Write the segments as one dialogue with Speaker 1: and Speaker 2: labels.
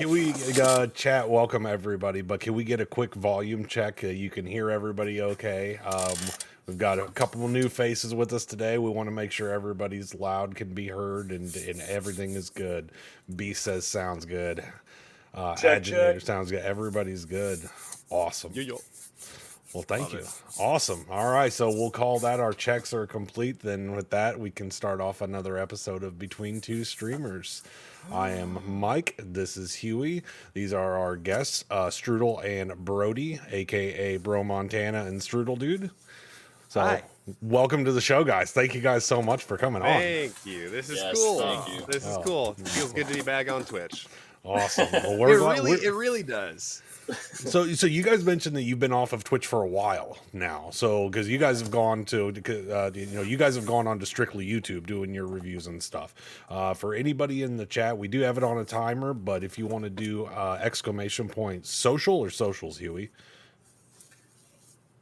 Speaker 1: Can we chat? Welcome everybody, but can we get a quick volume check? You can hear everybody okay. We've got a couple of new faces with us today. We want to make sure everybody's loud, can be heard, and everything is good. B says sounds good. Agitator sounds good. Everybody's good. Awesome. Well, thank you. Awesome. All right, so we'll call that our checks are complete. Then with that, we can start off another episode of Between Two Streamers. I am Mike. This is Huey. These are our guests, Strudel and Brody, a.k.a. Bro Montana and Strudel Dude. So, hi. Welcome to the show, guys. Thank you guys so much for coming on.
Speaker 2: Thank you. This is cool. Thank you. This is cool. It feels good to be back on Twitch.
Speaker 1: Awesome. Well,
Speaker 2: it really does.
Speaker 1: So you guys mentioned that you've been off of Twitch for a while now. So because you guys have gone to, you guys have gone on to strictly YouTube doing your reviews and stuff. For anybody in the chat, we do have it on a timer. But if you want to do ! Social or socials, Huey?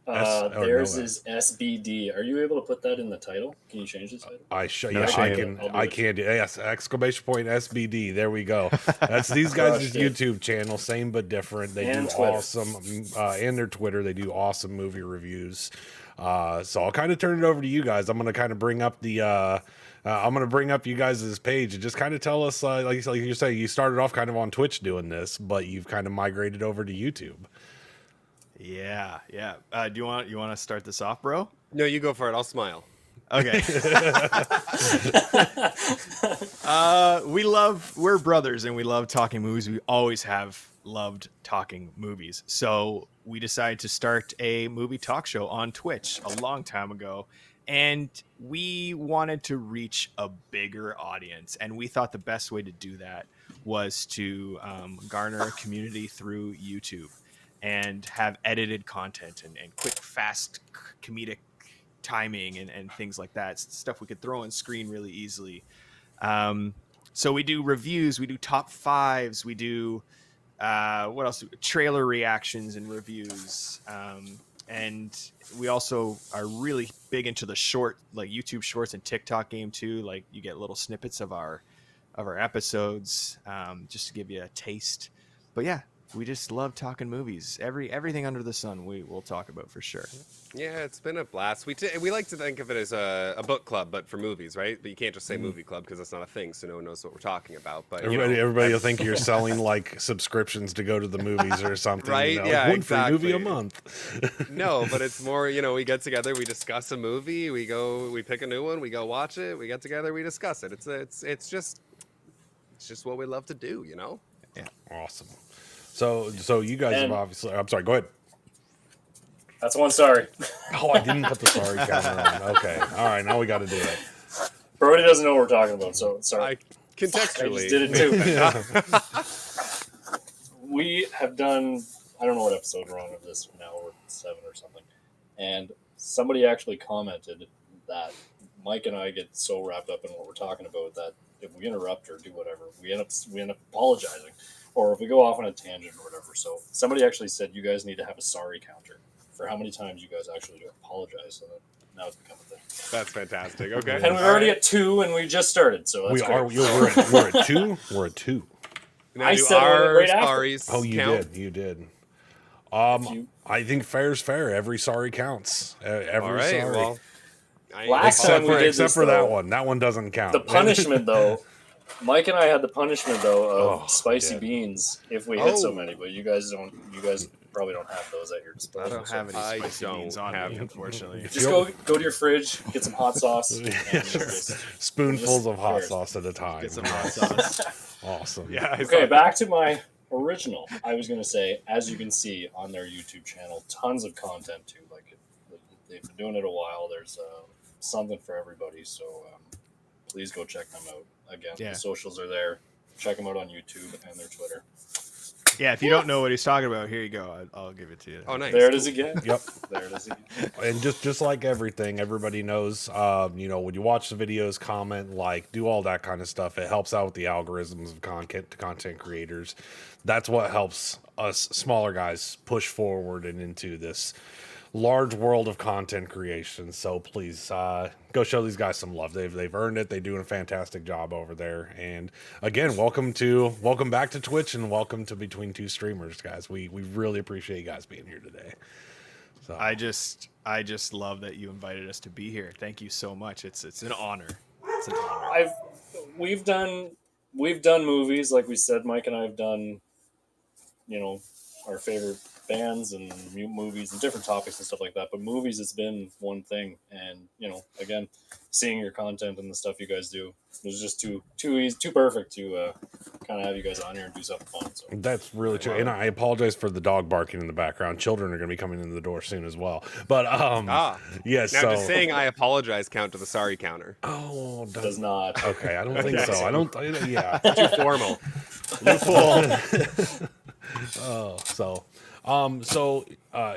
Speaker 3: Theirs is SBD. Are you able to put that in the title? Can you change the title?
Speaker 1: I can do. Yes! ! SBD. There we go. That's these guys' YouTube channel, same but different. They do Twitter. Awesome, and their Twitter. They do awesome movie reviews. So I'll kind of turn it over to you guys. I'm going to kind of bring up the. I'm going to bring up you guys' page and just kind of tell us, like you say, you started off kind of on Twitch doing this, but you've kind of migrated over to YouTube.
Speaker 2: Yeah. Do you want to start this off, bro?
Speaker 4: No, you go for it. I'll smile.
Speaker 2: Okay. We're brothers and we love talking movies. We always have loved talking movies. So we decided to start a movie talk show on Twitch a long time ago. And we wanted to reach a bigger audience. And we thought the best way to do that was to garner a community through YouTube and have edited content and quick, fast, comedic timing and things like that. Stuff we could throw on screen really easily. So we do reviews, we do top fives, we do what else? Trailer reactions and reviews. And we also are really big into the short, like YouTube Shorts and TikTok game too. Like you get little snippets of our episodes, just to give you a taste. But yeah, we just love talking movies. Everything under the sun we will talk about for sure.
Speaker 4: Yeah, it's been a blast. We like to think of it as a book club, but for movies, right? But you can't just say movie club because that's not a thing, so no one knows what we're talking about. But
Speaker 1: everybody will think you're selling like subscriptions to go to the movies or something,
Speaker 4: right?
Speaker 1: Yeah, one exactly. Free movie a month.
Speaker 4: No, but it's more, we get together, we discuss a movie, we pick a new one, we go watch it, we get together, we discuss it. It's just what we love to do,
Speaker 1: Yeah, awesome. So you guys have obviously. I'm sorry. Go ahead.
Speaker 3: That's one. Sorry.
Speaker 1: Oh, I didn't put the sorry counter on. Okay. All right. Now we got to do it.
Speaker 3: Brody doesn't know what we're talking about, so sorry.
Speaker 4: Contextually,
Speaker 3: I just did it too. We have done. I don't know what episode we're on of this now. We're 7 or something, and somebody actually commented that Mike and I get so wrapped up in what we're talking about that if we interrupt or do whatever, we end up apologizing. Or if we go off on a tangent or whatever. So somebody actually said you guys need to have a sorry counter for how many times you guys actually do apologize. So that now it's become a thing.
Speaker 4: That's fantastic. Okay.
Speaker 3: And we're already at 2 and we just started. So that's
Speaker 1: we're at 2? We're at 2.
Speaker 3: I said right
Speaker 4: sorries.
Speaker 1: Oh, you did. I think fair's fair. Every sorry counts. Every sorry.
Speaker 4: Well,
Speaker 1: except for that one. That one doesn't count.
Speaker 3: The punishment, though. Mike and I had the punishment though of spicy beans if we hit so many, but you guys don't. You guys probably don't have those at your disposal.
Speaker 2: I don't have any spicy beans on me, unfortunately.
Speaker 3: Just go to your fridge, get some hot sauce. And
Speaker 1: spoonfuls of hot sauce at a time.
Speaker 2: Get some hot sauce.
Speaker 1: Awesome.
Speaker 4: Yeah.
Speaker 3: Okay, back to my original. I was going to say, as you can see on their YouTube channel, tons of content too. Like they've been doing it a while. There's something for everybody. So please go check them out. Again, the socials are there. Check them out on YouTube and their Twitter.
Speaker 2: Yeah, if you don't know what he's talking about, here you go. I'll give it to you.
Speaker 4: Oh, nice.
Speaker 3: There it is again.
Speaker 1: Yep.
Speaker 3: There it is again.
Speaker 1: And just like everything, everybody knows, when you watch the videos, comment, like, do all that kind of stuff. It helps out with the algorithms of content creators. That's what helps us smaller guys push forward and into this large world of content creation. So please go show these guys some love. They've earned it. They're doing a fantastic job over there. And again, welcome back to Twitch, and welcome to Between Two Streamers, guys. We really appreciate you guys being here today. So
Speaker 2: I just love that you invited us to be here. Thank you so much. It's an honor. It's an honor.
Speaker 3: We've done movies, like we said. Mike and I have done, our favorite bands and movies and different topics and stuff like that. But movies has been one thing, and again, seeing your content and the stuff you guys do, it was just too easy, too perfect to kind of have you guys on here and do something fun. So
Speaker 1: that's really true. And I apologize for the dog barking in the background. Children are going to be coming in the door soon as well. But yes.
Speaker 4: Now,
Speaker 1: so
Speaker 4: just saying I apologize count to the sorry counter.
Speaker 1: Oh,
Speaker 3: does not.
Speaker 1: Okay, I don't think so. I don't. Yeah,
Speaker 4: Too formal.
Speaker 1: So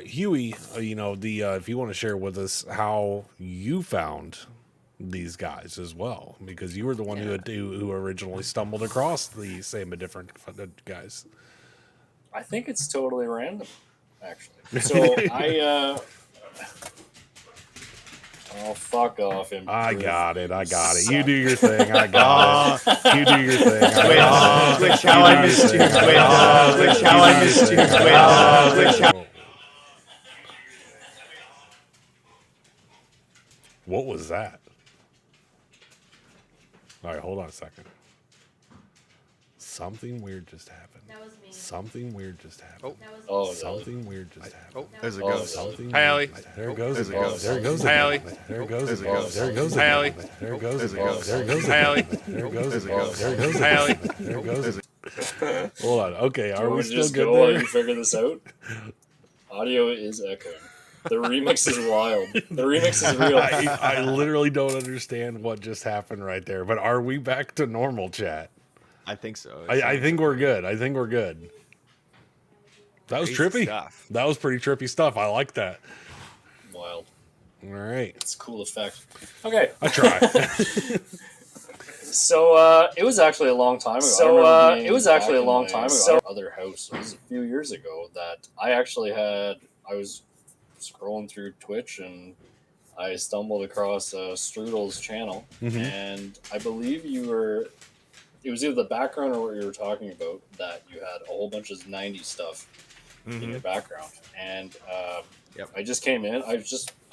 Speaker 1: Huey, if you want to share with us how you found these guys as well, because you were the one who originally stumbled across the same but different guys.
Speaker 3: I think it's totally random, actually. So oh, fuck off him.
Speaker 1: I got it. You do your thing. I got it. You do your thing.
Speaker 2: Glitch how I missed you. Glitch how I missed you. Glitch how.
Speaker 1: What was that? All right, hold on a second. Something weird just happened.
Speaker 5: That was me.
Speaker 1: Something weird just happened.
Speaker 3: Oh,
Speaker 1: Something weird just happened.
Speaker 4: Oh,
Speaker 2: There's a
Speaker 3: Oh,
Speaker 2: ghost.
Speaker 1: Something
Speaker 4: Hi, Allie.
Speaker 1: There it goes.
Speaker 2: There's a ghost.
Speaker 1: There it goes.
Speaker 4: Hi, Allie.
Speaker 1: There it goes.
Speaker 2: There's a ghost.
Speaker 1: There it goes.
Speaker 4: Hi, Allie.
Speaker 1: There it goes.
Speaker 2: There's a ghost.
Speaker 1: There it goes.
Speaker 4: Hi, Allie.
Speaker 1: There it goes.
Speaker 2: There's a ghost.
Speaker 1: There it goes.
Speaker 4: Hi, Allie.
Speaker 1: There it goes. Hold on. Okay,
Speaker 3: Do
Speaker 1: are
Speaker 3: you
Speaker 1: we
Speaker 3: want to
Speaker 1: still
Speaker 3: just
Speaker 1: good
Speaker 3: go while
Speaker 1: there?
Speaker 3: you figure this out? Audio is echoing. The remix is wild. The remix is real.
Speaker 1: I literally don't understand what just happened right there. But are we back to normal, chat?
Speaker 2: I think so.
Speaker 1: I think we're good. I think we're good. That was
Speaker 4: Crazy
Speaker 1: trippy.
Speaker 4: stuff.
Speaker 1: That was pretty trippy stuff. I like that.
Speaker 3: Wild.
Speaker 1: All right.
Speaker 3: It's a cool effect. Okay.
Speaker 1: I try.
Speaker 3: So it was actually a long time ago. So it was actually a long time ago. So other house. It was a few years ago that I was scrolling through Twitch and I stumbled across Strudel's channel, and I believe it was either the background or what you were talking about, that you had a whole bunch of 90s stuff in your background. And I just came in.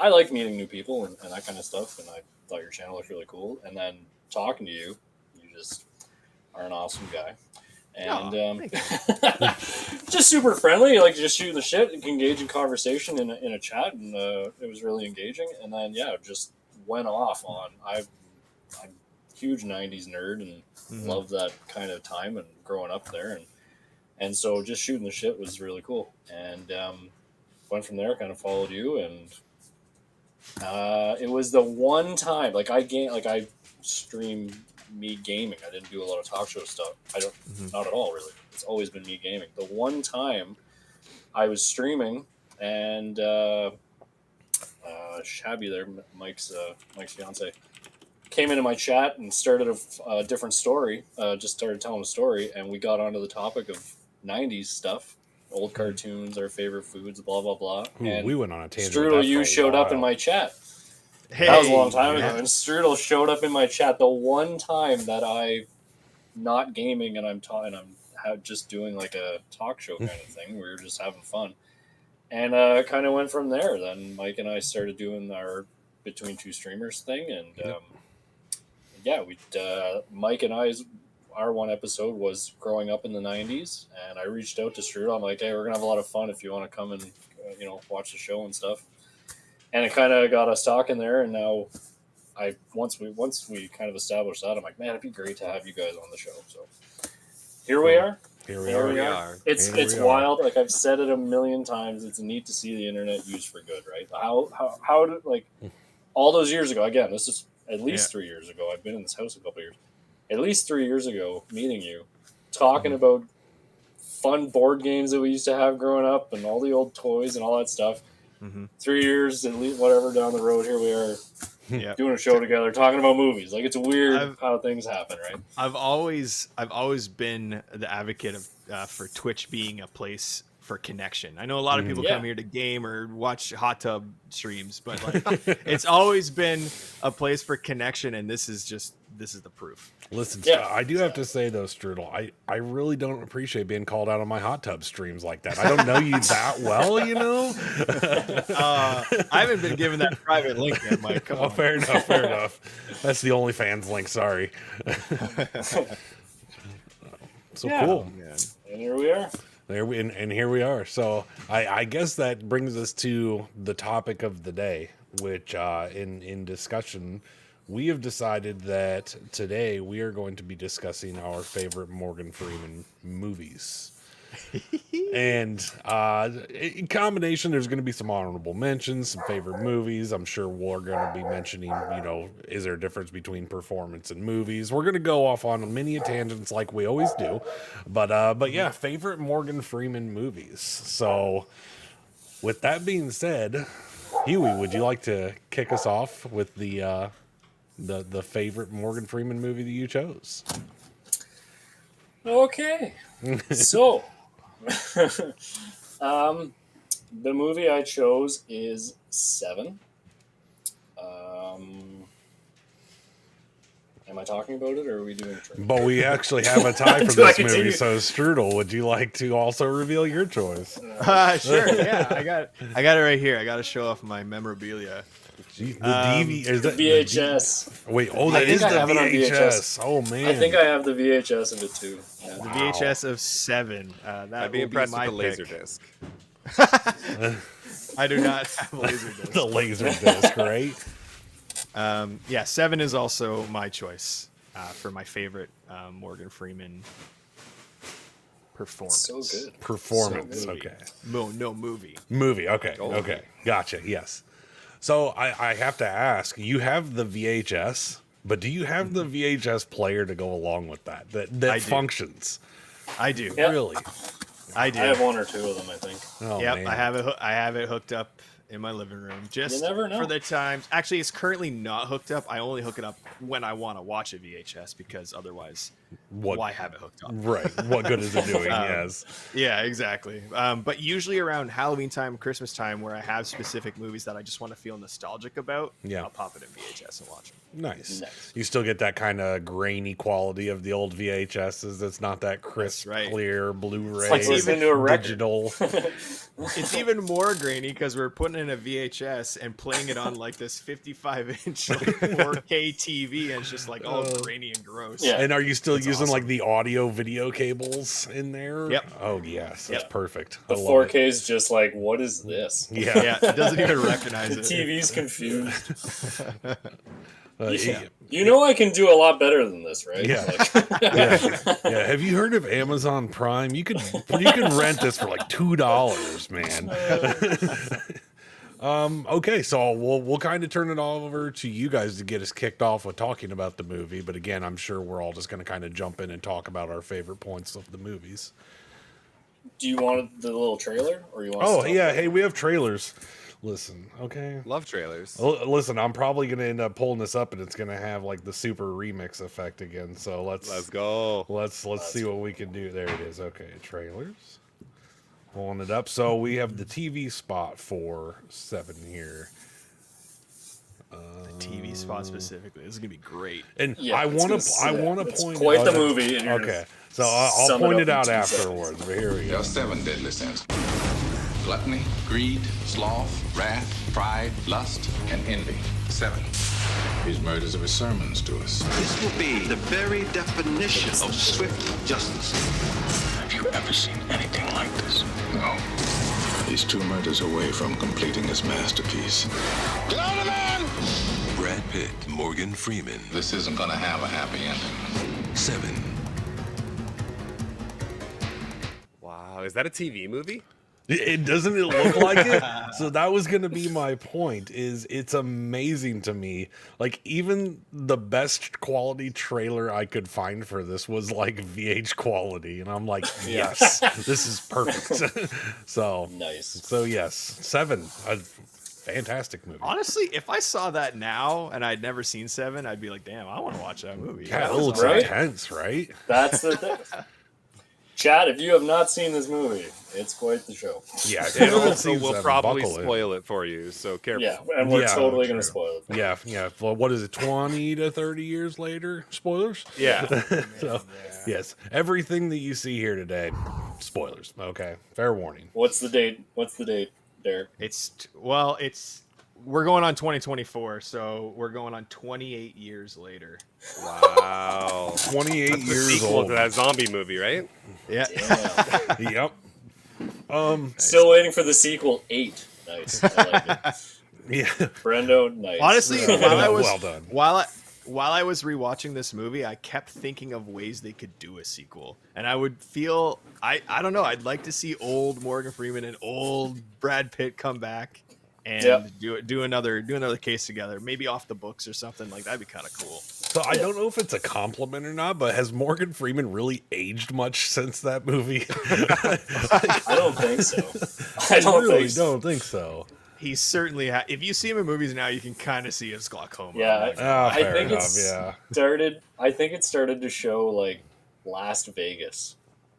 Speaker 3: I like meeting new people and that kind of stuff, and I thought your channel looked really cool. And then talking to you, you just are an awesome guy. And just super friendly, like just shooting the shit and engage in conversation in a chat, and it was really engaging. And then just went off on I'm a huge 90s nerd and love that kind of time and growing up there, and so just shooting the shit was really cool. And went from there, kind of followed you, and it was the one time I stream me gaming. I didn't do a lot of talk show stuff. I don't, not at all really. It's always been me gaming. The one time I was streaming, and Shabby there, Mike's fiance, came into my chat and started a different story. Just started telling a story, and we got onto the topic of 90s stuff, old cartoons, our favorite foods, blah blah blah.
Speaker 1: Ooh,
Speaker 3: and
Speaker 1: we went on a tangent. with
Speaker 3: Strudel,
Speaker 1: that
Speaker 3: you
Speaker 1: for a
Speaker 3: showed up in
Speaker 1: while.
Speaker 3: my chat.
Speaker 2: Hey,
Speaker 3: That was a long time ago.
Speaker 2: yeah.
Speaker 3: And Strudel showed up in my chat the one time that I'm not gaming and I'm just doing like a talk show kind of thing. We were just having fun. And kind of went from there. Then Mike and I started doing our Between Two Streamers thing. And Mike and our one episode was growing up in the 90s. And I reached out to Strudel. I'm like, hey, we're going to have a lot of fun if you want to come and watch the show and stuff. And it kind of got us talking there, and now once we kind of established that, I'm like, man, it'd be great to have you guys on the show. So here we are.
Speaker 1: Here we
Speaker 3: Here
Speaker 1: are.
Speaker 3: we are. It's
Speaker 1: Here we are.
Speaker 3: wild. Like I've said it a million times. It's neat to see the internet used for good, right? How did, like, all those years ago? Again, this is at least 3 years ago. I've been in this house a couple of years. At least 3 years ago, meeting you, talking about fun board games that we used to have growing up, and all the old toys and all that stuff. 3 years, at least, whatever, down the road, here we are
Speaker 2: Yep.
Speaker 3: doing a show together, talking about movies. Like, it's weird how things happen, right?
Speaker 2: I've always been the advocate of for Twitch being a place for connection. I know a lot of people
Speaker 3: Yeah.
Speaker 2: come here to game or watch hot tub streams, but like it's always been a place for connection, and this is the proof.
Speaker 1: Listen,
Speaker 3: Yeah.
Speaker 1: I do have to say though, Strudel, I really don't appreciate being called out on my hot tub streams like that. I don't know you that well, you know.
Speaker 2: I haven't been given that private link yet, Mike. Come
Speaker 1: Oh,
Speaker 2: on.
Speaker 1: fair enough, fair enough. That's the OnlyFans link. Sorry. So
Speaker 3: Yeah.
Speaker 1: cool.
Speaker 2: Man.
Speaker 3: And here we are.
Speaker 1: And here we are. So I guess that brings us to the topic of the day, which in discussion, we have decided that today we are going to be discussing our favorite Morgan Freeman movies. And in combination, there's going to be some honorable mentions, some favorite movies. I'm sure we're going to be mentioning, is there a difference between performance and movies? We're going to go off on many tangents like we always do. But yeah, favorite Morgan Freeman movies. So with that being said, Huey, would you like to kick us off with the favorite Morgan Freeman movie that you chose?
Speaker 3: Okay. So, the movie I chose is Seven. Am I talking about it, or are we doing trivia?
Speaker 1: But we actually have a tie for
Speaker 3: Do I
Speaker 1: this
Speaker 3: continue?
Speaker 1: movie. So Strudel, would you like to also reveal your choice?
Speaker 2: Sure. Yeah, I got it right here. I got to show off my memorabilia.
Speaker 1: Gee, the DV is that
Speaker 3: VHS.
Speaker 1: Wait, oh,
Speaker 3: I
Speaker 1: that is
Speaker 3: think I
Speaker 1: the
Speaker 3: have it on
Speaker 1: VHS.
Speaker 3: VHS.
Speaker 1: Oh man,
Speaker 3: I think I have the VHS of it too. Yeah.
Speaker 2: The VHS of Seven. That
Speaker 4: I'd be
Speaker 2: will
Speaker 4: impressed
Speaker 2: my
Speaker 4: with the laser
Speaker 2: pick.
Speaker 4: disc.
Speaker 2: I do not have a laser disc.
Speaker 1: the laser disc, right?
Speaker 2: Yeah, Seven is also my choice for my favorite Morgan Freeman performance.
Speaker 3: So good.
Speaker 1: Performance,
Speaker 3: So good.
Speaker 1: okay.
Speaker 2: No movie.
Speaker 1: Movie, okay,
Speaker 4: Oh.
Speaker 1: okay, gotcha. Yes. So I have to ask, you have the VHS, but do you have the VHS player to go along with that
Speaker 2: I
Speaker 1: that
Speaker 2: do.
Speaker 1: functions?
Speaker 2: I do.
Speaker 3: Yeah.
Speaker 1: Really?
Speaker 2: I do.
Speaker 3: I have one or two of them, I think.
Speaker 1: Oh
Speaker 2: Yep,
Speaker 1: man.
Speaker 2: I have it. I have it hooked up in my living room just
Speaker 3: You never know.
Speaker 2: for the times. Actually, it's currently not hooked up. I only hook it up when I want to watch a VHS because otherwise, why have it hooked up?
Speaker 1: Right. What good is it doing? Yes.
Speaker 2: Yeah, exactly. But usually around Halloween time, Christmas time, where I have specific movies that I just want to feel nostalgic about,
Speaker 1: Yeah.
Speaker 2: I'll pop it in VHS and watch them.
Speaker 1: Nice.
Speaker 3: Nice.
Speaker 1: You still get that kind of grainy quality of the old VHSs. It's not that crisp,
Speaker 2: That's right.
Speaker 1: clear Blu-ray,
Speaker 3: like listening to a record.
Speaker 1: digital.
Speaker 2: It's even more grainy because we're putting in a VHS and playing it on like this 55-inch like 4K TV, and it's just like all grainy and gross.
Speaker 3: Yeah.
Speaker 1: And are you still using
Speaker 2: awesome.
Speaker 1: like the audio video cables in there?
Speaker 2: Yep.
Speaker 1: Oh yes, that's
Speaker 2: Yep.
Speaker 1: perfect.
Speaker 3: The
Speaker 1: I love
Speaker 3: 4K is just like, what is this?
Speaker 1: it. Yeah.
Speaker 2: Yeah, it doesn't even recognize
Speaker 3: The
Speaker 2: it.
Speaker 3: TV's confused.
Speaker 1: Yeah.
Speaker 3: You know I can do a lot better than this, right?
Speaker 1: Yeah.
Speaker 3: Like,
Speaker 1: Yeah. Have you heard of Amazon Prime? You can rent this for like $2, man. Okay, so we'll kind of turn it all over to you guys to get us kicked off with talking about the movie. But again, I'm sure we're all just going to kind of jump in and talk about our favorite points of the movies.
Speaker 3: do you want the little trailer, or you want?
Speaker 1: Oh
Speaker 3: us to
Speaker 1: yeah,
Speaker 3: talk
Speaker 1: hey, we have trailers. Listen, okay.
Speaker 4: Love trailers.
Speaker 1: Listen, I'm probably gonna end up pulling this up, and it's gonna have like the super remix effect again. So
Speaker 4: Let's go.
Speaker 1: let's see what we can do. There it is. Okay, trailers. Pulling it up. So we have the TV spot for 7 here.
Speaker 2: The TV spot specifically. This is gonna be great.
Speaker 1: And
Speaker 3: Yeah,
Speaker 1: I
Speaker 3: it's
Speaker 1: want
Speaker 3: gonna
Speaker 1: to I
Speaker 3: sit.
Speaker 1: want to
Speaker 3: It's
Speaker 1: point
Speaker 3: quite the
Speaker 1: out-
Speaker 3: movie, and you're
Speaker 1: Okay.
Speaker 3: gonna
Speaker 1: So I'll
Speaker 3: sum it
Speaker 1: point
Speaker 3: up
Speaker 1: it
Speaker 3: in
Speaker 1: out
Speaker 3: 2
Speaker 1: afterwards.
Speaker 3: seconds.
Speaker 1: But here we
Speaker 5: There
Speaker 1: go.
Speaker 5: are 7 deadly sins: gluttony, greed, sloth, wrath, pride, lust, and envy. 7. These murders are sermons to us.
Speaker 6: This will be the very definition of swift justice.
Speaker 7: Have you ever seen anything like this?
Speaker 5: No. He's 2 murders away from completing his masterpiece.
Speaker 8: Brad Pitt, Morgan Freeman,
Speaker 5: This isn't gonna have a happy ending.
Speaker 8: 7.
Speaker 4: Wow, is that a TV movie?
Speaker 1: It doesn't it look like it? So that was going to be my point. Is it's amazing to me. Like even the best quality trailer I could find for this was like VH quality, and I'm like, yes, this is perfect. So
Speaker 3: Nice.
Speaker 1: So yes, 7, a fantastic movie.
Speaker 2: Honestly, if I saw that now and I'd never seen Seven, I'd be like, damn, I want to watch that movie.
Speaker 1: Yeah,
Speaker 2: That
Speaker 1: it
Speaker 2: was
Speaker 1: looks
Speaker 3: right.
Speaker 1: intense, right?
Speaker 3: That's the thing. Chad, if you have not seen this movie, it's quite the show.
Speaker 1: Yeah,
Speaker 4: And
Speaker 1: it
Speaker 4: also,
Speaker 1: seems
Speaker 4: we'll
Speaker 1: to
Speaker 4: probably
Speaker 1: buckle in.
Speaker 4: spoil it for you, so careful.
Speaker 3: Yeah, and we're
Speaker 1: Yeah,
Speaker 3: totally going
Speaker 1: true.
Speaker 3: to spoil it.
Speaker 1: Yeah. Well, what is it? 20 to 30 years later? Spoilers.
Speaker 4: Yeah.
Speaker 1: So, yes, everything that you see here today, spoilers. Okay, fair warning.
Speaker 3: What's the date? Derek?
Speaker 2: We're going on 2024, so we're going on 28 years later.
Speaker 4: Wow.
Speaker 1: 28
Speaker 4: That's the
Speaker 1: years
Speaker 4: sequel
Speaker 1: old.
Speaker 4: to that zombie movie, right?
Speaker 2: Yeah.
Speaker 3: Damn.
Speaker 1: Yep.
Speaker 3: Still waiting for the sequel 8. Nice. I like it.
Speaker 1: Yeah.
Speaker 3: Brendo, nice.
Speaker 2: Honestly,
Speaker 1: Well done.
Speaker 2: while I was rewatching this movie, I kept thinking of ways they could do a sequel, and I would feel I don't know. I'd like to see old Morgan Freeman and old Brad Pitt come back and do another case together, maybe off the books or something like that'd be kind of cool.
Speaker 1: So I don't know if it's a compliment or not, but has Morgan Freeman really aged much since that movie?
Speaker 3: I don't think so.
Speaker 1: Don't think so.
Speaker 2: He certainly if you see him in movies now, you can kind of see his glaucoma.
Speaker 3: Yeah, I
Speaker 1: Fair
Speaker 3: think
Speaker 1: enough,
Speaker 3: it started to show like Las Vegas.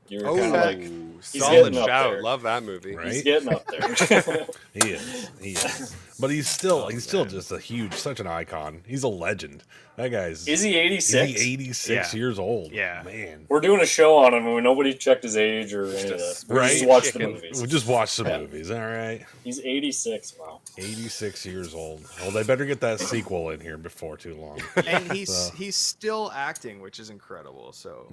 Speaker 3: You were
Speaker 4: Oh,
Speaker 3: kind of like, he's
Speaker 4: solid
Speaker 3: getting up
Speaker 4: shout.
Speaker 3: there.
Speaker 4: Love that movie.
Speaker 1: Right?
Speaker 3: He's getting up there.
Speaker 1: He is. But he's still just such an icon. He's a legend. That guy's
Speaker 3: Is he 86?
Speaker 1: Is he 86 years old?
Speaker 2: Yeah.
Speaker 1: Man.
Speaker 3: We're doing a show on him and nobody checked his age or any of that. We
Speaker 1: Right?
Speaker 3: just watched the
Speaker 4: Chicken.
Speaker 3: movies.
Speaker 1: We just watched some movies, all right?
Speaker 3: He's 86. Wow.
Speaker 1: 86 years old. Well, they better get that sequel in here before too long.
Speaker 2: And he's still acting, which is incredible. So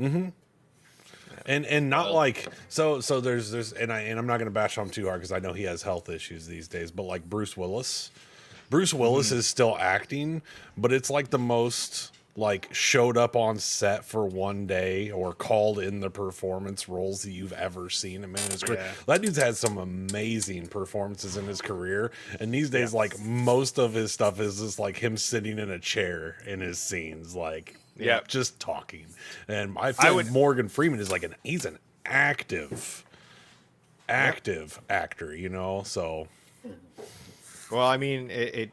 Speaker 1: And not like so there's and I'm not gonna bash on him too hard because I know he has health issues these days, but like Bruce Willis is still acting, but it's like the most like showed up on set for one day or called in the performance roles that you've ever seen him in his career.
Speaker 2: Yeah.
Speaker 1: That dude's had some amazing performances in his career, and these days like most of his stuff is just like him sitting in a chair in his scenes, like just talking. And I feel like Morgan Freeman is like he's an active actor, you know. So,
Speaker 2: well, I mean, they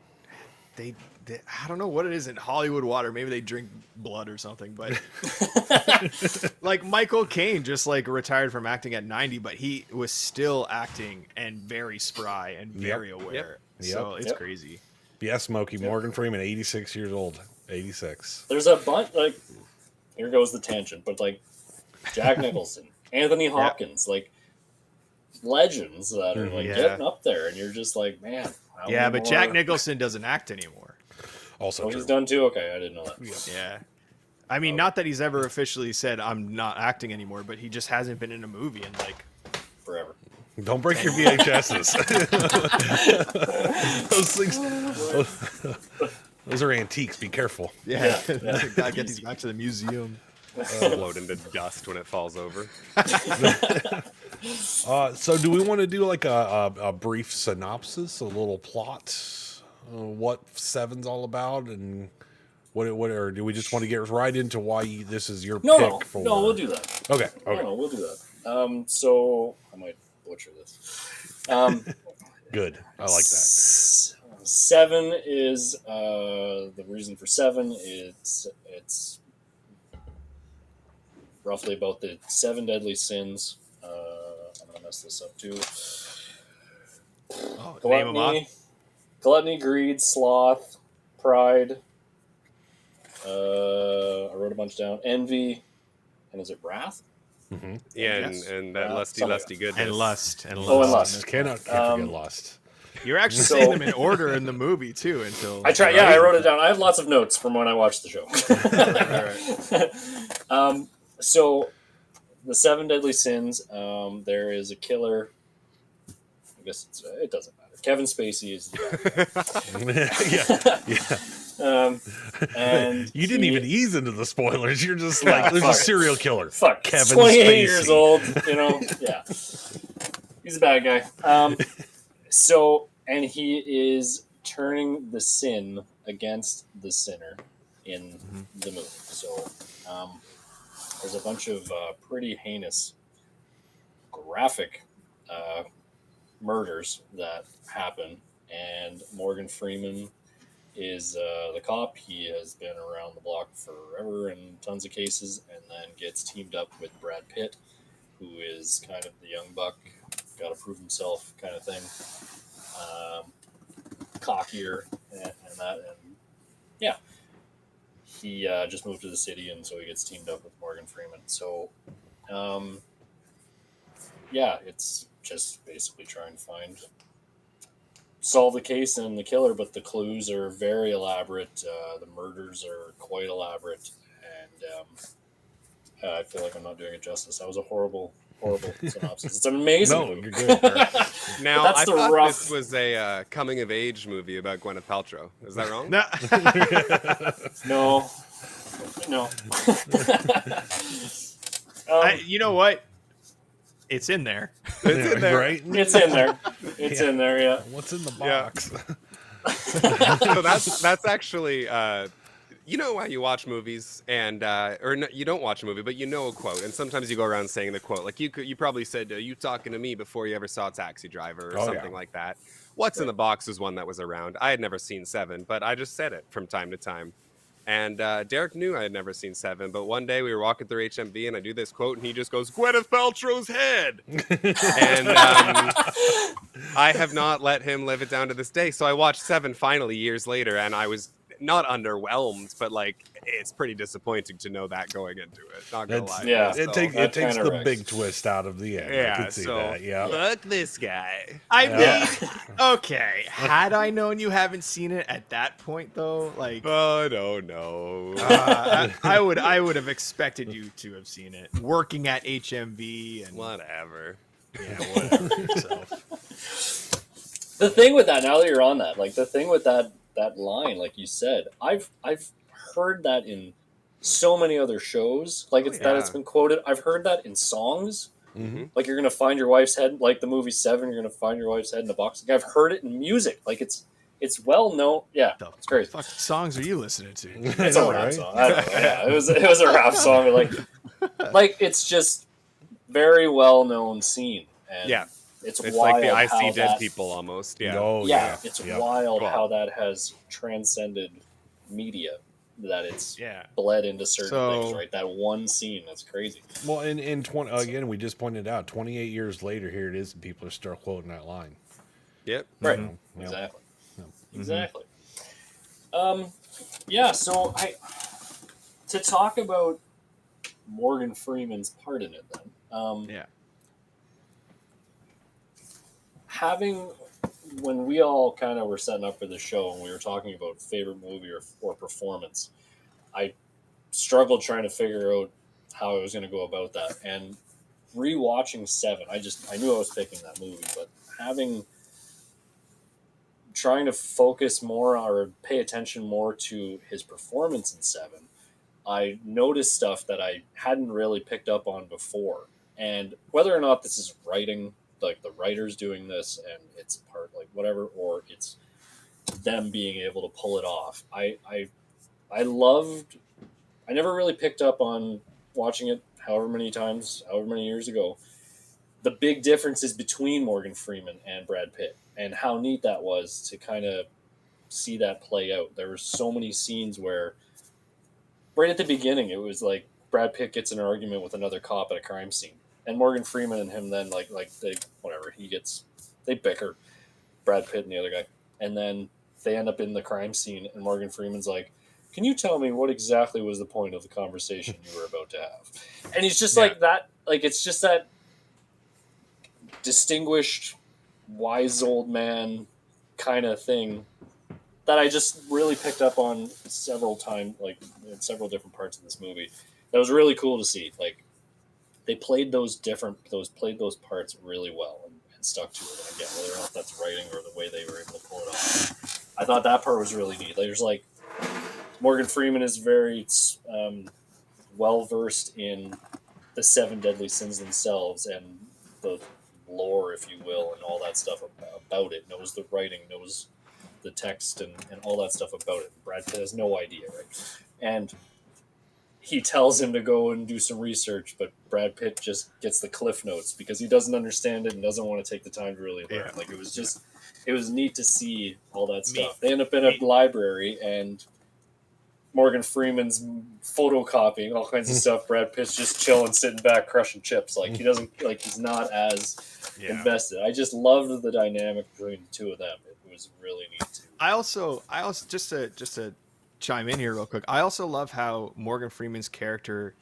Speaker 2: I don't know what it is in Hollywood water. Maybe they drink blood or something. But like Michael Caine just like retired from acting at 90, but he was still acting and very spry and very aware. So it's crazy.
Speaker 1: yeah, Smokey Morgan Freeman, 86 years old, 86.
Speaker 3: There's a bunch, like, here goes the tangent, but like Jack Nicholson, Anthony Hopkins, like legends that are like getting up there, and you're just like, man.
Speaker 2: Yeah, but Jack Nicholson doesn't act anymore.
Speaker 1: Also,
Speaker 3: true. He's done too. Okay, I didn't know that.
Speaker 2: Yeah, I mean, not that he's ever officially said I'm not acting anymore, but he just hasn't been in a movie in like
Speaker 3: forever.
Speaker 1: Don't break your VHSs. Those things, those are antiques. Be careful.
Speaker 2: Yeah. Gotta get these back to the museum.
Speaker 4: Explode into dust when it falls over.
Speaker 1: So do we want to do like a brief synopsis, a little plot, what Seven's all about, and what or do we just want to get right into why this is your pick for?
Speaker 3: No, we'll do that.
Speaker 1: Okay.
Speaker 3: No, we'll do that. So I might butcher this.
Speaker 1: Good. I like that.
Speaker 3: 7 is the reason for 7 is it's roughly about the 7 deadly sins. I'm gonna mess this up too.
Speaker 2: Name 'em off.
Speaker 3: Gluttony, greed, sloth, pride. I wrote a bunch down. Envy, and is it wrath?
Speaker 1: Mm-hmm.
Speaker 4: Yeah,
Speaker 3: Yes.
Speaker 4: and that lusty goodness.
Speaker 2: And lust.
Speaker 3: Oh, and lust.
Speaker 1: Can't forget lust.
Speaker 2: You're actually saying them in order in the movie too. Until
Speaker 3: I try. Yeah, I wrote it down. I have lots of notes from when I watched the show. So, the 7 deadly sins. There is a killer. I guess it doesn't matter. Kevin Spacey is the
Speaker 1: yeah.
Speaker 3: and
Speaker 1: you didn't even ease into the spoilers. You're just like, there's a serial killer.
Speaker 3: Fuck,
Speaker 1: Kevin
Speaker 3: 28
Speaker 1: Spacey.
Speaker 3: years old. You know, yeah, he's a bad guy. So, and he is turning the sin against the sinner in the movie. So, there's a bunch of pretty heinous, graphic murders that happen, and Morgan Freeman is the cop. He has been around the block forever in tons of cases, and then gets teamed up with Brad Pitt who is kind of the young buck, got to prove himself kind of thing, cockier and that, and yeah, he just moved to the city, and so he gets teamed up with Morgan Freeman. So, yeah, it's just basically trying to solve the case and the killer, but the clues are very elaborate. The murders are quite elaborate, and I feel like I'm not doing it justice. That was a horrible synopsis. It's an amazing
Speaker 1: No,
Speaker 3: movie.
Speaker 1: you're good.
Speaker 4: Now,
Speaker 3: That's
Speaker 4: I
Speaker 3: the
Speaker 4: thought
Speaker 3: rough-
Speaker 4: this was a coming of age movie about Gwyneth Paltrow. Is that wrong?
Speaker 2: No.
Speaker 3: No.
Speaker 2: You know what? It's in there.
Speaker 4: It's in there.
Speaker 1: Right?
Speaker 3: It's in there. It's in there. Yeah.
Speaker 1: What's in the
Speaker 4: Yeah.
Speaker 1: box?
Speaker 4: So that's actually you know why you watch movies and or no, you don't watch a movie, but you know a quote, and sometimes you go around saying the quote. Like you probably said, "You talking to me?" before you ever saw Taxi Driver or something like that. What's in the box is one that was around. I had never seen Seven, but I just said it from time to time. And Derek knew I had never seen Seven, but one day we were walking through HMV and I do this quote and he just goes, "Gwyneth Paltrow's head." And I have not let him live it down to this day. So I watched Seven finally years later, and I was not underwhelmed, but like it's pretty disappointing to know that going into it. Not gonna lie.
Speaker 3: Yeah.
Speaker 1: It
Speaker 3: So
Speaker 1: takes
Speaker 3: that
Speaker 1: the
Speaker 3: kinda wrecks.
Speaker 1: big twist out of the end. I
Speaker 4: Yeah,
Speaker 1: can see
Speaker 4: so
Speaker 1: that. Yeah.
Speaker 4: fuck this guy.
Speaker 2: I
Speaker 1: Yeah.
Speaker 2: mean, okay. Had I known you haven't seen it at that point, though, like
Speaker 4: I don't know.
Speaker 2: I would have expected you to have seen it. Working at HMV and
Speaker 4: Whatever.
Speaker 2: yeah, whatever. Yourself.
Speaker 3: The thing with that, now that you're on that, like the thing with that line, like you said, I've heard that in so many other shows. Like it's that it's been quoted. I've heard that in songs.
Speaker 1: Mhm.
Speaker 3: Like you're gonna find your wife's head, like the movie Seven. You're gonna find your wife's head in a box. Like, I've heard it in music. Like it's well known. Yeah, it's crazy.
Speaker 2: Fuck songs are you listening to?
Speaker 3: It's a rap song. I don't know. Yeah, it was a rap song. Like it's just very well known scene. And
Speaker 4: Yeah.
Speaker 3: it's
Speaker 4: It's
Speaker 3: wild
Speaker 4: like the I
Speaker 3: how
Speaker 4: See Dead
Speaker 3: that-
Speaker 4: People almost. Yeah.
Speaker 1: Oh,
Speaker 3: Yeah, it's
Speaker 1: Yeah.
Speaker 3: wild
Speaker 4: Wow.
Speaker 3: how that has transcended media. That it's
Speaker 2: Yeah.
Speaker 3: bled into certain
Speaker 2: So-
Speaker 3: things. Right, that one scene. That's crazy.
Speaker 1: Well, in 20 again, we just pointed out 28 years later, here it is, and people are still quoting that line.
Speaker 4: Yep.
Speaker 3: Right.
Speaker 1: Yeah.
Speaker 3: Exactly.
Speaker 1: Yeah.
Speaker 3: Exactly. Yeah. So to talk about Morgan Freeman's part in it, then.
Speaker 2: Yeah.
Speaker 3: Having when we all kind of were setting up for the show and we were talking about favorite movie or performance, I struggled trying to figure out how I was going to go about that. And rewatching Seven, I knew I was picking that movie, but trying to focus more or pay attention more to his performance in Seven, I noticed stuff that I hadn't really picked up on before. And whether or not this is writing, like the writers doing this and it's part like whatever, or it's them being able to pull it off. I never really picked up on watching it however many years ago, the big differences between Morgan Freeman and Brad Pitt and how neat that was to kind of see that play out. There were so many scenes where right at the beginning, it was like Brad Pitt gets in an argument with another cop at a crime scene. And Morgan Freeman and him then they bicker, Brad Pitt and the other guy, and then they end up in the crime scene. And Morgan Freeman's like, "Can you tell me what exactly was the point of the conversation you were about to have?" And he's just like that. Like it's just that distinguished, wise old man kind of thing that I just really picked up on several times, like in several different parts of this movie. That was really cool to see. Like. They played those parts really well and stuck to it. And again, whether or not that's writing or the way they were able to pull it off, I thought that part was really neat. There's like Morgan Freeman is very well versed in the 7 deadly sins themselves and the lore, if you will, and all that stuff about it. Knows the writing, knows the text, and all that stuff about it. Brad Pitt has no idea, right? And he tells him to go and do some research, but Brad Pitt just gets the cliff notes because he doesn't understand it and doesn't want to take the time to really learn.
Speaker 2: Yeah.
Speaker 3: Like it was neat to see all that stuff. They end up in a library and Morgan Freeman's photocopying all kinds of stuff. Brad Pitt's just chilling, sitting back, crushing chips. Like he doesn't like he's not as invested. I just loved the dynamic between the two of them. It was really neat too.
Speaker 2: I also just to chime in here real quick. I also love how Morgan Freeman's character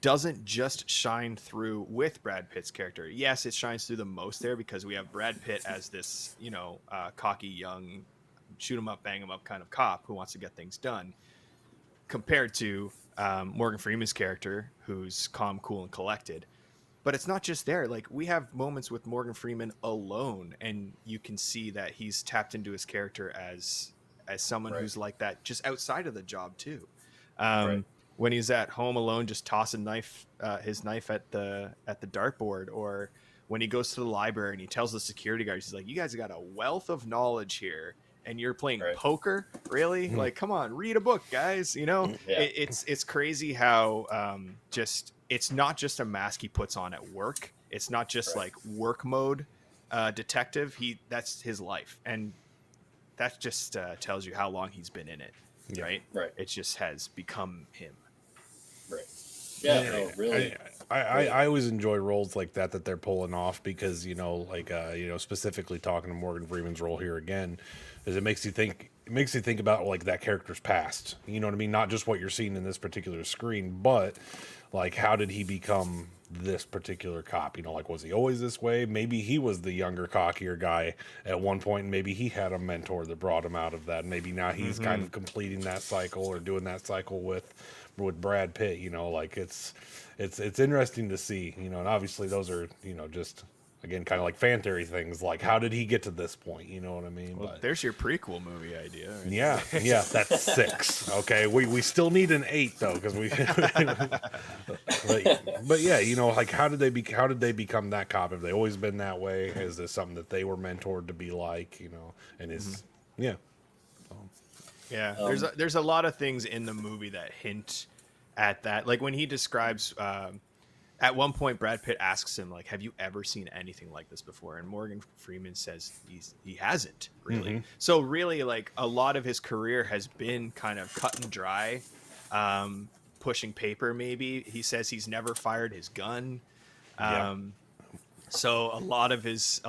Speaker 2: doesn't just shine through with Brad Pitt's character. Yes, it shines through the most there because we have Brad Pitt as this, cocky young, shoot 'em up, bang 'em up kind of cop who wants to get things done, compared to Morgan Freeman's character, who's calm, cool, and collected. But it's not just there. Like, we have moments with Morgan Freeman alone, and you can see that he's tapped into his character as someone who's like that just outside of the job too. When he's at home alone, just tossing his knife at the dartboard, or when he goes to the library and he tells the security guards, he's like, "You guys got a wealth of knowledge here, and you're playing poker, really? Like, come on, read a book, guys." It's crazy how it's not just a mask he puts on at work. It's not just like work mode detective. That's his life, and that just tells you how long he's been in it, right? It just has become him.
Speaker 3: Right. Yeah, no, really.
Speaker 1: I always enjoy roles like that they're pulling off because, specifically talking to Morgan Freeman's role here again, is it makes you think about like that character's past. You know what I mean? Not just what you're seeing in this particular screen, but like how did he become this particular cop? Like, was he always this way? Maybe he was the younger, cockier guy at one point, and maybe he had a mentor that brought him out of that. Maybe now he's kind of completing that cycle or doing that cycle with Brad Pitt. Like it's interesting to see. And obviously those are just again kind of like fan theory things. Like, how did he get to this point? You know what I mean?
Speaker 2: Well, there's your prequel movie idea. Right?
Speaker 1: Yeah, that's 6. Okay, we still need an 8 though, because we. but yeah, like how did they become that cop? Have they always been that way? Is this something that they were mentored to be like? And is
Speaker 2: there's a lot of things in the movie that hint at that. Like when he describes, at one point, Brad Pitt asks him, like, "Have you ever seen anything like this before?" And Morgan Freeman says he hasn't really. So really, like, a lot of his career has been kind of cut and dry, pushing paper. Maybe he says he's never fired his gun. So a lot of his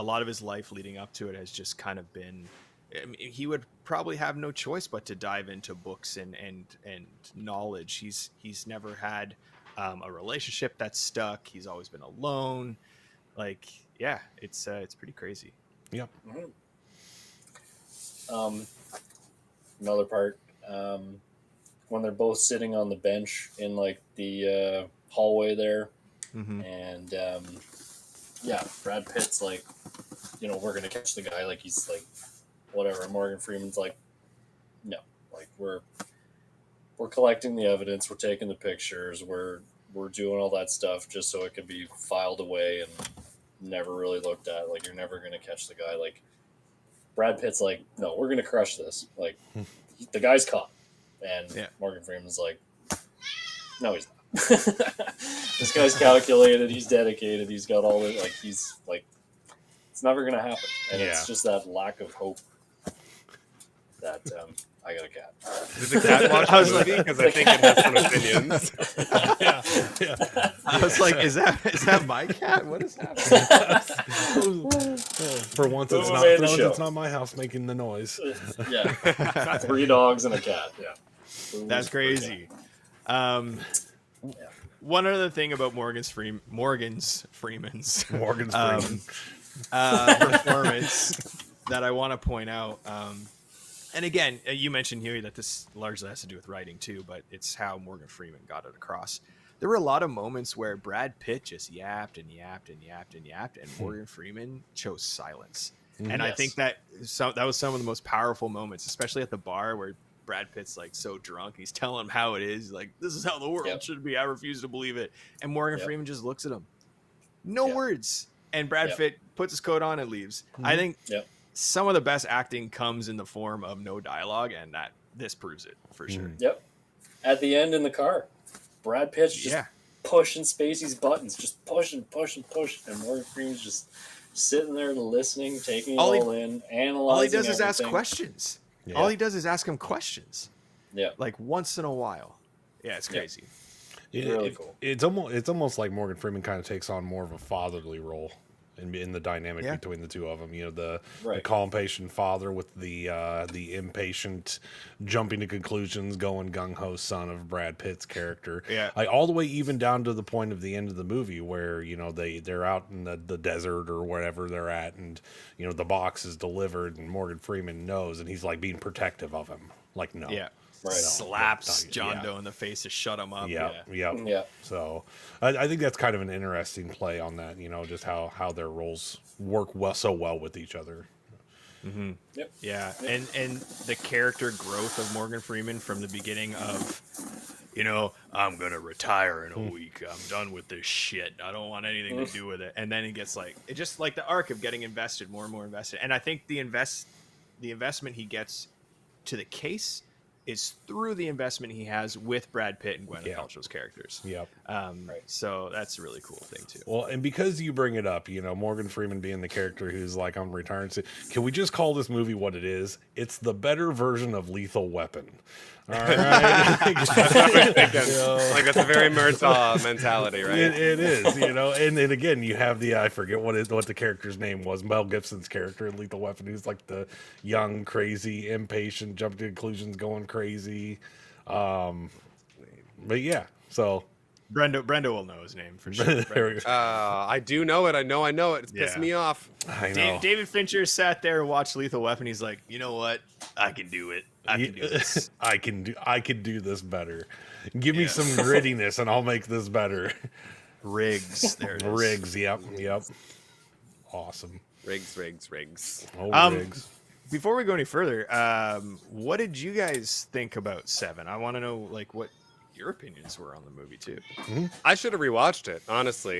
Speaker 2: life leading up to it has just kind of been. I mean, he would probably have no choice but to dive into books and knowledge. He's never had a relationship that's stuck. He's always been alone. Like, yeah, it's pretty crazy.
Speaker 1: Yeah.
Speaker 3: Another part, when they're both sitting on the bench in like the hallway there, and Brad Pitt's like, we're gonna catch the guy. Like, he's like, whatever. And Morgan Freeman's like, no, like we're collecting the evidence, we're taking the pictures, we're doing all that stuff just so it can be filed away and never really looked at. Like, you're never gonna catch the guy. Like, Brad Pitt's like, no, we're gonna crush this. Like, the guy's caught, and Morgan Freeman's like, no, he's not. This guy's calculated. He's dedicated. He's got all the like. He's like, it's never gonna happen, and it's just that lack of hope. That I got a cat.
Speaker 4: Did the cat watch the movie? Because I think it has some opinions.
Speaker 2: I was like, is that my cat? What is happening?
Speaker 1: For once, it's not my house making the noise.
Speaker 3: 3 dogs and a cat. Yeah,
Speaker 2: that's crazy. One other thing about Morgan Freeman's performance that I want to point out. And again, you mentioned, Huey, that this largely has to do with writing too, but it's how Morgan Freeman got it across. There were a lot of moments where Brad Pitt just yapped and Morgan Freeman chose silence. And I think that was some of the most powerful moments, especially at the bar where Brad Pitt's like so drunk. He's telling him how it is. Like, this is how the world should be. I refuse to believe it. And Morgan Freeman just looks at him. No words. And Brad Pitt puts his coat on and leaves. I think some of the best acting comes in the form of no dialogue, and that this proves it for sure.
Speaker 3: Yep. At the end in the car, Brad Pitt's just pushing Spacey's buttons, just pushing, and Morgan Freeman's just sitting there listening, taking it all in, analyzing.
Speaker 2: All he does is
Speaker 3: everything.
Speaker 2: ask questions. All he does is ask him questions.
Speaker 3: Yeah.
Speaker 2: like once in a while. Yeah, it's crazy.
Speaker 3: Really cool.
Speaker 1: It's almost like Morgan Freeman kind of takes on more of a fatherly role in the dynamic between the two of them. You know, the calm, patient father with the impatient, jumping to conclusions, going gung ho son of Brad Pitt's character.
Speaker 2: Yeah,
Speaker 1: like all the way even down to the point of the end of the movie where you know they're out in the desert or wherever they're at, and you know the box is delivered, and Morgan Freeman knows, and he's like being protective of him, like no.
Speaker 2: Yeah.
Speaker 3: Right.
Speaker 2: Slaps John Doe in the face to shut him up.
Speaker 1: Yeah. So I think that's kind of an interesting play on that, you know, just how their roles work so well with each other.
Speaker 2: Mm-hmm. Yep. Yeah. And the character growth of Morgan Freeman from the beginning of, you know, I'm going to retire in a week. I'm done with this shit. I don't want anything to do with it. And then he gets like, it just like the arc of getting invested, more and more invested. And I think the investment he gets to the case is through the investment he has with Brad Pitt and Gwyneth Paltrow's characters.
Speaker 1: Yep.
Speaker 2: So that's a really cool thing too.
Speaker 1: Well, and because you bring it up, you know, Morgan Freeman being the character who's like, I'm retiring. Can we just call this movie what it is? It's the better version of Lethal Weapon. All right.
Speaker 4: Like that's a very Murtaugh mentality, right?
Speaker 1: It is, you know, and then again, you have I forget what the character's name was, Mel Gibson's character in Lethal Weapon, who's like the young, crazy, impatient, jump to conclusions, going crazy. But yeah, so
Speaker 2: Brenda will know his name for sure.
Speaker 4: I do know it. I know it. It's pissed me off.
Speaker 1: I know.
Speaker 2: David Fincher sat there and watched Lethal Weapon. He's like, you know what? I can do it. I can do this.
Speaker 1: I can do this better. Give me some grittiness, and I'll make this better.
Speaker 2: Riggs. There it is.
Speaker 1: Riggs. Yep. Awesome.
Speaker 4: Riggs.
Speaker 1: Oh, Riggs.
Speaker 2: Before we go any further, what did you guys think about Seven? I want to know like what your opinions were on the movie too.
Speaker 4: I should have rewatched it, honestly.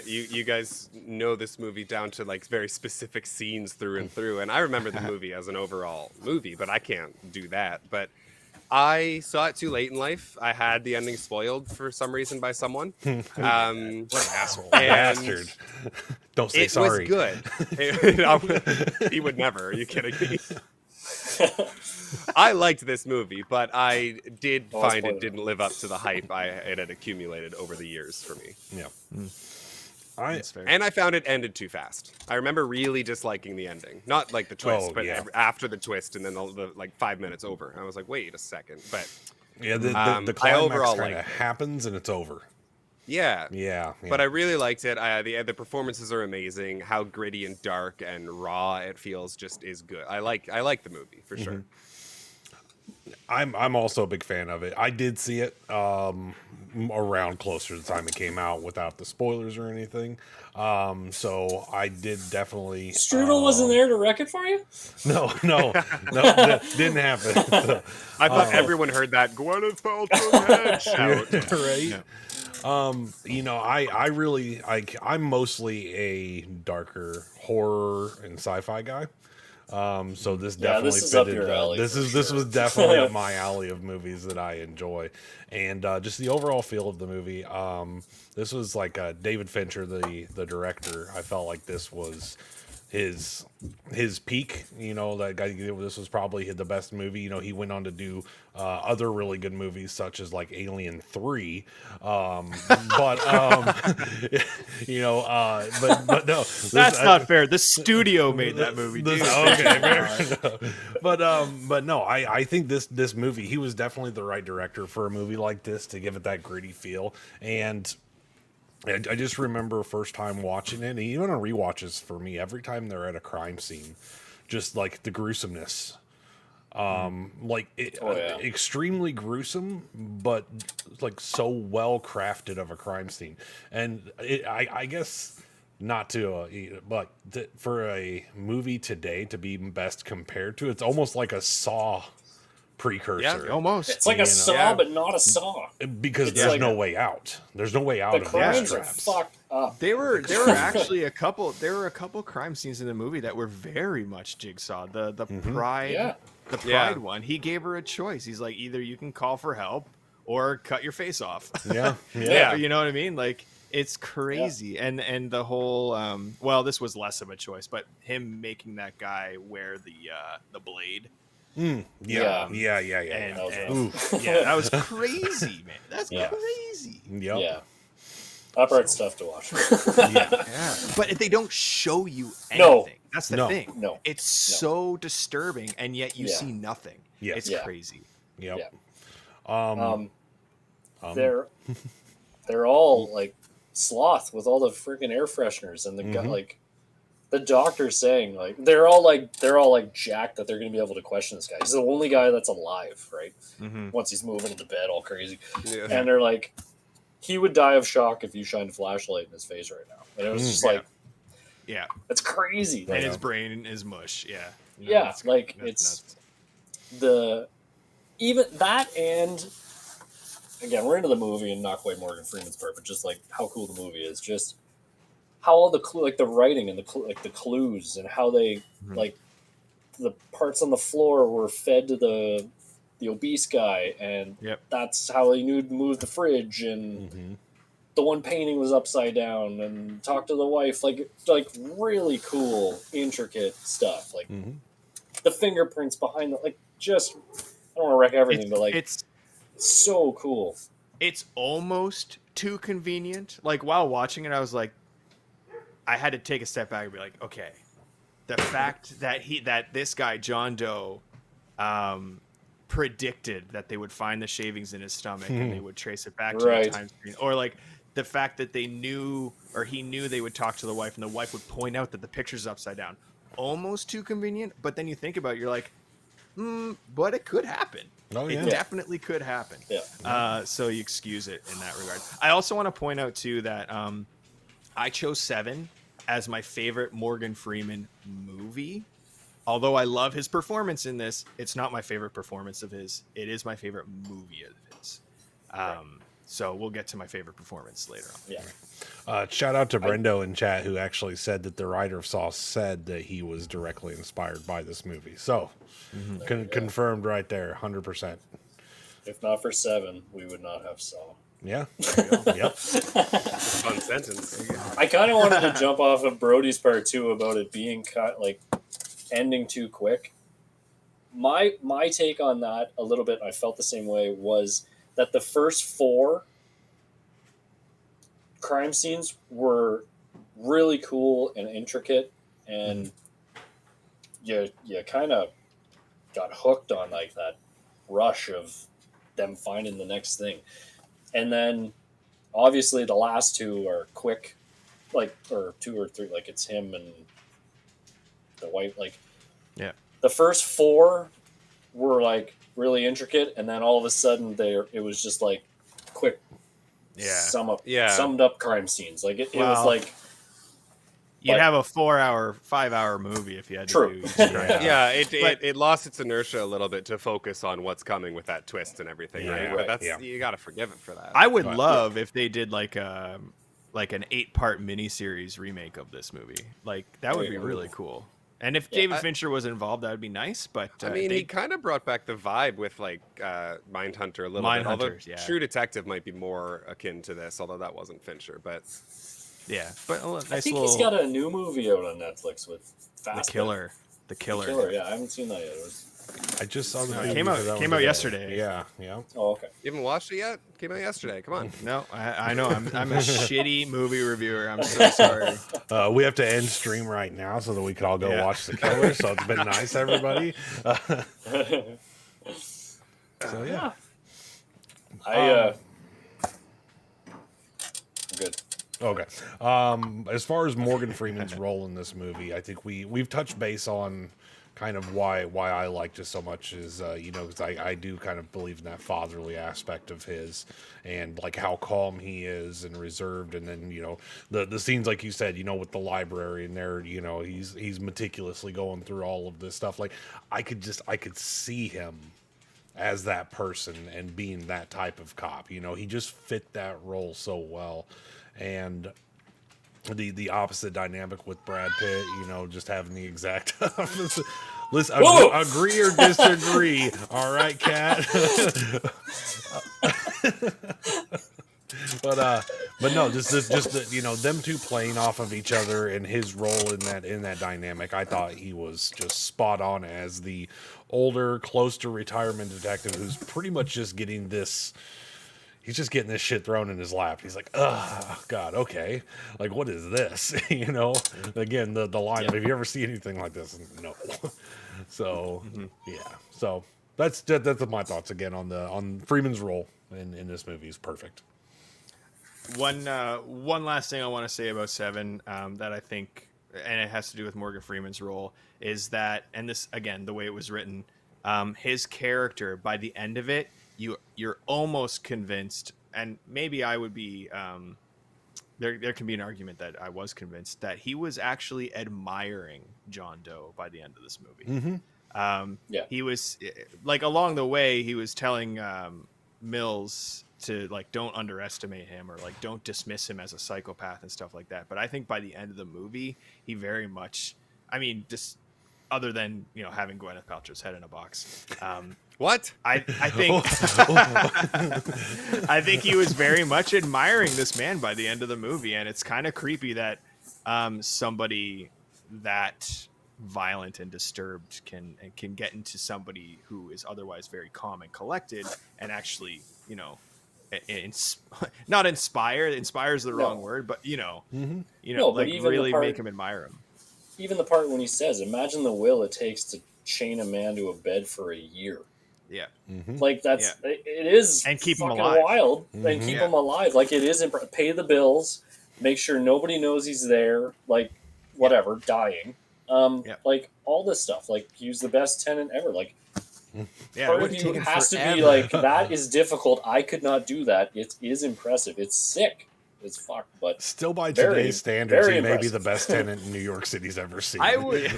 Speaker 4: You guys know this movie down to like very specific scenes through and through, and I remember the movie as an overall movie, but I can't do that. But I saw it too late in life. I had the ending spoiled for some reason by someone. What
Speaker 2: an asshole!
Speaker 1: Bastard! Don't say sorry.
Speaker 4: It was good. He would never. Are you kidding me? I liked this movie, but I did find it didn't live up to the hype it had accumulated over the years for me.
Speaker 1: Yeah.
Speaker 4: And I found it ended too fast. I remember really disliking the ending. Not like the twist, but after the twist and then the like 5 minutes over. I was like, wait a second. But
Speaker 1: yeah, the climax kind of happens and it's over.
Speaker 4: Yeah. But I really liked it. The performances are amazing. How gritty and dark and raw it feels just is good. I like the movie for sure.
Speaker 1: I'm also a big fan of it. I did see it around closer to the time it came out without the spoilers or anything. So I did definitely.
Speaker 3: Strudel wasn't there to wreck it for you?
Speaker 1: No, that didn't happen.
Speaker 4: I thought everyone heard that Gwyneth Paltrow's head shout.
Speaker 1: Right? Yeah. You know, I really I'm mostly a darker horror and sci-fi guy. So this definitely
Speaker 3: this is up your alley.
Speaker 1: This was definitely up my alley of movies that I enjoy, and just the overall feel of the movie. This was like David Fincher, the director. I felt like this was his peak. You know, that guy. This was probably the best movie. You know, he went on to do other really good movies such as like Alien 3, but you know, but no,
Speaker 2: that's not fair. The studio made that movie.
Speaker 1: But no, I think this movie, he was definitely the right director for a movie like this to give it that gritty feel. And I just remember first time watching it, and even on rewatches for me, every time they're at a crime scene, just like the gruesomeness. Extremely gruesome, but like so well crafted of a crime scene. And I guess not to, but for a movie today to be best compared to, it's almost like a Saw precursor.
Speaker 2: Yeah, almost.
Speaker 3: It's like a Saw, but not a Saw.
Speaker 1: Because there's no way out. There's no way out of these traps.
Speaker 3: Fucked up.
Speaker 2: There were actually a couple crime scenes in the movie that were very much Jigsaw. The Pride. The Pride one, he gave her a choice. He's like, either you can call for help or cut your face off.
Speaker 1: Yeah.
Speaker 2: You know what I mean? Like, it's crazy. Yeah. And the whole, well, this was less of a choice, but him making that guy wear the blade
Speaker 1: Yeah.
Speaker 3: Yeah.
Speaker 2: And,
Speaker 3: That was
Speaker 2: and-
Speaker 3: rough.
Speaker 2: yeah, that was crazy, man. That's
Speaker 3: Yeah.
Speaker 2: crazy.
Speaker 1: Yep.
Speaker 3: Yeah. That part's tough to watch.
Speaker 2: Yeah, but if they don't show you
Speaker 3: No.
Speaker 2: anything, that's the
Speaker 1: No.
Speaker 2: thing.
Speaker 3: No.
Speaker 2: It's so disturbing, and yet you
Speaker 3: Yeah.
Speaker 2: see nothing.
Speaker 1: Yes.
Speaker 2: It's
Speaker 3: Yeah.
Speaker 2: crazy.
Speaker 1: Yep.
Speaker 3: They're all like sloth with all the freaking air fresheners and the guy, like the doctor's saying like they're all like jacked that they're gonna be able to question this guy. He's the only guy that's alive, right? Once he's moving into bed all crazy,
Speaker 4: Yeah.
Speaker 3: and they're like, he would die of shock if you shined a flashlight in his face right now. And it was just like,
Speaker 2: Yeah,
Speaker 3: that's crazy.
Speaker 2: and
Speaker 3: Like,
Speaker 2: his brain is mush. Yeah, No,
Speaker 3: yeah,
Speaker 2: that's-
Speaker 3: like
Speaker 2: that's
Speaker 3: it's
Speaker 2: nuts.
Speaker 3: the even that, and again we're into the movie and not quite Morgan Freeman's part, but just like how cool the movie is, just how all the like the writing and the clues and how they like the parts on the floor were fed to the obese guy, and that's how he knew to move the fridge, and the one painting was upside down, and talk to the wife, like really cool intricate stuff, like the fingerprints behind the, like, just I don't want to wreck everything, but like
Speaker 2: it's
Speaker 3: so cool.
Speaker 2: It's almost too convenient. Like while watching it, I was like, I had to take a step back and be like, okay, the fact that this guy John Doe predicted that they would find the shavings in his stomach and they would trace it back to the time screen, or like the fact that he knew they would talk to the wife and the wife would point out that the picture's upside down. Almost too convenient, but then you think about it, you're like, but it could happen.
Speaker 1: Oh, yeah.
Speaker 2: It definitely could happen.
Speaker 3: Yeah.
Speaker 2: So you excuse it in that regard. I also want to point out too that I chose Seven as my favorite Morgan Freeman movie. Although I love his performance in this, it's not my favorite performance of his. It is my favorite movie of his. So we'll get to my favorite performance later on.
Speaker 3: Yeah.
Speaker 1: Shout out to Brendo in chat, who actually said that the writer of Saw said that he was directly inspired by this movie. So confirmed right there, 100%.
Speaker 3: If not for Seven, we would not have Saw.
Speaker 1: Yeah. Yep.
Speaker 4: Fun sentence.
Speaker 3: I kind of wanted to jump off of Brody's part too about it being like ending too quick. My take on that a little bit, I felt the same way, was that the first 4 crime scenes were really cool and intricate, and you kind of got hooked on like that rush of them finding the next thing. And then obviously the last 2 are quick, like, or 2 or 3, like it's him and the wife, like, the first 4 were like really intricate, and then all of a sudden it was just like quick summed up crime scenes. Like it was like
Speaker 2: you'd have a 5-hour movie if you had to
Speaker 3: True.
Speaker 2: do each
Speaker 4: Yeah, it lost its inertia a little bit to focus on what's coming with that twist and everything, right? But that's you got to forgive it for that.
Speaker 2: I would love if they did like an 8-part miniseries remake of this movie. Like that would be really cool. And if David Fincher was involved, that would be nice. But
Speaker 4: I mean, he kind of brought back the vibe with like Mindhunter a little bit. Although True Detective might be more akin to this, although that wasn't Fincher. But
Speaker 2: but
Speaker 3: I think he's got a new movie out on Netflix with
Speaker 2: The Killer.
Speaker 3: The Killer. Yeah, I haven't seen that yet.
Speaker 1: I just saw the
Speaker 2: It came out yesterday.
Speaker 1: Yeah.
Speaker 3: Oh, okay.
Speaker 4: You haven't watched it yet? Came out yesterday. Come on.
Speaker 2: No, I know. I'm a shitty movie reviewer. I'm so sorry.
Speaker 1: We have to end stream right now so that we can all go watch The Killer. So it's been nice, everybody. So yeah.
Speaker 3: I'm good.
Speaker 1: Okay. As far as Morgan Freeman's role in this movie, I think we've touched base on kind of why I liked it so much is, because I do kind of believe in that fatherly aspect of his, and like how calm he is and reserved. And then, the scenes, like you said, with the library and there, he's meticulously going through all of this stuff. Like I could see him as that person and being that type of cop. He just fit that role so well. And the opposite dynamic with Brad Pitt, just having the exact opposite. Listen, agree or disagree. All right, Kat. But no, just them two playing off of each other and his role in that dynamic. I thought he was just spot on as the older, close to retirement detective who's pretty much just getting this. He's just getting this shit thrown in his lap. He's like, oh, God, okay. Like, what is this? Again, the line of, have you ever seen anything like this? No. So, yeah. So, that's my thoughts again on Freeman's role in this movie is perfect.
Speaker 2: One last thing I want to say about Seven that I think, and it has to do with Morgan Freeman's role, is that, and this, again, the way it was written, his character, by the end of it, you're almost convinced, and maybe I would be there can be an argument that I was convinced that he was actually admiring John Doe by the end of this movie. He was like, along the way he was telling Mills to, like, don't underestimate him, or like don't dismiss him as a psychopath and stuff like that. But I think by the end of the movie he very much, I mean, just other than, having Gwyneth Paltrow's head in a box,
Speaker 4: what?
Speaker 2: I think I think he was very much admiring this man by the end of the movie, and it's kind of creepy that somebody that violent and disturbed can get into somebody who is otherwise very calm and collected, and actually, not inspire. Inspire is the wrong word, but really make him admire him.
Speaker 3: Even the part when he says, "Imagine the will it takes to chain a man to a bed for a year."
Speaker 2: Yeah.
Speaker 3: Like, that's it is,
Speaker 2: and keep him
Speaker 3: fucking
Speaker 2: alive.
Speaker 3: wild, and keep him alive. Like, it is pay the bills, make sure nobody knows he's there, like, whatever, dying, like, all this stuff. Like, he was the best tenant ever. Like, part of you has to be like, that is difficult. I could not do that. It is impressive. It's sick. It's fucked, but
Speaker 1: still by today's standards, he may be the best tenant in New York City's ever seen.
Speaker 2: I would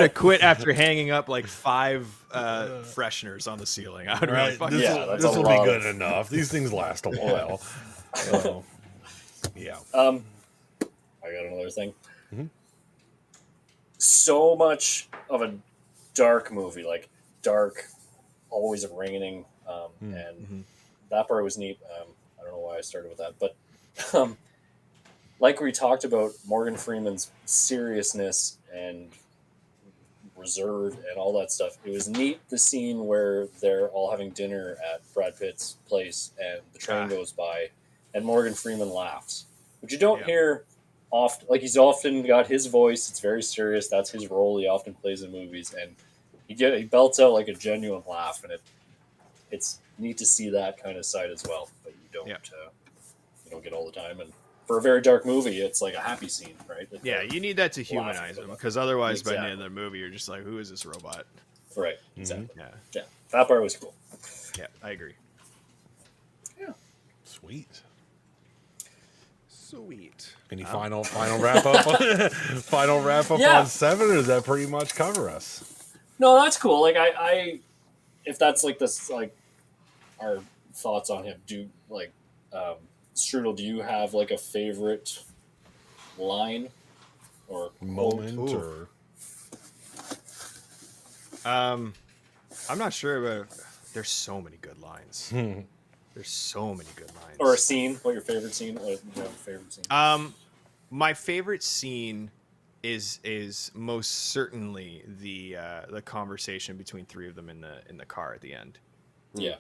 Speaker 2: have quit after hanging up like 5 fresheners on the ceiling. I would
Speaker 1: right.
Speaker 2: like,
Speaker 1: this will be good enough. These things last a while.
Speaker 3: I got another thing. So much of a dark movie, like dark, always raining, and that part was neat. I don't know why I started with that, but like we talked about Morgan Freeman's seriousness and reserve and all that stuff, it was neat, the scene where they're all having dinner at Brad Pitt's place and the train goes by and Morgan Freeman laughs, which you don't hear often. Like, he's often got his voice, it's very serious, that's his role, he often plays in movies, and he belts out like a genuine laugh, and it's neat to see that kind of side as well, but you don't get all the time. And for a very dark movie, it's like a happy scene, right?
Speaker 2: You need that to humanize him, because otherwise by the end of the movie you're just like, who is this robot?
Speaker 3: Right, exactly. Yeah, that part was cool.
Speaker 2: Yeah, I agree.
Speaker 3: Yeah,
Speaker 1: sweet. Any final wrap up? Final wrap up on 7, or does that pretty much cover us?
Speaker 3: No, that's cool. Like, I if that's like this, like, our thoughts on him. Do, like, Strudel, do you have like a favorite line or
Speaker 1: moment or?
Speaker 2: I'm not sure, but there's so many good lines. There's so many good lines.
Speaker 3: Or a scene. What your favorite scene? Or, favorite scene?
Speaker 2: My favorite scene is most certainly the conversation between 3 of them in the car at the end.
Speaker 3: Yeah.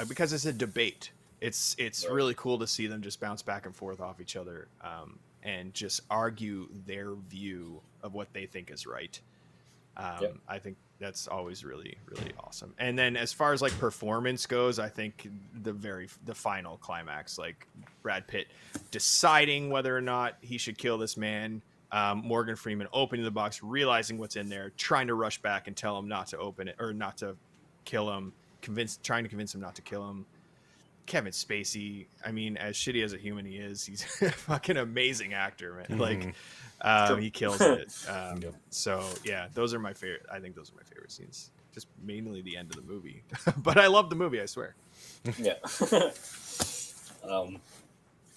Speaker 2: Because it's a debate. It's really cool to see them just bounce back and forth off each other, and just argue their view of what they think is right. I think that's always really, really awesome. And then as far as like performance goes, I think the final climax, like Brad Pitt deciding whether or not he should kill this man, Morgan Freeman opening the box, realizing what's in there, trying to rush back and tell him not to open it or not to kill him, trying to convince him not to kill him. Kevin Spacey, I mean, as shitty as a human he is, he's a fucking amazing actor, man. Like, he kills it. So yeah, those are my favorite. I think those are my favorite scenes. Just mainly the end of the movie, but I love the movie, I swear.
Speaker 3: Yeah.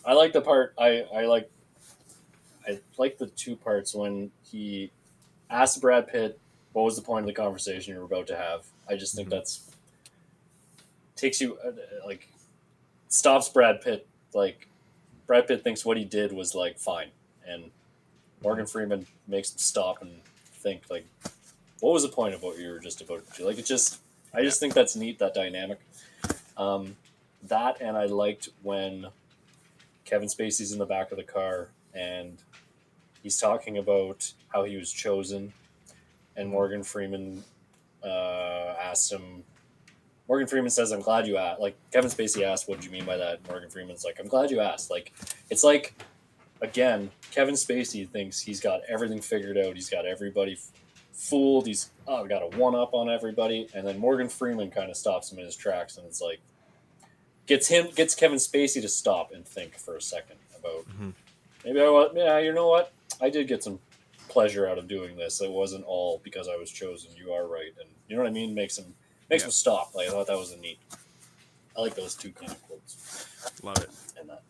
Speaker 3: I like the part. I like the 2 parts when he asked Brad Pitt what was the point of the conversation you were about to have. I just think that's takes you like stops Brad Pitt like Brad Pitt thinks what he did was like fine, and Morgan Freeman makes him stop and think like, what was the point of what you were just about to do? Like I just think that's neat, that dynamic. That, and I liked when Kevin Spacey's in the back of the car and he's talking about how he was chosen, and Morgan Freeman asks him. Morgan Freeman says, "I'm glad you asked." Like Kevin Spacey asked, "What do you mean by that?" Morgan Freeman's like, "I'm glad you asked." Like it's like, again, Kevin Spacey thinks he's got everything figured out. He's got everybody fooled. He's got a one up on everybody, and then Morgan Freeman kind of stops him in his tracks, and it's like gets Kevin Spacey to stop and think for a second about maybe you know what, I did get some pleasure out of doing this. It wasn't all because I was chosen. You are right, and you know what I mean. Makes him stop. Like I thought that was a neat. I like those two kind of quotes.
Speaker 2: Love it.
Speaker 3: And that.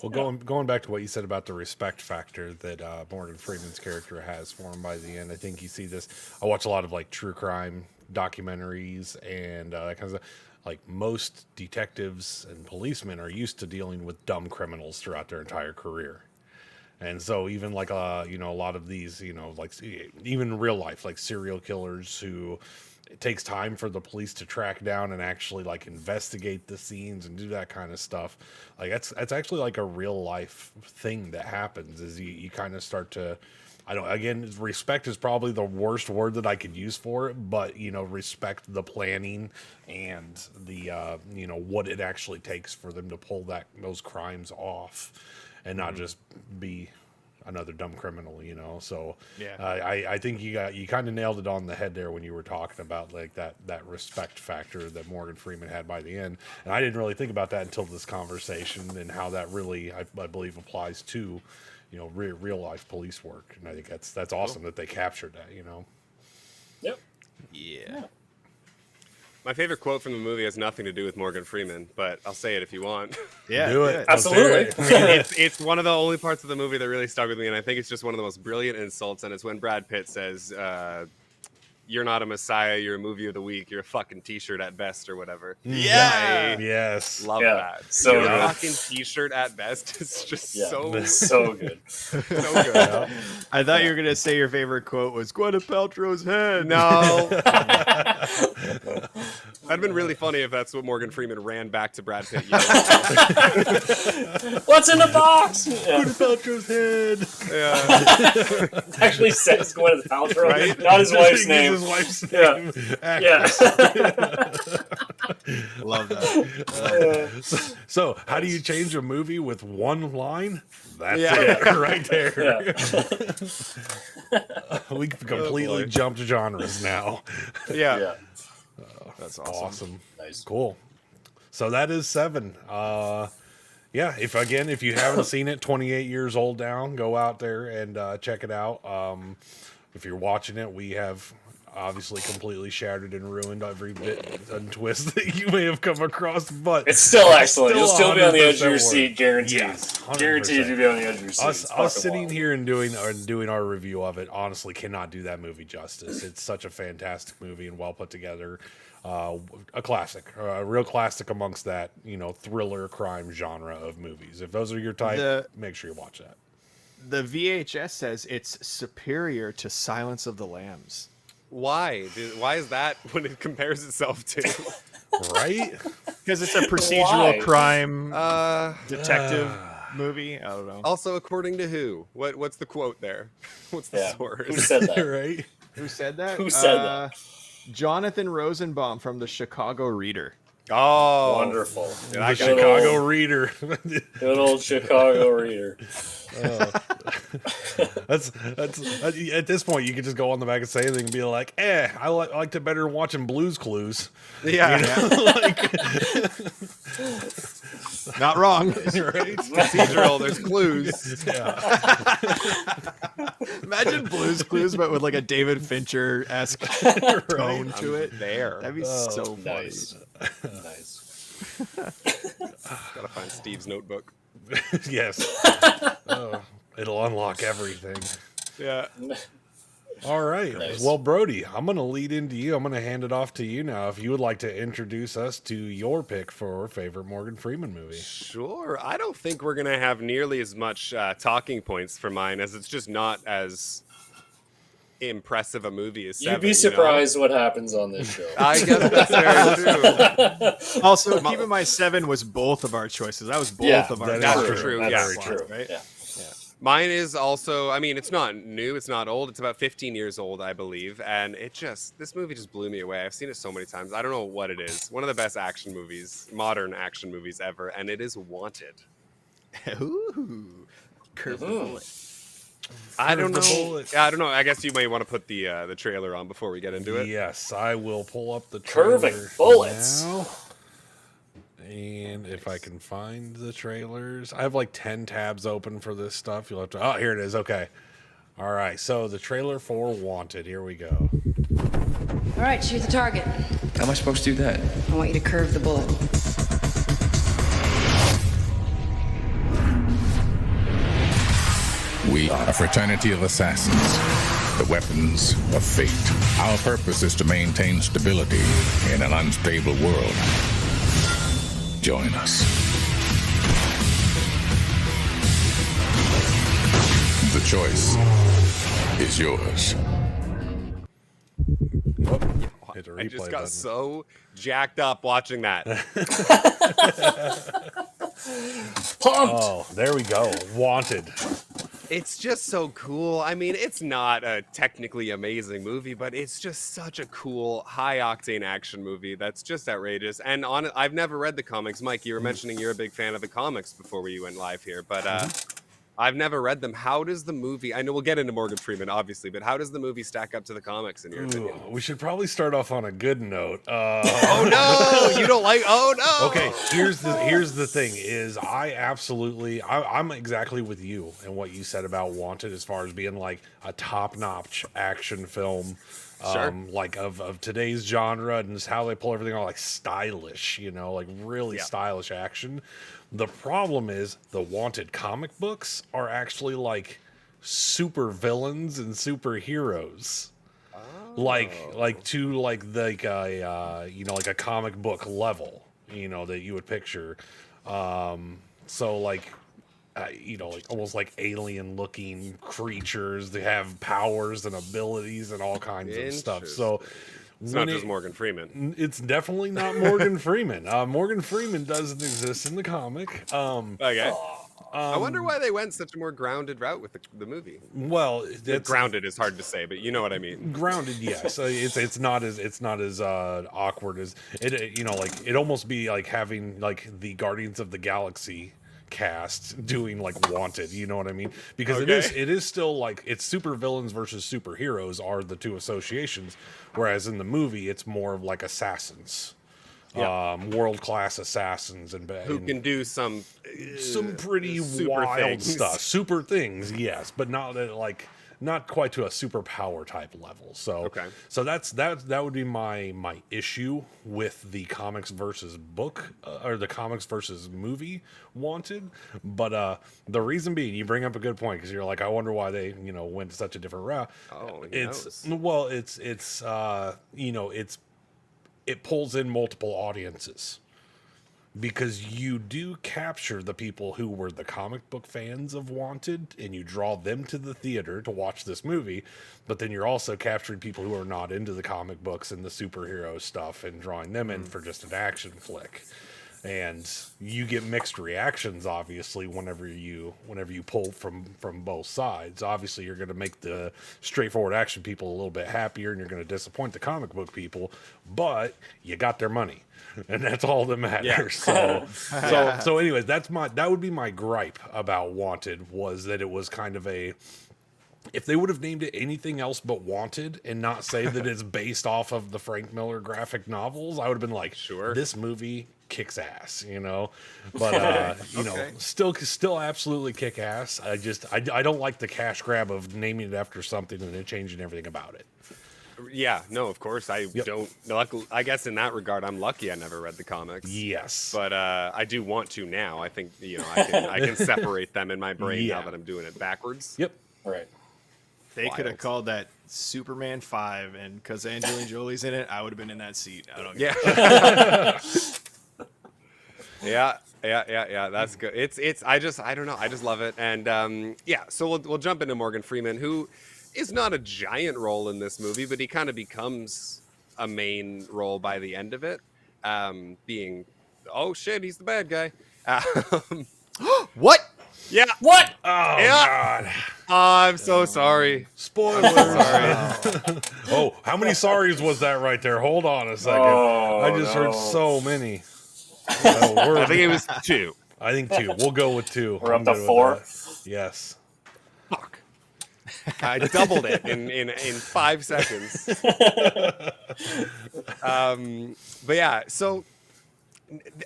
Speaker 1: Well, going back to what you said about the respect factor that Morgan Freeman's character has for him by the end, I think you see this. I watch a lot of like true crime documentaries and that kind of stuff. Like most detectives and policemen are used to dealing with dumb criminals throughout their entire career. And so even like a lot of these, like even real life, like serial killers who it takes time for the police to track down and actually like investigate the scenes and do that kind of stuff. Like that's actually like a real life thing that happens is you kind of start to, again, respect is probably the worst word that I could use for it, but respect the planning and the, what it actually takes for them to pull those crimes off and not just be another dumb criminal, So
Speaker 2: Yeah.
Speaker 1: I think you kind of nailed it on the head there when you were talking about like that respect factor that Morgan Freeman had by the end. And I didn't really think about that until this conversation and how that really, I believe, applies to, real life police work. And I think that's awesome that they captured that,
Speaker 3: Yep.
Speaker 2: Yeah.
Speaker 4: My favorite quote from the movie has nothing to do with Morgan Freeman, but I'll say it if you want.
Speaker 2: Yeah.
Speaker 1: Do it.
Speaker 3: Absolutely.
Speaker 4: It's one of the only parts of the movie that really stuck with me, and I think it's just one of the most brilliant insults, and it's when Brad Pitt says, you're not a messiah, you're a movie of the week, you're a fucking t-shirt at best or whatever.
Speaker 2: Yeah.
Speaker 1: Yes.
Speaker 4: Love that.
Speaker 3: So
Speaker 4: you're
Speaker 3: good.
Speaker 4: a fucking t-shirt at best. It's just so
Speaker 3: good.
Speaker 4: so good.
Speaker 2: I thought you were gonna say your favorite quote was Gwyneth Paltrow's head.
Speaker 4: No. That'd been really funny if that's what Morgan Freeman ran back to Brad Pitt.
Speaker 3: What's in the box?
Speaker 1: Gwyneth Paltrow's head.
Speaker 4: Yeah.
Speaker 3: Actually says Gwyneth Paltrow,
Speaker 4: Right?
Speaker 3: not his wife's name.
Speaker 1: His wife's
Speaker 3: Yeah.
Speaker 1: name.
Speaker 3: Yeah.
Speaker 2: Love that.
Speaker 1: So how do you change a movie with one line? That's
Speaker 4: Yeah.
Speaker 1: it right there.
Speaker 3: Yeah.
Speaker 1: We completely jumped genres now.
Speaker 4: Yeah.
Speaker 3: Yeah.
Speaker 2: That's awesome.
Speaker 1: Awesome.
Speaker 3: Nice.
Speaker 1: Cool. So that is 7. Yeah, if you haven't seen it, 28 years old now, go out there and check it out. If you're watching it, we have obviously completely shattered and ruined every bit and twist that you may have come across, but
Speaker 3: It's still excellent. You'll still be on the edge of
Speaker 1: 100%
Speaker 3: your seat, guaranteed.
Speaker 1: Yes, 100%.
Speaker 3: Guaranteed you'll be on the edge of your seat.
Speaker 1: Us sitting here and doing our review of it honestly cannot do that movie justice. It's such a fantastic movie and well put together. A classic, a real classic amongst that thriller crime genre of movies. If those are your type, make sure you watch that.
Speaker 2: The VHS says it's superior to Silence of the Lambs.
Speaker 4: Why? Why is that when it compares itself to?
Speaker 1: Right?
Speaker 2: Because it's a procedural
Speaker 3: Why?
Speaker 2: crime detective movie. I don't know.
Speaker 4: Also, according to who? What's the quote there? What's the
Speaker 3: Yeah.
Speaker 4: source?
Speaker 3: Who said that?
Speaker 1: Right?
Speaker 2: Who said that?
Speaker 3: Who said that?
Speaker 2: Jonathan Rosenbaum from the Chicago Reader.
Speaker 4: Oh,
Speaker 3: Wonderful.
Speaker 1: The Chicago Reader.
Speaker 3: Good old Chicago Reader.
Speaker 1: That's at this point you could just go on the back and say anything and be like, I liked it better watching Blue's Clues.
Speaker 4: Yeah.
Speaker 2: Not wrong.
Speaker 1: Right?
Speaker 4: Procedural. There's clues.
Speaker 2: Imagine Blue's Clues, but with like a David Fincher-esque tone to it.
Speaker 4: There.
Speaker 2: That'd be so funny.
Speaker 3: Nice. Nice.
Speaker 4: Gotta find Steve's notebook.
Speaker 1: Yes. It'll unlock everything.
Speaker 4: Yeah.
Speaker 1: All right.
Speaker 3: Nice.
Speaker 1: Well, Brody, I'm going to lead into you. I'm going to hand it off to you now. If you would like to introduce us to your pick for favorite Morgan Freeman movie.
Speaker 4: Sure. I don't think we're gonna have nearly as much talking points for mine, as it's just not as impressive a movie as
Speaker 3: You'd
Speaker 4: Seven.
Speaker 3: be surprised what happens on this show.
Speaker 4: I guess that's very true.
Speaker 2: Also, keep in mind, 7 was both of our choices. That was both
Speaker 3: Yeah,
Speaker 2: of our
Speaker 1: that is
Speaker 2: choices.
Speaker 4: true.
Speaker 3: That's
Speaker 4: Yeah.
Speaker 3: very true.
Speaker 2: Right?
Speaker 3: Yeah.
Speaker 4: Mine is also, I mean, it's not new, it's not old, it's about 15 years old, I believe, and this movie just blew me away. I've seen it so many times. I don't know what it is. One of the best action movies, modern action movies ever, and it is Wanted.
Speaker 2: Ooh. Curve the bullet.
Speaker 4: I don't
Speaker 1: the
Speaker 4: know.
Speaker 1: bullet.
Speaker 4: I don't know. I guess you may want to put the trailer on before we get into it.
Speaker 1: Yes, I will pull up the
Speaker 3: Curving
Speaker 1: trailer
Speaker 3: bullets.
Speaker 1: now. And if I can find the trailers, I have like 10 tabs open for this stuff. You'll have to. Oh, here it is. Okay. All right. So the trailer for Wanted. Here we go.
Speaker 9: All right, shoot the target.
Speaker 7: How am I supposed to do that?
Speaker 9: I want you to curve the bullet.
Speaker 5: We are a fraternity of assassins, the weapons of fate. Our purpose is to maintain stability in an unstable world. Join us. The choice is yours.
Speaker 1: Hit the
Speaker 4: I just
Speaker 1: replay
Speaker 4: got
Speaker 1: button.
Speaker 4: so jacked up watching that.
Speaker 3: Pumped.
Speaker 1: Oh, there we go. Wanted.
Speaker 4: It's just so cool. I mean, it's not a technically amazing movie, but it's just such a cool, high-octane action movie that's just outrageous. And I've never read the comics. Mike, you were mentioning you're a big fan of the comics before we went live here, but I've never read them. How does the movie... I know we'll get into Morgan Freeman, obviously, but how does the movie stack up to the comics, in your opinion?
Speaker 1: Ooh, we should probably start off on a good note.
Speaker 4: Oh, no! You don't like... Oh, no!
Speaker 1: Okay, here's the thing is I'm exactly with you and what you said about Wanted as far as being like a top-notch action film,
Speaker 4: Sure.
Speaker 1: like of today's genre and just how they pull everything off, like stylish, like really stylish action. The problem is the Wanted comic books are actually like super villains and superheroes. Like a comic book level, that you would picture. So like almost like alien looking creatures. They have powers and abilities and all kinds of stuff. So
Speaker 4: it's not just Morgan Freeman.
Speaker 1: It's definitely not Morgan Freeman. Morgan Freeman doesn't exist in the comic.
Speaker 4: Okay. I wonder why they went such a more grounded route with the movie.
Speaker 1: Well,
Speaker 4: grounded is hard to say, but you know what I mean.
Speaker 1: Grounded, yes. It's not as awkward as it. It almost be like having like the Guardians of the Galaxy cast doing like Wanted. You know what I mean? Because it is still like it's super villains versus superheroes are the two associations, whereas in the movie it's more of like assassins. World-class assassins and
Speaker 4: who can do some
Speaker 1: pretty
Speaker 4: super
Speaker 1: wild
Speaker 4: things.
Speaker 1: stuff, super things, yes, but not quite to a superpower type level. So that would be my issue with the comics versus book or the comics versus movie Wanted. But the reason being, you bring up a good point because you're like, I wonder why they went such a different route. It pulls in multiple audiences because you do capture the people who were the comic book fans of Wanted and you draw them to the theater to watch this movie, but then you're also capturing people who are not into the comic books and the superhero stuff and drawing them in for just an action flick. And you get mixed reactions, obviously, whenever you pull from both sides. Obviously, you're going to make the straightforward action people a little bit happier, and you're going to disappoint the comic book people. But you got their money, and that's all that matters. Yeah. So, anyways, that would be my gripe about Wanted, was that it was kind of a. If they would have named it anything else but Wanted and not say that it's based off of the Frank Miller graphic novels, I would have been like, sure, this movie kicks ass, but still absolutely kick ass. I don't like the cash grab of naming it after something and then changing everything about it.
Speaker 4: Yeah, no, of course I don't. I guess in that regard, I'm lucky I never read the comics.
Speaker 1: Yes,
Speaker 4: but I do want to now. I think I can separate them in my brain now that I'm doing it backwards.
Speaker 1: Yep.
Speaker 3: Right.
Speaker 2: They could have
Speaker 4: wild.
Speaker 2: called that Superman 5, and because Angelina Jolie's in it, I would have been in that seat. I don't.
Speaker 4: Yeah. Yeah. That's good. I don't know. I just love it. And yeah. So we'll jump into Morgan Freeman, who is not a giant role in this movie, but he kind of becomes a main role by the end of it. Being, oh shit, he's the bad guy.
Speaker 2: What?
Speaker 4: Yeah.
Speaker 3: What?
Speaker 1: Oh
Speaker 4: Yeah.
Speaker 1: God!
Speaker 4: I'm so sorry.
Speaker 1: Spoilers.
Speaker 4: Sorry.
Speaker 1: Oh, how many sorries was that right there? Hold on a second.
Speaker 3: Oh,
Speaker 1: I just heard
Speaker 3: no.
Speaker 1: so many. No,
Speaker 4: I think it was 2.
Speaker 1: I think 2. We'll go with 2.
Speaker 3: We're
Speaker 1: I'm
Speaker 3: up to
Speaker 1: good with
Speaker 3: 4.
Speaker 1: that. Yes.
Speaker 4: Fuck. I doubled it in 5 seconds. But yeah, so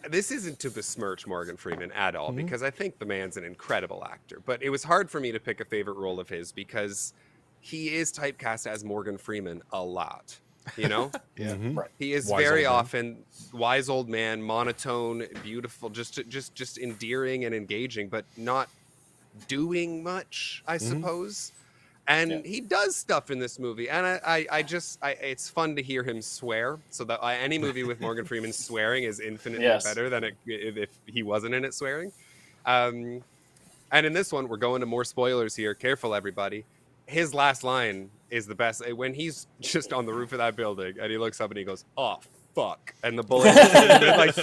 Speaker 4: this isn't to besmirch Morgan Freeman at all, because I think the man's an incredible actor. But it was hard for me to pick a favorite role of his because he is typecast as Morgan Freeman a lot. You know?
Speaker 2: Yeah.
Speaker 3: Right.
Speaker 4: He is
Speaker 1: Wise
Speaker 4: very
Speaker 1: old man.
Speaker 4: often wise old man, monotone, beautiful, just endearing and engaging, but not doing much, I suppose. And he does stuff in this movie, and it's fun to hear him swear. So that any movie with Morgan Freeman swearing is infinitely better than if he wasn't in it swearing. And in this one, we're going to more spoilers here. Careful, everybody. His last line is the best. When he's just on the roof of that building, and he looks up and he goes, "Oh fuck!" and the bullet like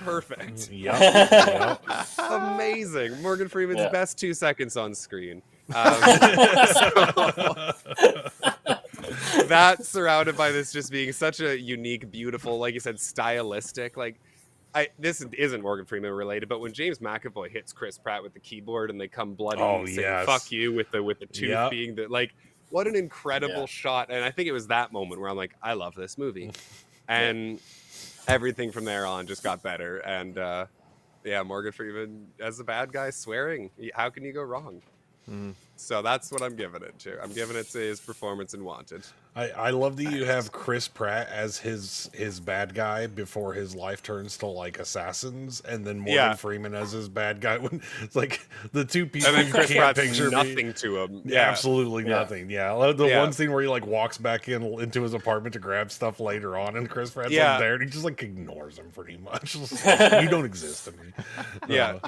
Speaker 4: perfect.
Speaker 1: Yep.
Speaker 4: Amazing. Morgan Freeman's best 2 seconds on screen. That surrounded by this just being such a unique, beautiful, like you said, stylistic. Like, this isn't Morgan Freeman related, but when James McAvoy hits Chris Pratt with the keyboard and they come bloody, saying "fuck you" with the tooth being the like, what an incredible shot. And I think it was that moment where I'm like, I love this movie, and everything from there on just got better. And yeah, Morgan Freeman as the bad guy swearing, how can you go wrong? So that's what I'm giving it to. I'm giving it to his performance in Wanted.
Speaker 1: I love that you have Chris Pratt as his bad guy before his life turns to like assassins, and then Morgan Freeman as his bad guy when it's like the two people
Speaker 4: And then
Speaker 1: you
Speaker 4: Chris
Speaker 1: can't
Speaker 4: Pratt's
Speaker 1: picture
Speaker 4: nothing to him.
Speaker 1: absolutely nothing. Yeah, the one scene where he like walks back into his apartment to grab stuff later on, and Chris Pratt's like there, and he just like ignores him pretty much. Like, you don't exist to me.
Speaker 4: And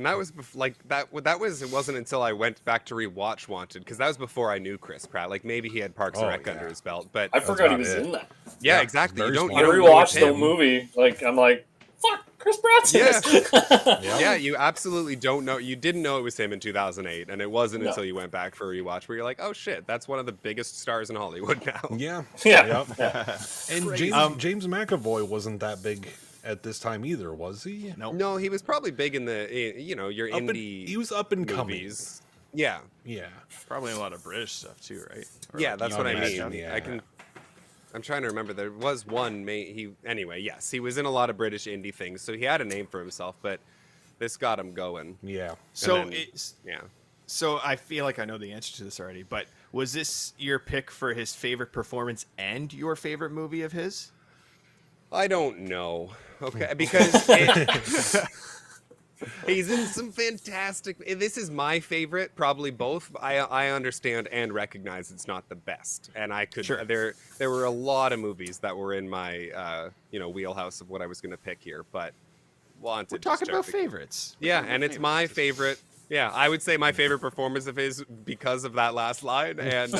Speaker 4: that was like that. It wasn't until I went back to rewatch Wanted, because that was before I knew Chris Pratt. Like maybe he had Parks and Rec under his belt, but
Speaker 3: I forgot he was in that.
Speaker 4: Yeah, exactly. You don't.
Speaker 3: I rewatched the movie. Like I'm like, fuck, Chris Pratt's in this.
Speaker 4: Yeah, you absolutely don't know. You didn't know it was him in 2008, and it wasn't until you went back for a rewatch where you're like, oh shit, that's one of the biggest stars in Hollywood now.
Speaker 1: And James McAvoy wasn't that big at this time either, was he?
Speaker 4: No, he was probably big in the your indie.
Speaker 1: He was up and coming.
Speaker 4: Yeah.
Speaker 2: Probably a lot of British stuff too, right? Or
Speaker 4: Yeah,
Speaker 2: like
Speaker 4: that's what I
Speaker 2: English
Speaker 4: mean.
Speaker 2: stuff.
Speaker 4: I'm trying to remember. There was one. Anyway, yes, he was in a lot of British indie things, so he had a name for himself. But this got him going.
Speaker 1: Yeah.
Speaker 2: So So I feel like I know the answer to this already, but was this your pick for his favorite performance and your favorite movie of his?
Speaker 4: I don't know. Okay, because he's in some fantastic. This is my favorite, probably both. I understand and recognize it's not the best, and I could. There were a lot of movies that were in my wheelhouse of what I was going to pick here, but Wanted.
Speaker 2: We're talking about favorites.
Speaker 4: Yeah, and it's my favorite. Yeah, I would say my favorite performance of his because of that last line, and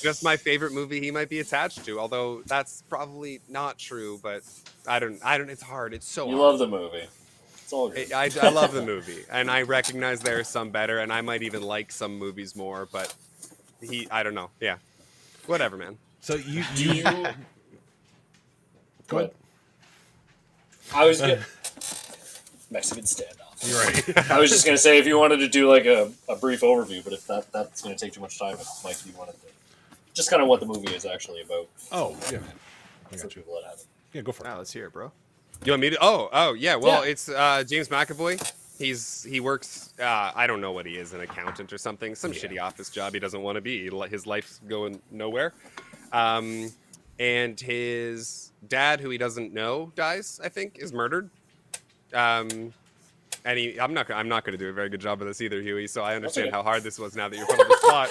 Speaker 4: just my favorite movie he might be attached to. Although that's probably not true, but I don't. It's hard. It's so.
Speaker 3: You
Speaker 4: hard.
Speaker 3: love the movie. It's all good.
Speaker 4: I love the movie, and I recognize there are some better, and I might even like some movies more. But I don't know. Yeah, whatever, man.
Speaker 1: So you go ahead.
Speaker 3: I was good. Mexican standoff.
Speaker 1: You're right.
Speaker 3: I was just gonna say if you wanted to do like a brief overview, but if that's gonna take too much time, if Mike, you wanted to just kind of what the movie is actually about.
Speaker 1: Oh yeah, I
Speaker 3: for
Speaker 1: got you.
Speaker 3: people that haven't.
Speaker 1: Yeah, go for it.
Speaker 2: Let's hear it, bro.
Speaker 4: You want me to? Oh yeah. Well, it's James McAvoy. He works. I don't know what he is, an accountant or something. Some shitty office job he doesn't want to be. His life's going nowhere. And his dad, who he doesn't know, dies. I think is murdered. And I'm not going to do a very good job of this either, Huey. So I understand how hard this was now that you're put on the spot.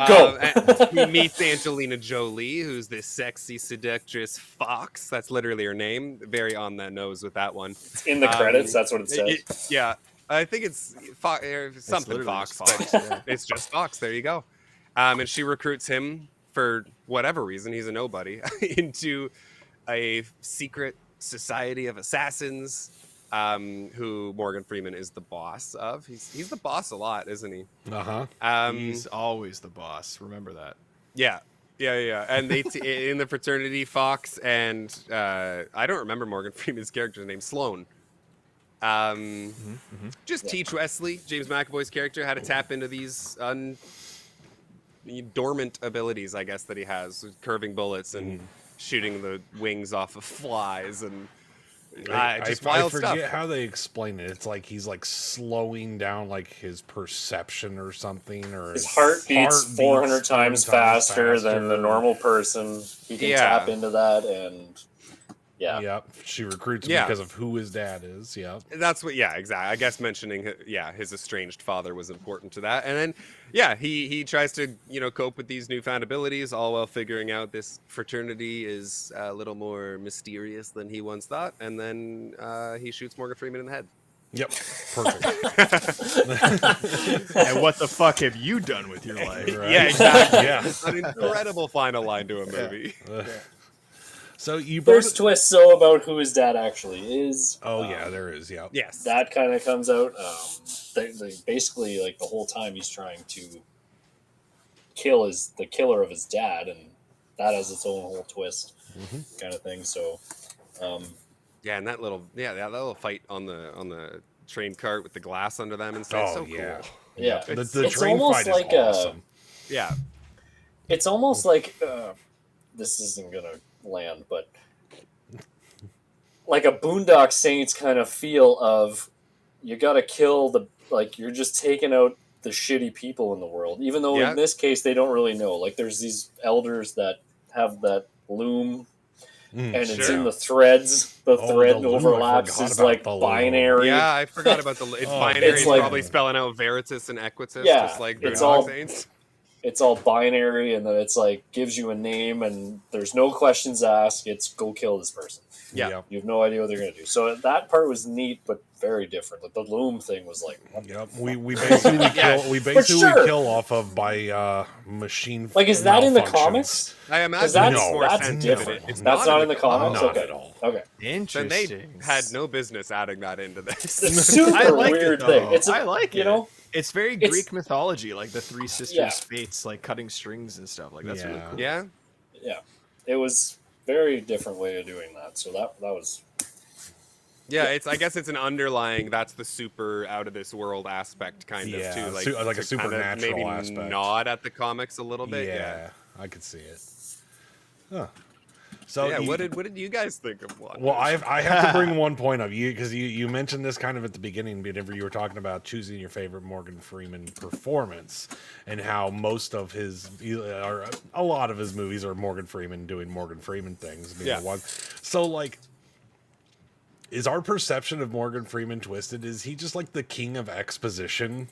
Speaker 3: Go.
Speaker 4: And he meets Angelina Jolie, who's this sexy seductress fox. That's literally her name. Very on the nose with that one.
Speaker 3: In the credits, that's what it says.
Speaker 4: Yeah, I think it's something Fox, but it's just Fox. There you go. And she recruits him for whatever reason. He's a nobody into a secret society of assassins. Who Morgan Freeman is the boss of. He's the boss a lot, isn't he?
Speaker 2: He's always the boss. Remember that.
Speaker 4: Yeah. And they in the fraternity, Fox and I don't remember Morgan Freeman's character's name, Sloane. Just teach Wesley, James McAvoy's character, how to tap into these dormant abilities, I guess, that he has, curving bullets and shooting the wings off of flies and. Just wild
Speaker 1: I forget
Speaker 4: stuff.
Speaker 1: how they explain it. It's like he's like slowing down like his perception or something, or
Speaker 3: his heart beats 400 times faster than the normal person. He can tap into that, and
Speaker 1: she recruits him because of who his dad is. Yeah,
Speaker 4: that's what. Yeah, exactly. I guess mentioning his estranged father was important to that, and then he tries to cope with these newfound abilities, all while figuring out this fraternity is a little more mysterious than he once thought, and then he shoots Morgan Freeman in the head.
Speaker 1: Yep, perfect.
Speaker 2: And what the fuck have you done with your life?
Speaker 1: Right?
Speaker 4: Yeah, exactly.
Speaker 1: Yeah,
Speaker 4: an incredible final line to a movie.
Speaker 1: So
Speaker 3: there's twists about who his dad actually is.
Speaker 1: Oh yeah, there is. Yeah.
Speaker 4: Yes.
Speaker 3: That kind of comes out. They basically, like, the whole time he's trying to kill the killer of his dad, and that has its own whole twist, kind of thing. So,
Speaker 4: and that little fight on the train cart with the glass under them and stuff. Cool.
Speaker 3: Yeah.
Speaker 1: The train fight is awesome.
Speaker 4: Yeah.
Speaker 3: It's almost like this isn't gonna land, but like a Boondock Saints kind of feel of you gotta kill you're just taking out the shitty people in the world, even though in this case they don't really know. Like, there's these elders that have that loom and it's in the threads. The thread overlaps is like binary.
Speaker 4: Yeah, I forgot about it's binary. It's like, probably spelling out Veritas and Equitas, just like Boondock Saints.
Speaker 3: It's all binary, and then it's like gives you a name, and there's no questions asked. It's go kill this person.
Speaker 4: Yeah.
Speaker 3: You have no idea what they're gonna do. So that part was neat, but very different. Like, the loom thing was like,
Speaker 1: we basically kill off of by machine.
Speaker 3: Like, is that in the comics?
Speaker 4: I imagine
Speaker 3: that's different. That's not in the comics.
Speaker 1: Not at all.
Speaker 3: Okay.
Speaker 2: Interesting.
Speaker 4: Then they had no business adding that into this.
Speaker 3: It's a super weird thing.
Speaker 2: I like it. It's very
Speaker 3: It's-
Speaker 2: Greek mythology, like the three sisters' fates, like cutting strings and stuff. Like, that's really cool.
Speaker 4: Yeah.
Speaker 3: Yeah. It was very different way of doing that. So that was.
Speaker 4: Yeah, I guess it's an underlying. That's the super out of this world aspect, kind of too,
Speaker 1: like a supernatural
Speaker 4: maybe
Speaker 1: aspect.
Speaker 4: Nod at the comics a little bit.
Speaker 1: Yeah, I could see it. Huh. So
Speaker 4: what did you guys think of one?
Speaker 1: Well, I have to bring one point up, because you mentioned this kind of at the beginning, whenever you were talking about choosing your favorite Morgan Freeman performance, and how most of his, or a lot of his movies are Morgan Freeman doing Morgan Freeman things. One. So, like, is our perception of Morgan Freeman twisted? Is he just like the king of exposition?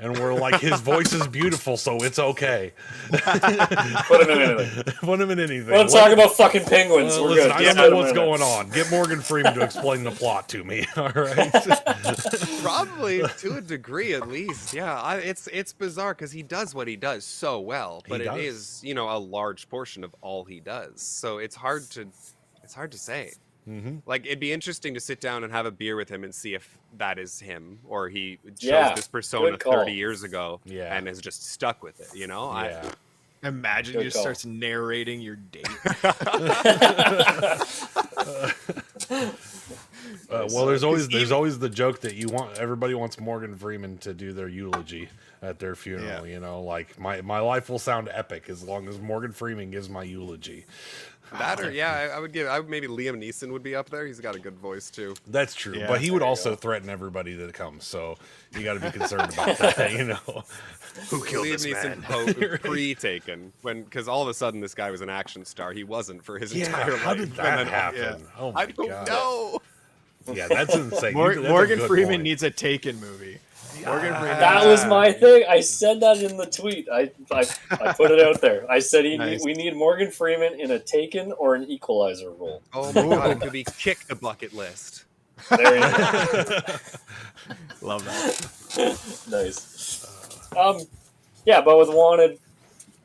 Speaker 1: And we're like, his voice is beautiful, so it's okay.
Speaker 3: Put him in anything.
Speaker 1: Put him in anything.
Speaker 3: We'll talk about fucking penguins. We're
Speaker 1: listen,
Speaker 3: good.
Speaker 1: I don't know what's going on. Get Morgan Freeman to explain the plot to me. All right.
Speaker 4: Probably to a degree, at least. Yeah, it's bizarre because he does what he does so well, but it is a large portion of all he does. So it's hard to say. Like, it'd be interesting to sit down and have a beer with him and see if that is him, or he chose this persona 30 years ago and has just stuck with it.
Speaker 2: Imagine he just starts narrating your date.
Speaker 1: Well, there's always the joke that everybody wants Morgan Freeman to do their eulogy at their funeral. Like, my life will sound epic as long as Morgan Freeman gives my eulogy.
Speaker 4: That, or I would maybe Liam Neeson would be up there. He's got a good voice too.
Speaker 1: That's true, but he would also threaten everybody that comes. So you got to be concerned about that.
Speaker 2: Who killed
Speaker 4: Liam
Speaker 2: this
Speaker 4: Neeson
Speaker 2: man?
Speaker 4: pre-taken because all of a sudden this guy was an action star. He wasn't for his entire life.
Speaker 1: How did that happen? Oh my
Speaker 4: I don't
Speaker 1: God.
Speaker 4: know.
Speaker 1: Yeah, that's insane. That's a
Speaker 2: Morgan
Speaker 1: good
Speaker 2: Freeman
Speaker 1: point.
Speaker 2: needs a Taken movie. Morgan Freeman.
Speaker 3: That was my thing. I said that in the tweet. I put it out there. I said
Speaker 2: Nice.
Speaker 3: we need Morgan Freeman in a Taken or an Equalizer role.
Speaker 4: Oh my god, it could be kick the bucket list.
Speaker 3: There you go.
Speaker 2: Love that.
Speaker 3: Nice. Yeah, but with Wanted,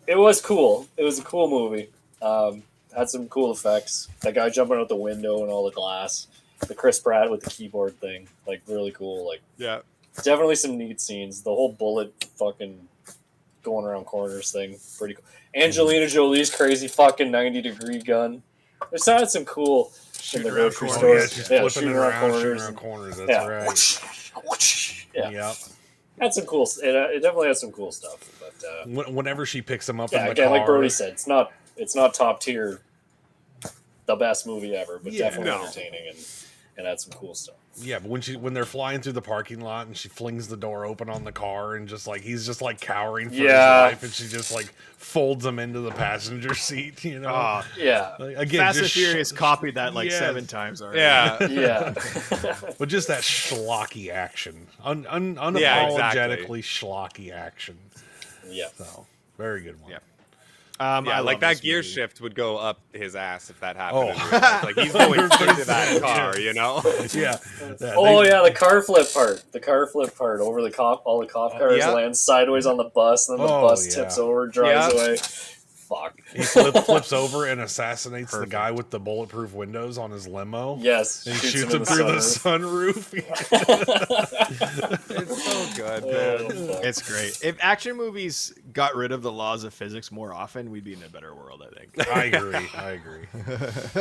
Speaker 3: it was cool. It was a cool movie. Had some cool effects. That guy jumping out the window and all the glass. The Chris Pratt with the keyboard thing, like really cool. Like
Speaker 4: Yeah.
Speaker 3: definitely some neat scenes. The whole bullet fucking going around corners thing, pretty cool. Angelina Jolie's crazy fucking 90-degree gun. There's had some cool in the
Speaker 2: around
Speaker 3: grocery
Speaker 2: corners.
Speaker 3: store.
Speaker 1: Yeah, she's flipping
Speaker 3: shooting
Speaker 1: it
Speaker 3: around
Speaker 1: around, shooting
Speaker 3: corners.
Speaker 1: around corners. That's
Speaker 3: Yeah.
Speaker 1: right.
Speaker 3: Yeah.
Speaker 1: Yep.
Speaker 3: Had some cool. It definitely had some cool stuff. But
Speaker 1: Whenever she picks him up
Speaker 3: yeah,
Speaker 1: in the
Speaker 3: again,
Speaker 1: car,
Speaker 3: like Brody said, it's not top tier, the best movie ever, but definitely entertaining and had some cool stuff.
Speaker 1: yeah, but when they're flying through the parking lot and she flings the door open on the car and just like he's just like cowering for his life and she just like folds him into the passenger seat, you know.
Speaker 3: Yeah.
Speaker 1: Like, again,
Speaker 2: Fast and
Speaker 1: just
Speaker 2: Furious copied that like
Speaker 1: yes.
Speaker 2: 7 times already.
Speaker 4: Yeah.
Speaker 3: Yeah.
Speaker 1: but just that schlocky action, unapologetically
Speaker 4: exactly.
Speaker 1: schlocky action.
Speaker 3: Yeah.
Speaker 1: So very good one.
Speaker 2: Yeah.
Speaker 4: Yeah,
Speaker 2: I
Speaker 4: like
Speaker 2: love
Speaker 4: that
Speaker 2: this
Speaker 4: gear
Speaker 2: movie.
Speaker 4: shift would go up his ass if that happened.
Speaker 1: Oh.
Speaker 4: in real life. Like he's going into that car, you know.
Speaker 1: Yeah.
Speaker 3: Yeah, the car flip part. The car flip part over the cop. All the cop cars
Speaker 4: yeah.
Speaker 3: land sideways on the bus, and then the bus tips over, drives away. Fuck.
Speaker 1: He flips over and assassinates the guy with the bulletproof windows on his limo.
Speaker 3: Yes.
Speaker 1: And shoots him through the sunroof.
Speaker 4: It's so good, man.
Speaker 2: It's great. If action movies got rid of the laws of physics more often, we'd be in a better world, I think.
Speaker 1: I agree.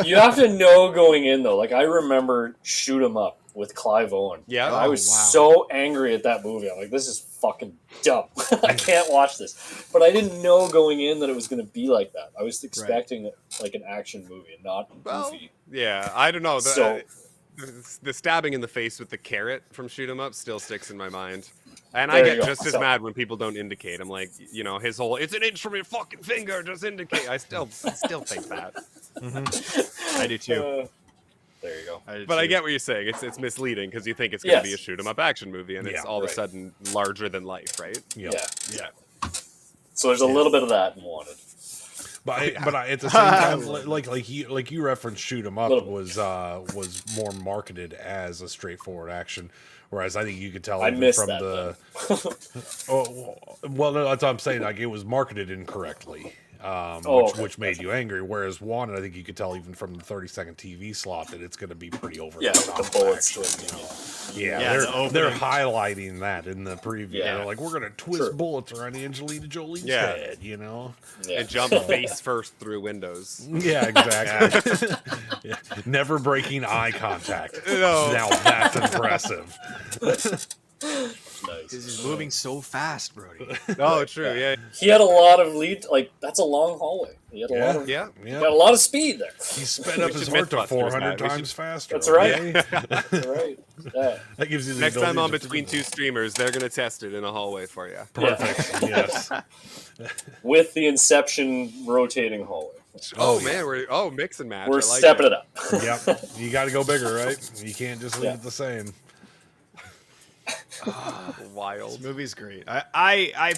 Speaker 3: You have to know going in though. Like I remember Shoot 'Em Up with Clive Owen.
Speaker 4: Yeah.
Speaker 3: And I was so angry at that movie. I'm like, this is fucking dumb. I can't watch this. But I didn't know going in that it was going to be like that. I was expecting like an action movie and not goofy.
Speaker 4: Yeah, I don't know.
Speaker 3: So-
Speaker 4: The stabbing in the face with the carrot from Shoot 'Em Up still sticks in my mind. And
Speaker 3: There
Speaker 4: I
Speaker 3: you
Speaker 4: get
Speaker 3: go.
Speaker 4: just as
Speaker 3: So-
Speaker 4: mad when people don't indicate. I'm like, you know, his whole "it's an inch from your fucking finger, just indicate." I still think that.
Speaker 2: I do too.
Speaker 3: There you go.
Speaker 4: But I get what you're saying. It's misleading because you think it's going to be a shoot 'em up action movie, and it's all of a sudden larger than life, right?
Speaker 3: Yeah. So there's a little bit of that in Wanted.
Speaker 1: But at the same time, like you referenced, Shoot 'Em Up was more marketed as a straightforward action, whereas I think you could tell
Speaker 3: I
Speaker 1: even
Speaker 3: missed
Speaker 1: from
Speaker 3: that,
Speaker 1: no, that's what I'm saying. Like it was marketed incorrectly, which made you angry. Whereas Wanted, I think you could tell even from the 30-second TV slot that it's going to be pretty over the top.
Speaker 3: the bullets.
Speaker 1: They're highlighting that in the preview.
Speaker 3: Yeah.
Speaker 1: They're like, we're going to twist bullets around Angelina Jolie's head, you know?
Speaker 4: And jump face first through windows.
Speaker 1: Yeah, exactly. Yeah. Never breaking eye contact.
Speaker 4: No.
Speaker 1: Now that's impressive.
Speaker 3: Nice.
Speaker 2: He's moving so fast, Brody.
Speaker 4: Oh, true. Yeah.
Speaker 3: He had a lot of lead. Like that's a long hallway. He had a lot of.
Speaker 4: Yeah.
Speaker 3: He got a lot of speed there.
Speaker 1: He sped up his
Speaker 4: should
Speaker 1: heart to
Speaker 4: Mythbusters
Speaker 1: 400
Speaker 4: that. We
Speaker 1: times faster.
Speaker 3: That's right.
Speaker 1: okay?
Speaker 3: That's right. Yeah.
Speaker 1: That gives you the
Speaker 4: Next time
Speaker 1: ability
Speaker 4: on
Speaker 1: to-
Speaker 4: Between Two Streamers, they're gonna test it in a hallway for you.
Speaker 1: Perfect. Yes.
Speaker 3: With the Inception rotating hallway.
Speaker 4: Oh man, we're mix and match.
Speaker 3: We're
Speaker 4: I like
Speaker 3: stepping it up.
Speaker 1: Yep. You got to go bigger, right? You can't just leave it the same.
Speaker 4: Wild.
Speaker 2: This movie's great. I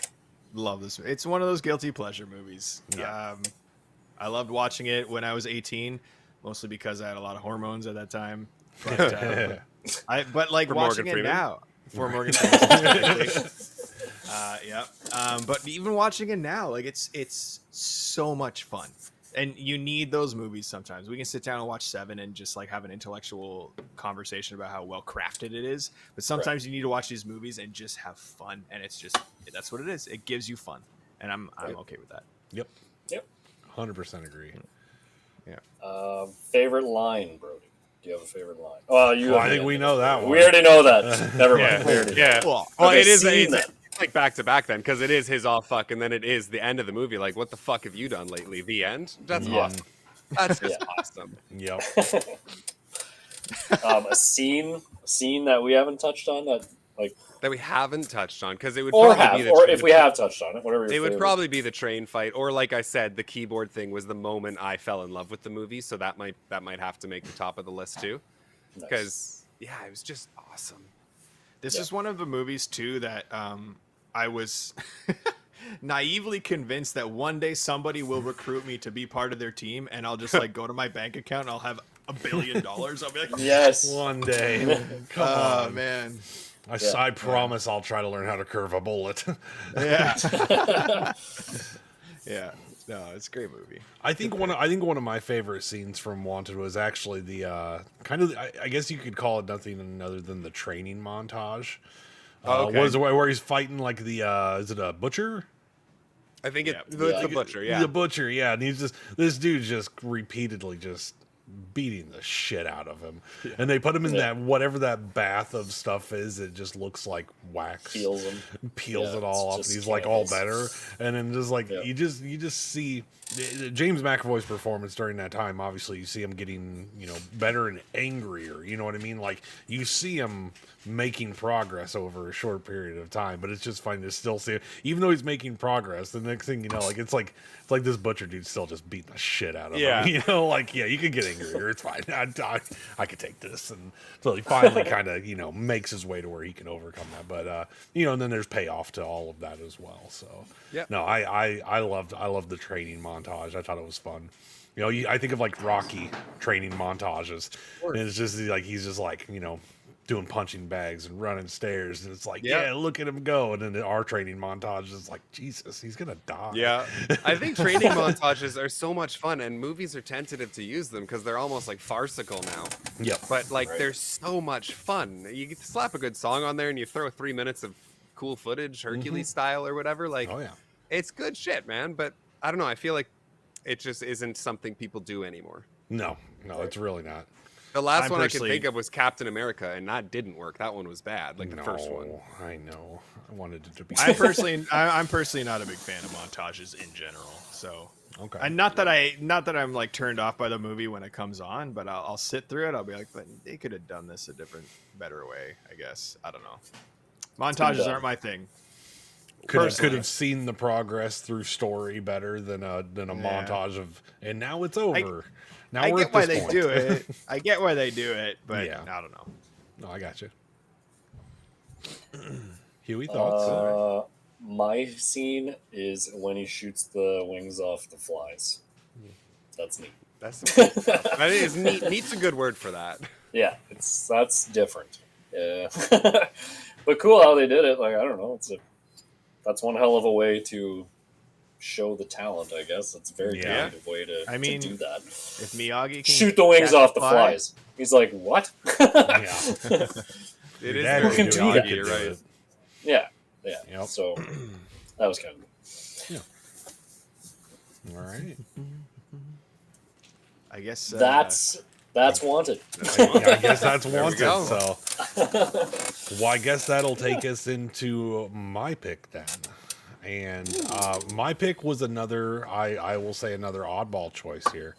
Speaker 2: love this. It's one of those guilty pleasure movies.
Speaker 1: Yeah.
Speaker 2: I loved watching it when I was 18, mostly because I had a lot of hormones at that time. But like
Speaker 4: For
Speaker 2: watching
Speaker 4: Morgan
Speaker 2: it
Speaker 4: Freeman?
Speaker 2: now for Morgan Freeman. But even watching it now, like it's so much fun. And you need those movies sometimes. We can sit down and watch Seven and just like have an intellectual conversation about how well crafted it is. But sometimes you need to watch these movies and just have fun. And it's just that's what it is. It gives you fun, and I'm okay with that.
Speaker 1: Yep.
Speaker 3: Yep.
Speaker 1: 100% agree.
Speaker 2: Yeah.
Speaker 3: Favorite line, Brody? Do you have a favorite line? Oh, you.
Speaker 1: I think we know that one.
Speaker 3: We already know that. Never mind. We already know.
Speaker 4: Yeah.
Speaker 2: Well,
Speaker 4: Well,
Speaker 3: Okay,
Speaker 4: it is.
Speaker 3: scene
Speaker 4: It's like back to back then, because it is his "oh fuck," and then it is the end of the movie. Like, what the fuck have you done lately? The end. That's awesome. That's just awesome.
Speaker 1: Yep.
Speaker 3: A scene that we haven't touched on
Speaker 4: That we haven't touched on, because it would
Speaker 3: or
Speaker 4: probably be
Speaker 3: have, or if we
Speaker 4: the-
Speaker 3: have touched on it, whatever. Your
Speaker 4: It would
Speaker 3: favorite
Speaker 4: probably be the train fight, or like I said, the keyboard thing was the moment I fell in love with the movie. So that might have to make the top of the list too,
Speaker 3: is. Nice.
Speaker 4: because yeah, it was just awesome.
Speaker 2: This is one of the movies too that I was naively convinced that one day somebody will recruit me to be part of their team, and I'll just like go to my bank account and I'll have $1 billion. I'll be like,
Speaker 3: Yes.
Speaker 1: One day. Come
Speaker 2: oh
Speaker 1: on.
Speaker 2: man,
Speaker 1: I promise I'll try to learn how to curve a bullet.
Speaker 2: yeah, yeah. No, it's a great movie.
Speaker 1: I think one of my favorite scenes from Wanted was actually the kind of I guess you could call it nothing other than the training montage.
Speaker 4: Okay.
Speaker 1: Was where he's fighting like the is it a butcher?
Speaker 4: I think it's
Speaker 3: Yeah.
Speaker 4: the butcher. Yeah.
Speaker 1: The butcher, yeah, and this dude's just repeatedly just beating the shit out of him, and they put him in that whatever that bath of stuff is. It just looks like wax,
Speaker 3: Peels him.
Speaker 1: peels
Speaker 3: Yeah,
Speaker 1: it all
Speaker 3: it's
Speaker 1: off. And
Speaker 3: just
Speaker 1: he's like all
Speaker 3: candles.
Speaker 1: better, and then just like you just see James McAvoy's performance during that time. Obviously, you see him getting better and angrier. You know what I mean? Like you see him making progress over a short period of time, but it's just funny to still see, even though he's making progress. The next thing you know, like it's like this butcher dude's still just beating the shit out of him. You can get angrier. It's fine. I could take this, and so he finally kind of makes his way to where he can overcome that. But and then there's payoff to all of that as well. So no, I loved the training montage. I thought it was fun. I think of like Rocky training montages, and it's just like he's just like doing punching bags and running stairs, and it's like look at him go. And then our training montage is like, Jesus, he's gonna die.
Speaker 4: Yeah, I think training montages are so much fun, and movies are tentative to use them because they're almost like farcical now.
Speaker 1: Yep.
Speaker 4: But like they're so much fun. You get to slap a good song on there and you throw 3 minutes of cool footage, Hercules style or whatever. Like,
Speaker 1: oh yeah,
Speaker 4: it's good shit, man. But I don't know, I feel like it just isn't something people do anymore.
Speaker 1: no, it's really not.
Speaker 4: The last
Speaker 2: I'm
Speaker 4: one I can
Speaker 2: personally-
Speaker 4: think of was Captain America, and that didn't work. That one was bad, like the first one.
Speaker 1: I know. I wanted it to be.
Speaker 2: I'm personally not a big fan of montages in general. So
Speaker 1: Okay.
Speaker 2: and not that I'm like turned off by the movie when it comes on, but I'll sit through it. I'll be like, but they could have done this a better way, I guess. I don't know. Montages aren't my thing.
Speaker 1: Could have seen the progress through story better than a montage of, and now it's over. Now
Speaker 2: I
Speaker 1: we're
Speaker 2: get
Speaker 1: at
Speaker 2: why
Speaker 1: this
Speaker 2: they
Speaker 1: point.
Speaker 2: do it. I get why they do it, but
Speaker 1: Yeah.
Speaker 2: I don't know.
Speaker 1: No, I got you. Huey, thoughts?
Speaker 3: My scene is when he shoots the wings off the flies. That's neat.
Speaker 4: That's that is neat. Neat's a good word for that.
Speaker 3: Yeah, that's different. Yeah, but cool how they did it. Like, I don't know, that's one hell of a way to show the talent. I guess it's a very creative way to do that.
Speaker 2: If Miyagi can
Speaker 3: Shoot the wings
Speaker 2: catch
Speaker 3: off
Speaker 2: a
Speaker 3: the
Speaker 2: fly-
Speaker 3: flies, he's like, what?
Speaker 1: Yeah.
Speaker 4: It is
Speaker 1: Dad
Speaker 4: very
Speaker 1: could do it. I
Speaker 4: Miyagi,
Speaker 1: could
Speaker 4: you're
Speaker 1: do
Speaker 4: right.
Speaker 1: it.
Speaker 3: Yeah.
Speaker 1: Yep.
Speaker 3: So that was kind of
Speaker 1: All right.
Speaker 2: I guess
Speaker 3: that's Wanted.
Speaker 1: I guess that's
Speaker 4: There we
Speaker 1: Wanted.
Speaker 4: go.
Speaker 1: So, well, I guess that'll take us into my pick then. And my pick was another, I will say, another oddball choice here.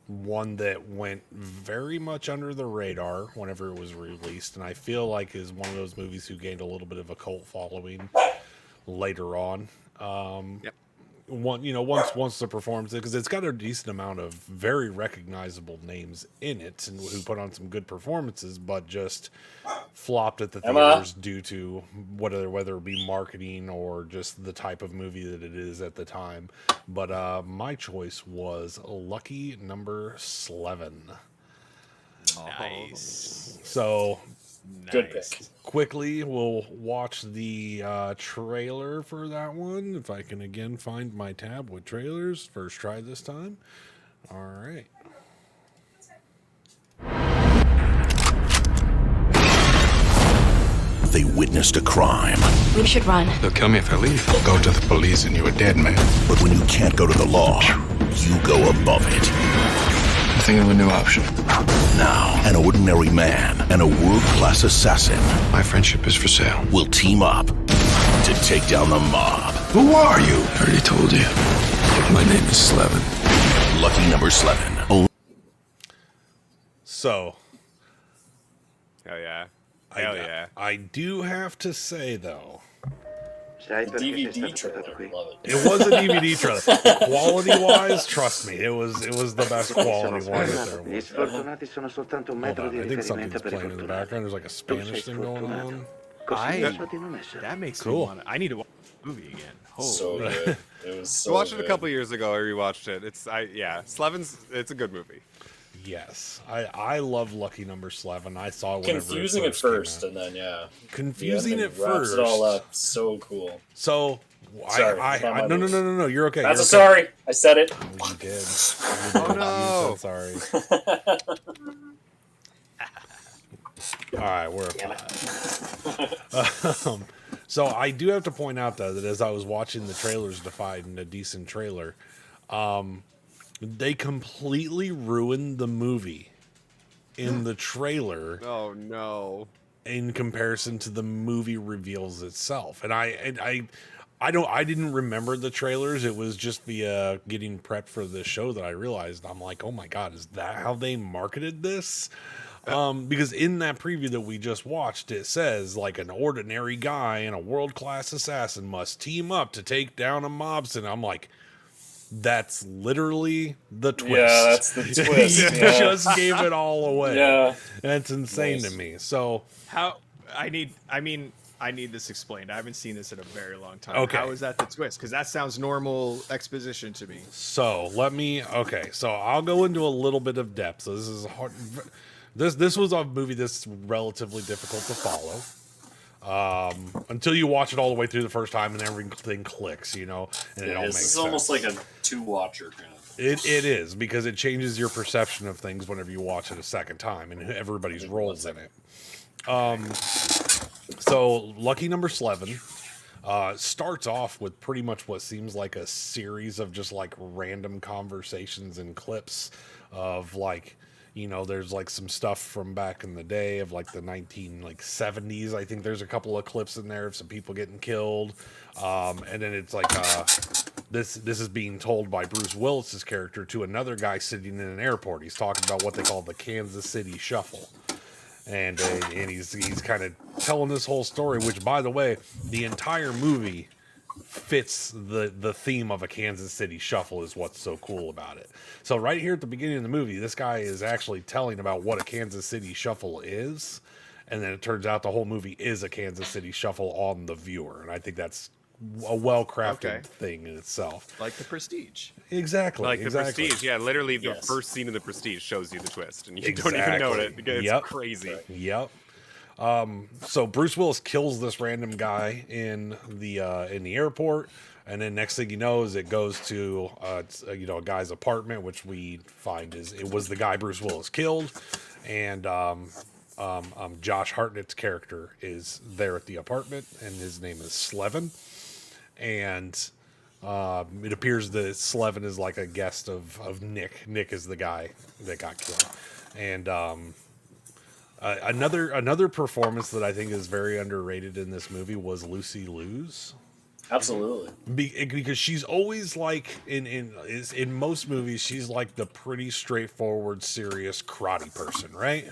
Speaker 1: One that went very much under the radar whenever it was released, and I feel like is one of those movies who gained a little bit of a cult following later on.
Speaker 4: Yep.
Speaker 1: Once the performance, because it's got a decent amount of very recognizable names in it, and who put on some good performances, but just flopped at the theaters due to whether it be marketing or just the type of movie that it is at the time. But my choice was Lucky Number 11.
Speaker 2: nice.
Speaker 1: So
Speaker 3: Good pick.
Speaker 1: quickly, we'll watch the trailer for that one. If I can again find my tab with trailers. First try this time. All right.
Speaker 10: They witnessed a crime.
Speaker 9: We should run.
Speaker 7: They'll kill me if I leave. I'll go to the police and you're a dead man.
Speaker 10: But when you can't go to the law, you go above it.
Speaker 7: I'm thinking of a new option.
Speaker 10: Now, an ordinary man and a world-class assassin
Speaker 7: My friendship is for sale.
Speaker 10: will team up to take down the mob.
Speaker 7: Who are you? I already told you. My name is Slevin.
Speaker 10: Lucky Number 11.
Speaker 1: So
Speaker 4: Hell yeah. Hell yeah.
Speaker 1: I do have to say though,
Speaker 3: DVD trailer. Love it.
Speaker 1: It was a DVD trailer. Quality wise, trust me, it was the best quality one that there was. Hold on, I think something's playing in the background. There's like a Spanish thing going on.
Speaker 2: That makes me want to. I need to watch the movie again.
Speaker 3: So good. It was so
Speaker 4: I watched it
Speaker 3: good.
Speaker 4: a couple years ago. I rewatched it. Slevin's. It's a good movie.
Speaker 1: Yes, I love Lucky Number 11. I saw it whenever
Speaker 3: confusing
Speaker 1: it
Speaker 3: first,
Speaker 1: came out.
Speaker 3: and then
Speaker 1: confusing
Speaker 3: the
Speaker 1: at
Speaker 3: ending wraps
Speaker 1: first.
Speaker 3: it all up. So cool.
Speaker 1: So
Speaker 3: Sorry,
Speaker 1: no. You're okay.
Speaker 3: That's
Speaker 1: you're okay.
Speaker 3: sorry. I said it.
Speaker 1: Oh, you did.
Speaker 4: Oh no.
Speaker 1: You said sorry. All right, we're so I do have to point out though that as I was watching the trailers to find a decent trailer, they completely ruined the movie in the trailer.
Speaker 4: Oh no.
Speaker 1: In comparison to the movie reveals itself. And I didn't remember the trailers. It was just via getting prepped for the show that I realized, I'm like, oh my God, is that how they marketed this? Because in that preview that we just watched, it says like an ordinary guy and a world-class assassin must team up to take down a mobster. I'm like, that's literally the twist.
Speaker 3: Yeah, that's the twist.
Speaker 1: You just gave it all away.
Speaker 3: Yeah.
Speaker 1: That's insane to me. So
Speaker 2: I need this explained. I haven't seen this in a very long time.
Speaker 1: Okay.
Speaker 2: How is that the twist? Because that sounds normal exposition to me.
Speaker 1: So so I'll go into a little bit of depth. So this is hard. This was a movie that's relatively difficult to follow. Until you watch it all the way through the first time and everything clicks, and it all makes sense.
Speaker 3: This is almost like a two-watcher kind of.
Speaker 1: It is, because it changes your perception of things whenever you watch it a second time, and everybody's roles in it. So Lucky Number 11 starts off with pretty much what seems like a series of just like random conversations and clips of like, there's like some stuff from back in the day of like the 1970s. I think there's a couple of clips in there of some people getting killed. And then it's like this is being told by Bruce Willis's character to another guy sitting in an airport. He's talking about what they call the Kansas City Shuffle. And he's kind of telling this whole story, which, by the way, the entire movie fits the theme of a Kansas City Shuffle is what's so cool about it. So right here at the beginning of the movie, this guy is actually telling about what a Kansas City Shuffle is, and then it turns out the whole movie is a Kansas City Shuffle on the viewer, and I think that's a well-crafted thing in itself.
Speaker 2: Like The Prestige.
Speaker 1: Exactly.
Speaker 4: Like The Prestige, yeah, literally the first scene of The Prestige shows you the twist, and you don't even know it because it's crazy.
Speaker 1: Yep. So Bruce Willis kills this random guy in the airport, and then next thing you know is it goes to a guy's apartment, which we find it was the guy Bruce Willis killed, and Josh Hartnett's character is there at the apartment, and his name is Slevin, and it appears that Slevin is like a guest of Nick. Nick is the guy that got killed, and another performance that I think is very underrated in this movie was Lucy Liu's.
Speaker 3: Absolutely.
Speaker 1: Because she's always like in most movies, she's like the pretty straightforward, serious karate person, right?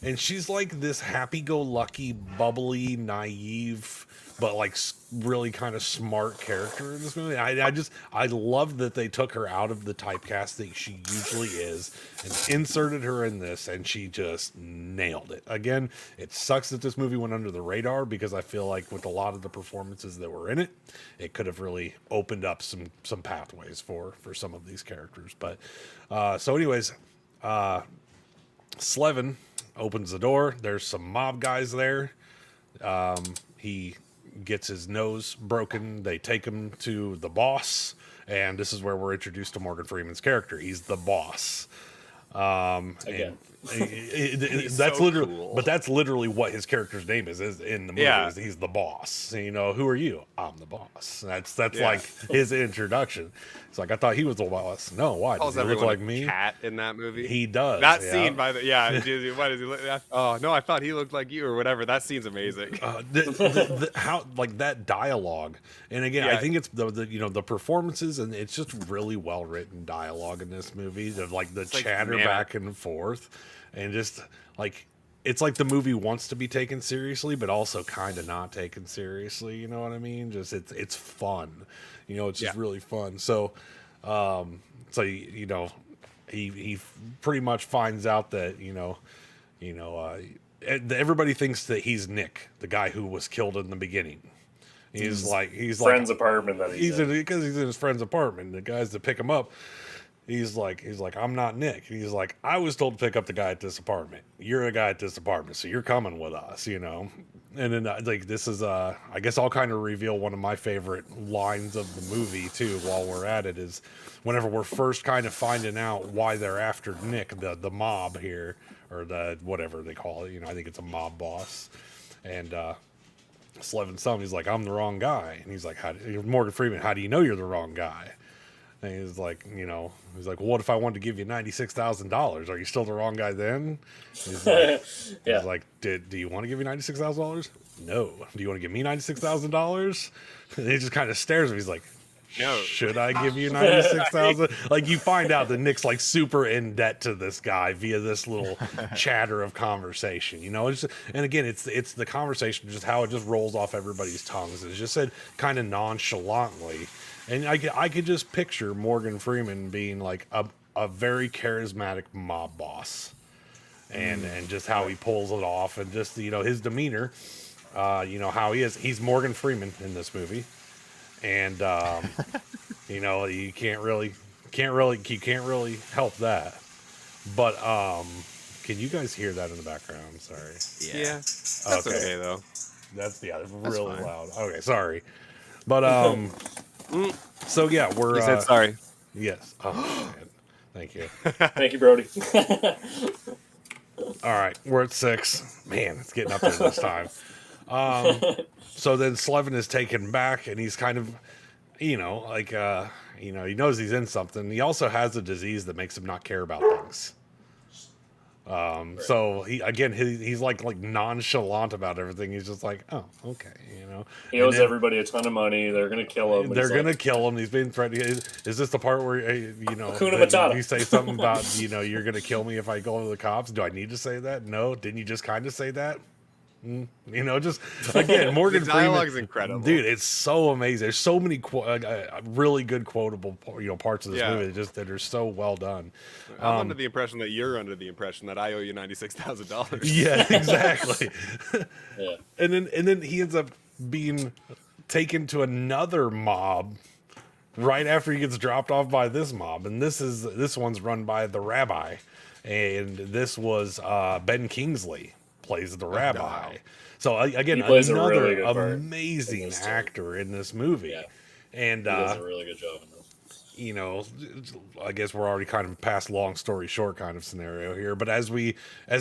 Speaker 1: And she's like this happy-go-lucky, bubbly, naive, but like really kind of smart character in this movie. I love that they took her out of the typecast that she usually is and inserted her in this, and she just nailed it. Again, it sucks that this movie went under the radar, because I feel like with a lot of the performances that were in it, it could have really opened up some pathways for some of these characters. But so anyways, Slevin opens the door. There's some mob guys there. He gets his nose broken. They take him to the boss, and this is where we're introduced to Morgan Freeman's character. He's the boss.
Speaker 3: Again.
Speaker 1: That's
Speaker 4: so
Speaker 1: literally,
Speaker 4: cool.
Speaker 1: but that's literally what his character's name is in the movie.
Speaker 4: Yeah.
Speaker 1: Is he's the boss. Who are you? I'm the boss. That's like his introduction. It's like, I thought he was the boss. No, why? Does he look like me?
Speaker 4: Cat in that movie.
Speaker 1: He does.
Speaker 4: That scene, why does he look? Oh no, I thought he looked like you or whatever. That scene's amazing.
Speaker 1: How like that dialogue, and again, I think it's the performances, and it's just really well written dialogue in this movie. Of like the chatter back and forth, and just like it's like the movie wants to be taken seriously, but also kind of not taken seriously. You know what I mean? Just it's fun. You know, it's just really fun. So, you know, he pretty much finds out that everybody thinks that he's Nick, the guy who was killed in the beginning. He's like
Speaker 3: friend's apartment that
Speaker 1: he's in because he's in his friend's apartment. The guys that pick him up. He's like, I'm not Nick. He's like, I was told to pick up the guy at this apartment. You're a guy at this apartment, so you're coming with us, you know. And then like this is I guess I'll kind of reveal one of my favorite lines of the movie too. While we're at it, is whenever we're first kind of finding out why they're after Nick, the mob here, or the whatever they call it. You know, I think it's a mob boss, and Slevin son, he's like, I'm the wrong guy, and he's like, Morgan Freeman, how do you know you're the wrong guy? And he's like, well, what if I wanted to give you $96,000? Are you still the wrong guy then? He's like, he's like, do you want to give me $96,000? No. Do you want to give me $96,000? And he just kind of stares at me. He's like, no. Should I give you $96,000? Like, you find out that Nick's like super in debt to this guy via this little chatter of conversation. You know, and again, it's the conversation, just how it just rolls off everybody's tongues. It's just said kind of nonchalantly. And I could just picture Morgan Freeman being like a very charismatic mob boss, and just how he pulls it off, and just his demeanor, how he is. He's Morgan Freeman in this movie, and you can't really help that. But can you guys hear that in the background? Sorry.
Speaker 4: Yeah. That's okay though.
Speaker 1: That's really loud. Okay, sorry, but So yeah, we're.
Speaker 4: You said sorry.
Speaker 1: Yes. Oh man, thank you.
Speaker 3: Thank you, Brody.
Speaker 1: All right, we're at 6. Man, it's getting up there this time. So then Slevin is taken back, and he's kind of, he knows he's in something. He also has a disease that makes him not care about things. So he's like nonchalant about everything. He's just like, oh, okay,
Speaker 3: He owes everybody a ton of money. They're gonna kill him.
Speaker 1: They're gonna kill him. He's being threatened. Is this the part where
Speaker 3: Hakuna Matata.
Speaker 1: You say something about you're gonna kill me if I go to the cops? Do I need to say that? No. Didn't you just kind of say that? Just again, Morgan
Speaker 4: the dialogue's
Speaker 1: Freeman,
Speaker 4: incredible,
Speaker 1: dude. It's so amazing. There's so many really good quotable parts of this movie that are so well done.
Speaker 4: I'm under the impression that you're under the impression that I owe you $96,000.
Speaker 1: Yeah, exactly.
Speaker 3: Yeah.
Speaker 1: And then he ends up being taken to another mob right after he gets dropped off by this mob, and this one's run by the rabbi, and this was Ben Kingsley plays the rabbi.
Speaker 4: No.
Speaker 1: So again,
Speaker 3: he plays
Speaker 1: another
Speaker 3: a really good part
Speaker 1: amazing actor in this movie.
Speaker 3: Yeah.
Speaker 1: And
Speaker 3: he does a really good job in this.
Speaker 1: I guess we're already kind of past long story short kind of scenario here, but as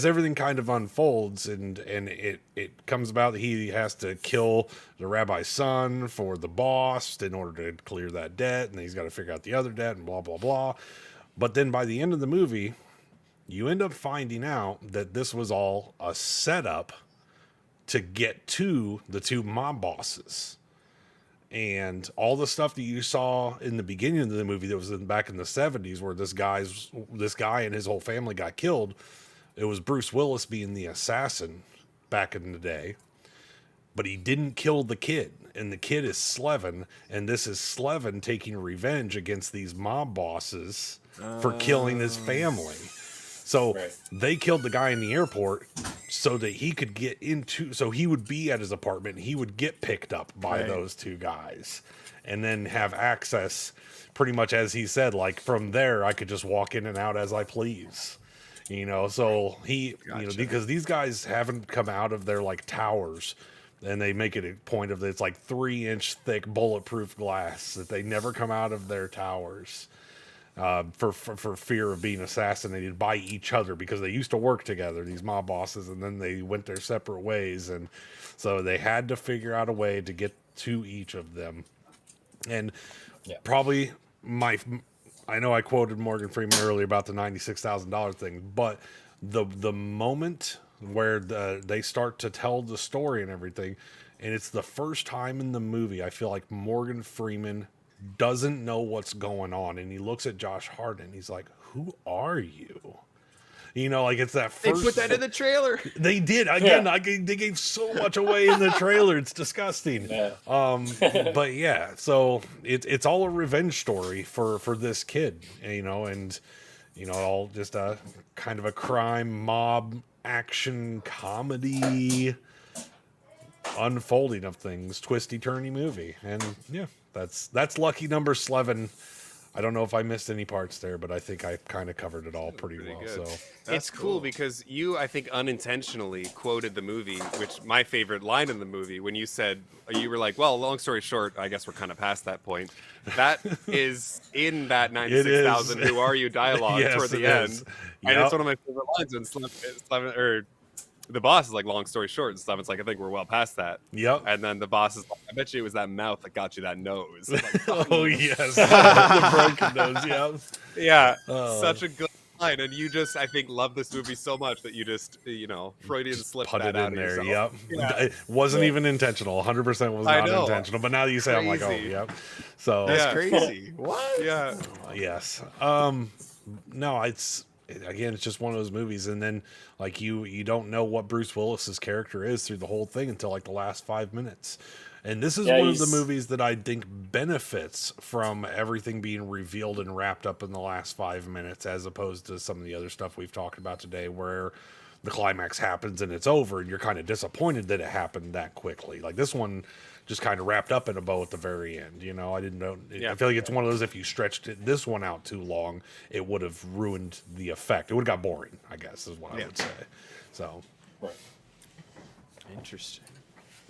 Speaker 1: everything kind of unfolds and it comes about that he has to kill the rabbi's son for the boss in order to clear that debt, and he's got to figure out the other debt and blah blah blah. But then by the end of the movie, you end up finding out that this was all a setup to get to the two mob bosses. And all the stuff that you saw in the beginning of the movie that was back in the 70s where this guy and his whole family got killed, it was Bruce Willis being the assassin back in the day. But he didn't kill the kid. And the kid is Slevin. And this is Slevin taking revenge against these mob bosses for killing his family. So they killed the guy in the airport so that he could so he would be at his apartment and he would get picked up by those two guys and then have access pretty much, as he said, like from there, I could just walk in and out as I please, so because these guys haven't come out of their like towers, and they make it a point of it's like 3-inch thick bulletproof glass that they never come out of their towers. For fear of being assassinated by each other, because they used to work together, these mob bosses, and then they went their separate ways, and so they had to figure out a way to get to each of them. And probably I know I quoted Morgan Freeman earlier about the $96,000 thing, but the moment where they start to tell the story and everything, and it's the first time in the movie I feel like Morgan Freeman doesn't know what's going on, and he looks at Josh Hartnett and he's like, who are you? You know, like it's that
Speaker 2: They
Speaker 1: first.
Speaker 2: put that in the trailer.
Speaker 1: They did again. They gave so much away in the trailer. It's disgusting.
Speaker 3: Yeah.
Speaker 1: But yeah, so it's all a revenge story for this kid, you know, and you know, all just a kind of a crime mob action comedy unfolding of things, twisty turny movie, and yeah, that's lucky number 11. I don't know if I missed any parts there, but I think I kind of covered it all pretty well.
Speaker 4: Good.
Speaker 1: So
Speaker 4: it's cool because you, I think, unintentionally quoted the movie, which my favorite line in the movie, when you said, you were like, well, long story short, I guess we're kind of past that point. That is in that 96,000 Who Are You dialogue
Speaker 1: Yes,
Speaker 4: toward the
Speaker 1: it
Speaker 4: end.
Speaker 1: is.
Speaker 4: And
Speaker 1: Yep.
Speaker 4: it's one of my favorite lines. And the boss is like, long story short, and stuff. It's like, I think we're well past that.
Speaker 1: Yep.
Speaker 4: And then the boss is like, I bet you it was that mouth that got you that nose. Like,
Speaker 1: Oh yes, the broken nose. Yeah.
Speaker 4: yeah,
Speaker 1: Oh.
Speaker 4: such a good line, and you just, I think, love this movie so much that you just, you know, Freudian slip
Speaker 1: Put
Speaker 4: that
Speaker 1: it
Speaker 4: out
Speaker 1: in
Speaker 4: of
Speaker 1: there.
Speaker 4: yourself.
Speaker 1: Yep.
Speaker 4: Yeah.
Speaker 1: It wasn't even intentional. 100% was
Speaker 4: I
Speaker 1: not
Speaker 4: know.
Speaker 1: intentional. But now that you say, I'm like, oh,
Speaker 4: Crazy.
Speaker 1: yep. So
Speaker 2: That's
Speaker 4: Yeah.
Speaker 2: crazy. What?
Speaker 4: Yeah,
Speaker 1: yes. No, again, it's just one of those movies, and then like you don't know what Bruce Willis's character is through the whole thing until like the last 5 minutes. And this is one of the movies that I think benefits from everything being revealed and wrapped up in the last 5 minutes, as opposed to some of the other stuff we've talked about today, where the climax happens and it's over, and you're kind of disappointed that it happened that quickly. Like this one just kind of wrapped up in a bow at the very end. You know, I didn't know. I feel like it's one of those, if you stretched this one out too long, it would have ruined the effect. It would have got boring, I guess, is what I would say. So,
Speaker 2: Interesting.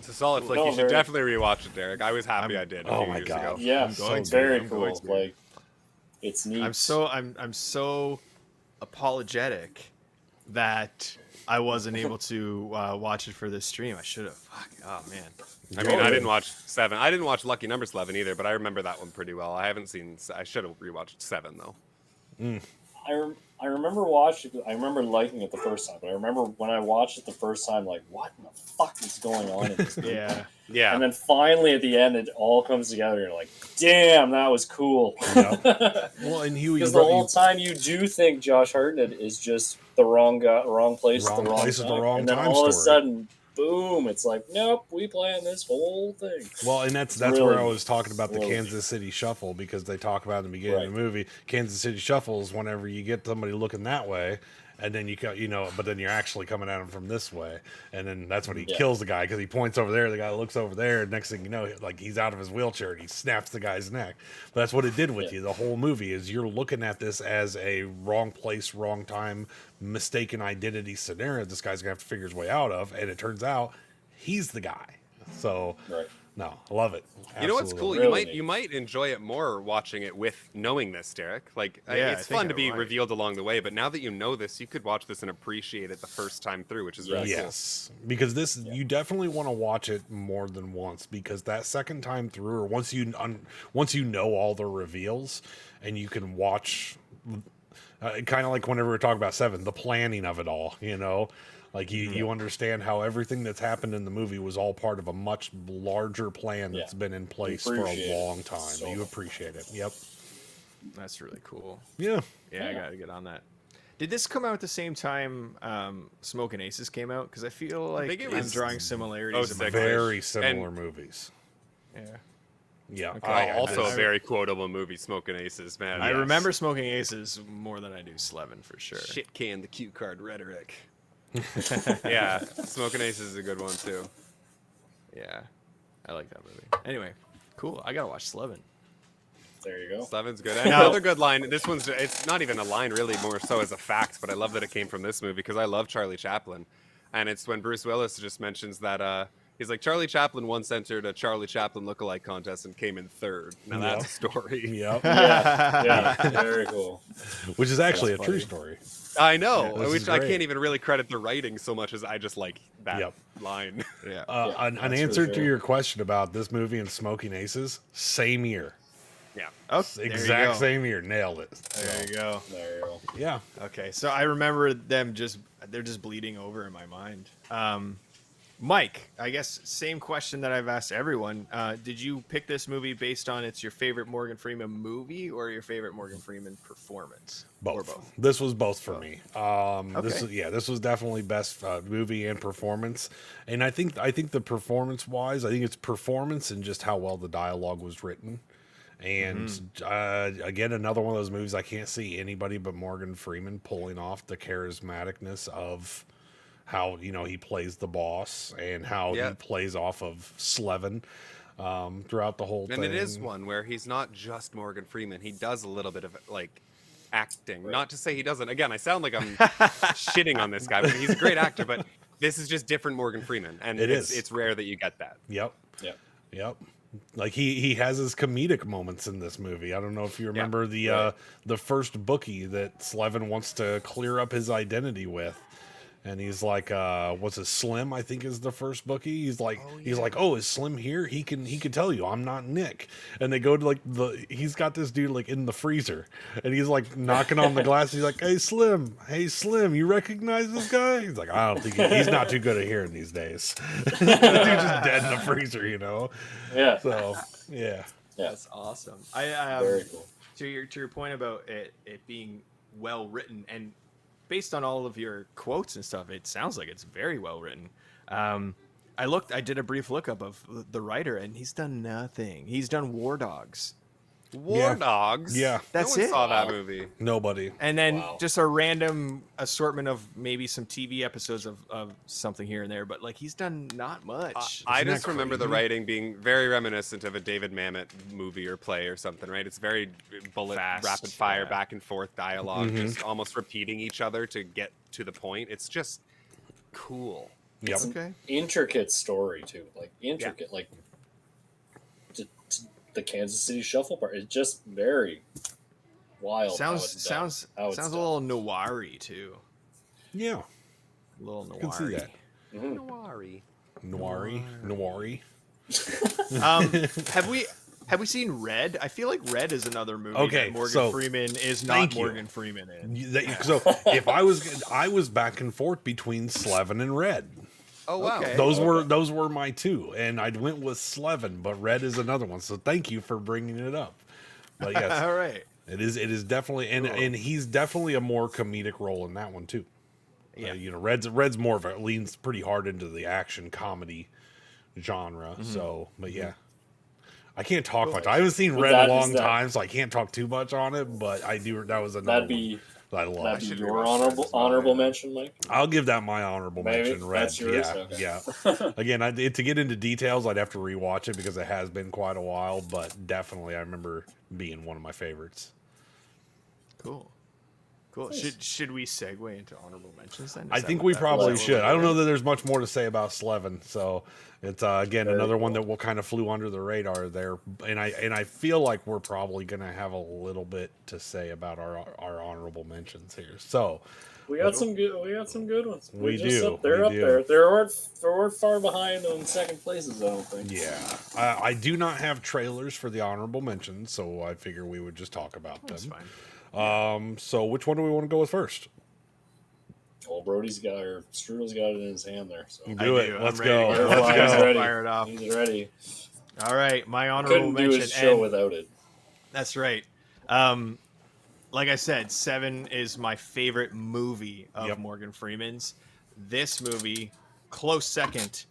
Speaker 4: it's a solid flick. You should definitely rewatch it, Derek. I was happy I did.
Speaker 1: Oh my God.
Speaker 4: Ago.
Speaker 3: Yeah, it's very cool.
Speaker 2: to.
Speaker 3: Like, it's neat.
Speaker 2: I'm so apologetic that I wasn't able to watch it for this stream. I should have. Fuck. Oh man.
Speaker 4: I mean, I didn't watch 7. I didn't watch Lucky Number 11 either, but I remember that one pretty well. I haven't seen. I should have rewatched 7 though.
Speaker 3: I remember watching. I remember liking it the first time, but I remember when I watched it the first time, like, what in the fuck is going on in this movie?
Speaker 4: Yeah.
Speaker 3: And then finally at the end, it all comes together. You're like, damn, that was cool.
Speaker 1: well, and Huey,
Speaker 3: because the whole time you do think Josh Hartnett is just the wrong guy, wrong place,
Speaker 1: Wrong
Speaker 3: at the wrong
Speaker 1: place
Speaker 3: time.
Speaker 1: at the wrong
Speaker 3: and then
Speaker 1: time
Speaker 3: all of a
Speaker 1: story.
Speaker 3: sudden, boom! It's like, nope, we planned this whole thing.
Speaker 1: Well, and that's
Speaker 3: really,
Speaker 1: where I was talking about the
Speaker 3: really
Speaker 1: Kansas City Shuffle, because they talk about in the beginning of the movie, Kansas City Shuffle is whenever you get somebody looking that way, and then but then you're actually coming at him from this way, and then that's when he kills the guy, because he points over there, the guy looks over there, and next thing you know, like he's out of his wheelchair and he snaps the guy's neck. But that's what it did with you. The whole movie is you're looking at this as a wrong place, wrong time, mistaken identity scenario this guy's gonna have to figure his way out of, and it turns out he's the guy. So no, I love it.
Speaker 4: You know what's cool?
Speaker 3: Really
Speaker 4: You might enjoy it more watching it with knowing this, Derek. Like,
Speaker 2: Yeah,
Speaker 4: it's
Speaker 2: I think
Speaker 4: fun to
Speaker 2: I
Speaker 4: be
Speaker 2: might.
Speaker 4: revealed along the way, but now that you know this, you could watch this and appreciate it the first time through, which is really cool.
Speaker 1: Yes, because this you definitely want to watch it more than once, because that second time through, or once you know all the reveals, and you can watch, kind of like whenever we're talking about 7, the planning of it all, you know. Like you understand how everything that's happened in the movie was all part of a much larger plan that's been in place for a long time.
Speaker 3: So
Speaker 1: you appreciate it. Yep.
Speaker 2: That's really cool.
Speaker 1: Yeah.
Speaker 2: Yeah, I got to get on that. Did this come out at the same time Smoking Aces came out? Because I feel like
Speaker 4: think it
Speaker 2: I'm
Speaker 4: was
Speaker 2: drawing similarities. in my
Speaker 4: 06.
Speaker 2: mind.
Speaker 1: Very similar movies.
Speaker 2: Yeah.
Speaker 1: Yeah.
Speaker 2: Okay.
Speaker 4: Also a very quotable movie, Smoking Aces, man.
Speaker 2: I remember Smoking Aces more than I do Slevin, for sure.
Speaker 4: Shit can the cue card rhetoric. Yeah, Smoking Aces is a good one too.
Speaker 2: Yeah. I like that movie. Anyway, cool. I got to watch Slevin.
Speaker 3: There you go.
Speaker 4: Slevin's good. And another good line. This one's, it's not even a line really, more so as a fact, but I love that it came from this movie because I love Charlie Chaplin. And it's when Bruce Willis just mentions that he's like, Charlie Chaplin once entered a Charlie Chaplin lookalike contest and came in 3rd. Now that's a story.
Speaker 1: Yep.
Speaker 3: Yeah, very cool.
Speaker 1: Which is actually a true story.
Speaker 4: I know,
Speaker 1: Yeah,
Speaker 4: which I can't even really credit the writing so much as I just like that line.
Speaker 2: Yeah.
Speaker 1: An answer to your question about this movie and Smoking Aces, same year.
Speaker 4: Yeah.
Speaker 2: Oh,
Speaker 1: Exact same year. Nailed it.
Speaker 2: There you go.
Speaker 3: There you go.
Speaker 1: Yeah.
Speaker 2: Okay, so I remember they're just bleeding over in my mind. Mike, I guess same question that I've asked everyone. Did you pick this movie based on it's your favorite Morgan Freeman movie or your favorite Morgan Freeman performance?
Speaker 1: Both.
Speaker 2: Or both?
Speaker 1: This was both for me.
Speaker 2: Okay.
Speaker 1: This was definitely best movie and performance. And I think the performance wise, I think it's performance and just how well the dialogue was written. And again, another one of those movies I can't see anybody but Morgan Freeman pulling off the charismaticness of how he plays the boss and how he plays off of Slevin throughout the whole thing.
Speaker 4: And it is one where he's not just Morgan Freeman. He does a little bit of like acting. Right. Not to say he doesn't. Again, I sound like I'm shitting on this guy, but he's a great actor. But this is just different Morgan Freeman, and it's rare that you get that.
Speaker 1: Yep. Like he has his comedic moments in this movie. I don't know if you remember the first bookie that Slevin wants to clear up his identity with. And he's like, what's it, Slim, I think is the first bookie. He's like, oh, is Slim here? He can tell you I'm not Nick. And they go to like he's got this dude like in the freezer, and he's like knocking on the glass. He's like, hey Slim, you recognize this guy? He's like, I don't think he's not too good at hearing these days. The dude's just dead in the freezer,
Speaker 3: Yeah.
Speaker 1: So yeah,
Speaker 2: That's awesome. I
Speaker 3: very cool.
Speaker 2: To your point about it being well written and based on all of your quotes and stuff, it sounds like it's very well written. I did a brief lookup of the writer, and he's done nothing. He's done War Dogs.
Speaker 4: War Dogs?
Speaker 1: Yeah.
Speaker 2: That's
Speaker 4: no one
Speaker 2: it.
Speaker 4: saw that movie.
Speaker 1: Nobody.
Speaker 2: And then just a random assortment of maybe some TV episodes of something here and there, but like he's done not much.
Speaker 4: I just remember the writing being very reminiscent of a David Mamet movie or play or something, right? It's very
Speaker 2: Fast,
Speaker 4: rapid fire, back and forth dialogue, just almost repeating each other to get to the point. It's just cool.
Speaker 1: Yep.
Speaker 3: It's an intricate story too, like intricate, like the Kansas City Shuffle part. It's just very wild.
Speaker 2: Sounds a little noir-y too.
Speaker 1: Yeah.
Speaker 2: A little noir.
Speaker 1: I can see that. Noir-y.
Speaker 2: Have we seen Red? I feel like Red is another movie that Morgan Freeman is not Morgan Freeman in.
Speaker 1: So if I was back and forth between Slevin and Red.
Speaker 4: Oh wow.
Speaker 2: Okay.
Speaker 1: Those were my two, and I went with Slevin, but Red is another one. So thank you for bringing it up. But yes,
Speaker 2: all right.
Speaker 1: It is definitely, and he's definitely a more comedic role in that one too.
Speaker 2: Yeah,
Speaker 1: Red's more of leans pretty hard into the action comedy genre. So, but yeah, I can't talk much. I haven't seen Red in a long time, so I can't talk too much on it. But I do. That was another one that I love.
Speaker 3: That'd be your honorable mention, Mike.
Speaker 1: I'll give that my honorable mention. Red.
Speaker 3: That's yours?
Speaker 1: Yeah. Again, to get into details, I'd have to rewatch it because it has been quite a while. But definitely, I remember being one of my favorites.
Speaker 2: Cool. Nice. Should we segue into honorable mentions then?
Speaker 1: I think we probably should. I don't know that there's much more to say about Slevin, so it's again another one that will kind of flew under the radar there. And I feel like we're probably going to have a little bit to say about our honorable mentions here. So
Speaker 3: we got some good ones.
Speaker 1: They're
Speaker 3: up there. They weren't far behind on second places, I don't think.
Speaker 1: Yeah, I do not have trailers for the honorable mentions, so I figure we would just talk about them.
Speaker 2: That's fine.
Speaker 1: So which one do we want to go with first?
Speaker 3: Old Brody's Strudel's got it in his hand there. So
Speaker 1: do it. Let's go.
Speaker 3: Let's go.
Speaker 2: Fire it off.
Speaker 3: He's ready.
Speaker 2: All right, my honorable mention.
Speaker 3: Couldn't do his show without it.
Speaker 2: That's right. Like I said, Seven is my favorite movie of Morgan Freeman's. This movie, close second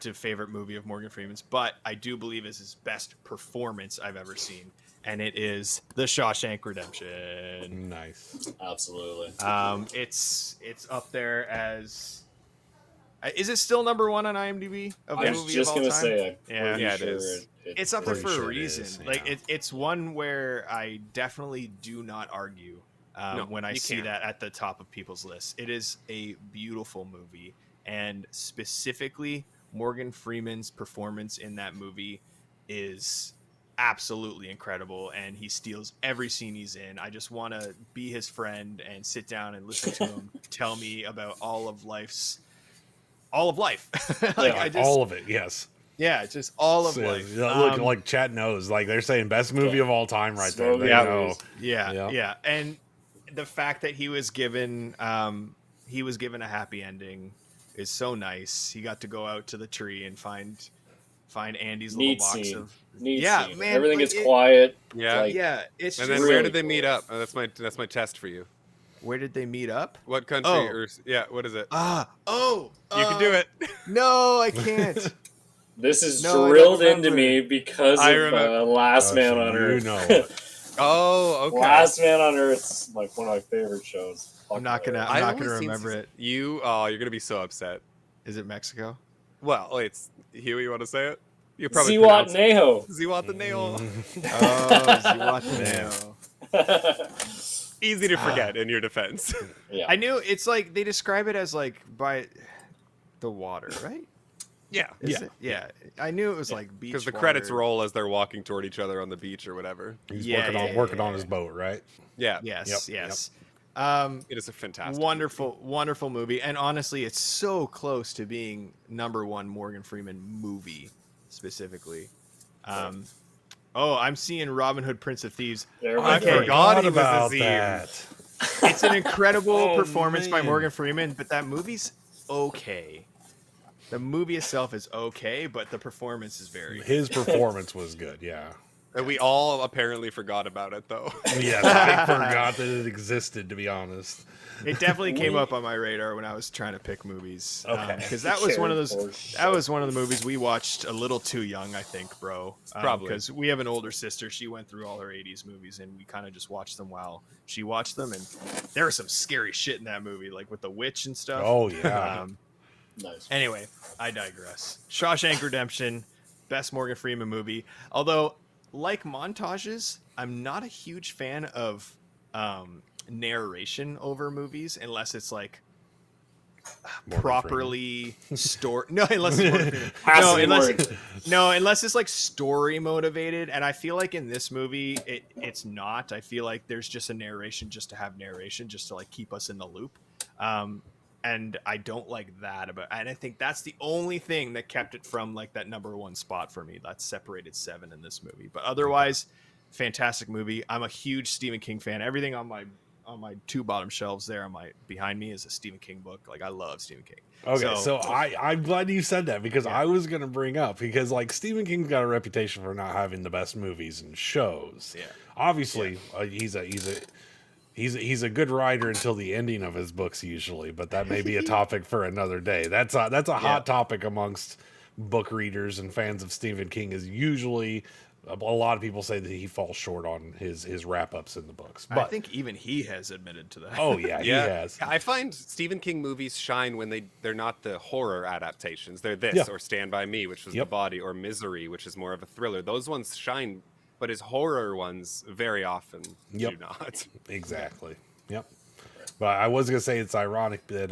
Speaker 2: to favorite movie of Morgan Freeman's, but I do believe is his best performance I've ever seen. And it is The Shawshank Redemption.
Speaker 1: Nice.
Speaker 3: Absolutely.
Speaker 2: It's up there as... Is it still number one on IMDb of the movie of all time? I was just going to say,
Speaker 3: it is.
Speaker 2: It's up there for a reason.
Speaker 1: Like
Speaker 2: it's one where I definitely do not argue when I see that at the top of people's lists. It is a beautiful movie, and specifically Morgan Freeman's performance in that movie is absolutely incredible, and he steals every scene he's in. I just want to be his friend and sit down and listen to him tell me about all of life. All of it,
Speaker 1: yes.
Speaker 2: Yeah, it's just all of life.
Speaker 1: Look, like chat knows, like they're saying best movie of all time right there.
Speaker 2: Yeah. And the fact that he was given a happy ending is so nice. He got to go out to the tree and find Andy's
Speaker 3: Neat
Speaker 2: little box
Speaker 3: scene.
Speaker 2: of
Speaker 3: Neat
Speaker 2: yeah,
Speaker 3: scene.
Speaker 2: man.
Speaker 3: Everything
Speaker 2: like,
Speaker 3: is quiet.
Speaker 4: Yeah.
Speaker 3: Like,
Speaker 2: yeah, it's
Speaker 4: And
Speaker 2: just
Speaker 4: then where
Speaker 3: really
Speaker 4: did they
Speaker 3: cool.
Speaker 4: meet up? Oh, that's my test for you.
Speaker 2: where did they meet up?
Speaker 4: What country?
Speaker 2: Oh.
Speaker 4: Or yeah, what is it?
Speaker 2: You
Speaker 4: You can do it.
Speaker 2: No, I can't.
Speaker 3: This is
Speaker 2: No, I don't
Speaker 3: drilled into
Speaker 2: remember.
Speaker 3: me because
Speaker 4: I
Speaker 3: of
Speaker 4: remember.
Speaker 3: Last Man
Speaker 1: so
Speaker 3: on
Speaker 1: you
Speaker 3: Earth.
Speaker 1: know it.
Speaker 4: Oh, okay.
Speaker 3: Last Man on Earth's like one of my favorite shows.
Speaker 2: I'm not gonna remember it.
Speaker 4: You're gonna be so upset.
Speaker 2: Is it Mexico?
Speaker 4: Well, it's Huey. You want to say it? You probably
Speaker 3: Ziwat
Speaker 4: pronounce it.
Speaker 3: Neho.
Speaker 4: Ziwat the nail.
Speaker 2: Oh, Zihuatanejo.
Speaker 4: Easy to forget in your defense.
Speaker 3: Yeah.
Speaker 2: I knew it's like they describe it as like by the water, right?
Speaker 4: Yeah.
Speaker 2: Is it? Yeah. I knew it was like beach.
Speaker 4: Because the credits
Speaker 2: water.
Speaker 4: roll as they're walking toward each other on the beach or whatever.
Speaker 1: He's
Speaker 2: Yeah,
Speaker 1: working
Speaker 2: yeah,
Speaker 1: on his
Speaker 2: yeah.
Speaker 1: boat, right?
Speaker 4: Yeah.
Speaker 2: Yes,
Speaker 1: Yep,
Speaker 2: yes.
Speaker 4: It is a fantastic
Speaker 2: Wonderful movie. And honestly, it's so close to being #1 Morgan Freeman movie specifically. I'm seeing Robin Hood, Prince of Thieves.
Speaker 4: I
Speaker 2: Okay.
Speaker 4: forgot he was
Speaker 1: about
Speaker 4: Azeem.
Speaker 1: that.
Speaker 2: It's an incredible performance by
Speaker 1: man.
Speaker 2: Morgan Freeman, but that movie's okay. The movie itself is okay, but the performance is very good.
Speaker 1: His performance was good, yeah.
Speaker 4: And we all apparently forgot about it, though.
Speaker 1: Yes, I forgot that it existed, to be honest.
Speaker 2: It definitely came up on my radar when I was trying to pick movies.
Speaker 1: Okay.
Speaker 2: Because that was one of those.
Speaker 3: For sure.
Speaker 2: That was one of the movies we watched a little too young, I think, bro.
Speaker 4: Probably.
Speaker 2: Because we have an older sister. She went through all her '80s movies, and we kind of just watched them while she watched them. And there was some scary shit in that movie, like with the witch and stuff.
Speaker 1: Oh, yeah.
Speaker 3: Nice.
Speaker 2: Anyway, I digress. Shawshank Redemption, best Morgan Freeman movie. Although, like montages, I'm not a huge fan of narration over movies unless it's like
Speaker 1: Morgan
Speaker 2: properly story. No, unless it's Morgan Freeman.
Speaker 3: Has
Speaker 2: No,
Speaker 3: to be
Speaker 2: unless
Speaker 3: Morgan.
Speaker 2: unless it's like story motivated. And I feel like in this movie, it's not. I feel like there's just a narration just to have narration, just to like keep us in the loop. And I don't like that and I think that's the only thing that kept it from like that #1 spot for me. That separated 7 in this movie. But otherwise, fantastic movie. I'm a huge Stephen King fan. Everything on my 2 bottom shelves there behind me is a Stephen King book. Like I love Stephen King.
Speaker 1: Okay, so I'm glad you said that because I was gonna bring up because like Stephen King's got a reputation for not having the best movies and shows.
Speaker 2: Yeah.
Speaker 1: Obviously, he's a good writer until the ending of his books usually, but that may be a topic for another day. That's a hot topic amongst book readers and fans of Stephen King. Is usually a lot of people say that he falls short on his wrap ups in the books. But
Speaker 2: I think even he has admitted to that.
Speaker 1: oh yeah, he has.
Speaker 4: I find Stephen King movies shine when they're not the horror adaptations. They're this
Speaker 1: Yeah.
Speaker 4: or Stand By Me, which was
Speaker 1: Yep.
Speaker 4: The Body, or Misery, which is more of a thriller. Those ones shine, but his horror ones very often
Speaker 1: Yep.
Speaker 4: do not.
Speaker 1: Exactly. Yep. But I was gonna say it's ironic that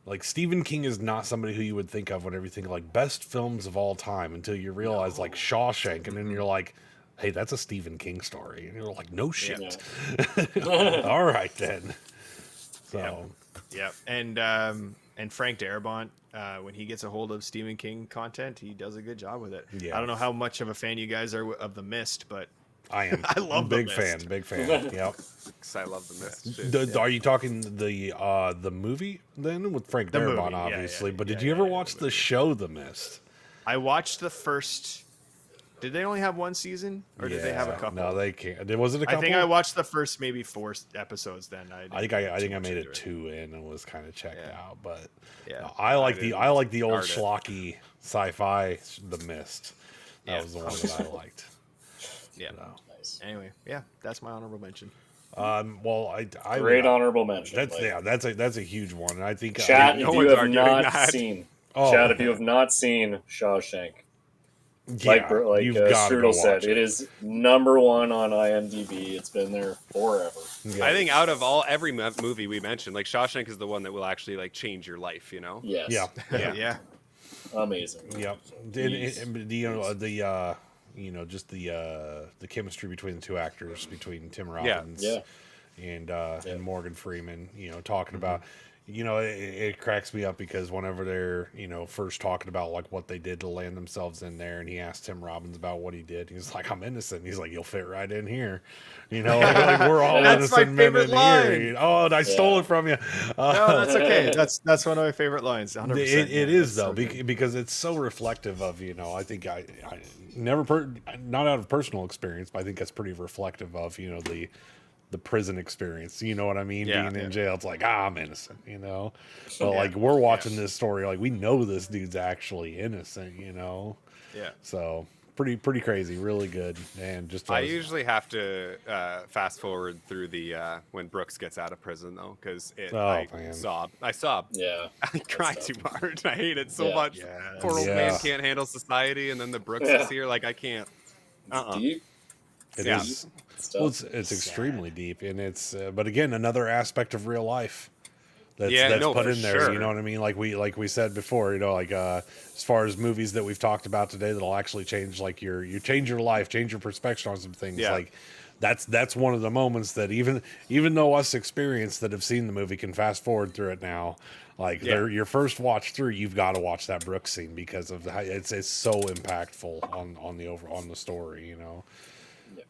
Speaker 1: like Stephen King is not somebody who you would think of whenever you think like best films of all time until you realize like Shawshank, and then you're like, hey, that's a Stephen King story, and you're like, no shit. All right then. So
Speaker 2: Yeah, and Frank Darabont, when he gets a hold of Stephen King content, he does a good job with it.
Speaker 1: Yeah.
Speaker 2: I don't know how much of a fan you guys are of The Mist, but
Speaker 1: I am.
Speaker 2: I love The
Speaker 1: big
Speaker 2: Mist.
Speaker 1: Big fan. Yep.
Speaker 4: 'Cause I love The Mist. Shit.
Speaker 1: Are you talking the movie then with Frank
Speaker 2: The
Speaker 1: Darabont,
Speaker 2: movie, yeah,
Speaker 1: obviously?
Speaker 2: yeah,
Speaker 1: But did
Speaker 2: yeah,
Speaker 1: you ever
Speaker 2: yeah,
Speaker 1: watch
Speaker 2: the
Speaker 1: the
Speaker 2: movie.
Speaker 1: show The Mist?
Speaker 2: I watched the first. Did they only have 1 season, or did they have a
Speaker 1: Yeah.
Speaker 2: couple?
Speaker 1: No, they can't. Was it a couple?
Speaker 2: I think I watched the first maybe 4 episodes. Then
Speaker 1: I think I made it 2 in and was kind of checked out, but
Speaker 2: Yeah.
Speaker 1: no, I like the old
Speaker 4: start it.
Speaker 1: schlocky sci-fi The Mist. That
Speaker 2: Yeah.
Speaker 1: was the one that I liked.
Speaker 2: Yeah.
Speaker 1: So,
Speaker 3: Nice.
Speaker 2: Anyway, yeah, that's my honorable mention.
Speaker 1: well, I
Speaker 3: Great
Speaker 1: would-
Speaker 3: honorable mention.
Speaker 1: That's
Speaker 3: Like,
Speaker 1: that's a huge one, and I think
Speaker 3: Chat,
Speaker 4: no
Speaker 3: if
Speaker 4: one's
Speaker 3: you have
Speaker 4: arguing
Speaker 3: not
Speaker 4: that.
Speaker 3: seen,
Speaker 1: Oh.
Speaker 3: Chat, if you have not seen Shawshank,
Speaker 1: yeah,
Speaker 3: like
Speaker 1: you've got to go
Speaker 3: Strudel said,
Speaker 1: watch
Speaker 3: it is #1 on IMDb. It's been there forever.
Speaker 1: Yeah.
Speaker 4: I think out of every movie we mentioned, like Shawshank is the one that will actually like change your life. You know?
Speaker 3: Yes.
Speaker 1: Yeah, yeah,
Speaker 2: Yeah.
Speaker 3: Amazing.
Speaker 1: yep. Just the chemistry between the two actors, between Tim Robbins,
Speaker 3: Yeah.
Speaker 1: and Morgan Freeman, talking about, it cracks me up because whenever they're, first talking about like what they did to land themselves in there, and he asked Tim Robbins about what he did, he's like, I'm innocent. He's like, you'll fit right in here. Like we're all
Speaker 2: That's my
Speaker 1: innocent men
Speaker 2: favorite
Speaker 1: in
Speaker 2: line.
Speaker 1: here. Oh, and I stole it from you.
Speaker 2: No, that's okay. That's one of my favorite lines. 100%.
Speaker 1: It is though,
Speaker 2: so
Speaker 1: because it's so reflective of, I think I never, not out of personal experience, but I think that's pretty reflective of, the prison experience. You know what I mean?
Speaker 2: Yeah,
Speaker 1: Being in jail, it's like, I'm innocent, but like we're watching this story, like we know this dude's actually innocent,
Speaker 2: Yeah.
Speaker 1: So pretty crazy, really good. And just
Speaker 4: I usually have to fast forward through the when Brooks gets out of prison though, because I sob.
Speaker 3: Yeah,
Speaker 4: I cry too hard. I hate it so much.
Speaker 2: Yes.
Speaker 4: Poor old man can't handle society, and then the Brooks is here. Like I can't.
Speaker 3: it's deep.
Speaker 1: It
Speaker 4: Yeah.
Speaker 1: is. Well, it's extremely deep, and it's but again, another aspect of real life that's put
Speaker 4: for
Speaker 1: in there.
Speaker 4: sure.
Speaker 1: You know what I mean? Like we said before, as far as movies that we've talked about today that'll actually change, like you change your life, change your perspective on some things.
Speaker 4: Yeah.
Speaker 1: Like that's one of the moments that even though us experienced that have seen the movie can fast forward through it now. Like your first watch through, you've got to watch that Brooks scene because of it's so impactful on the story.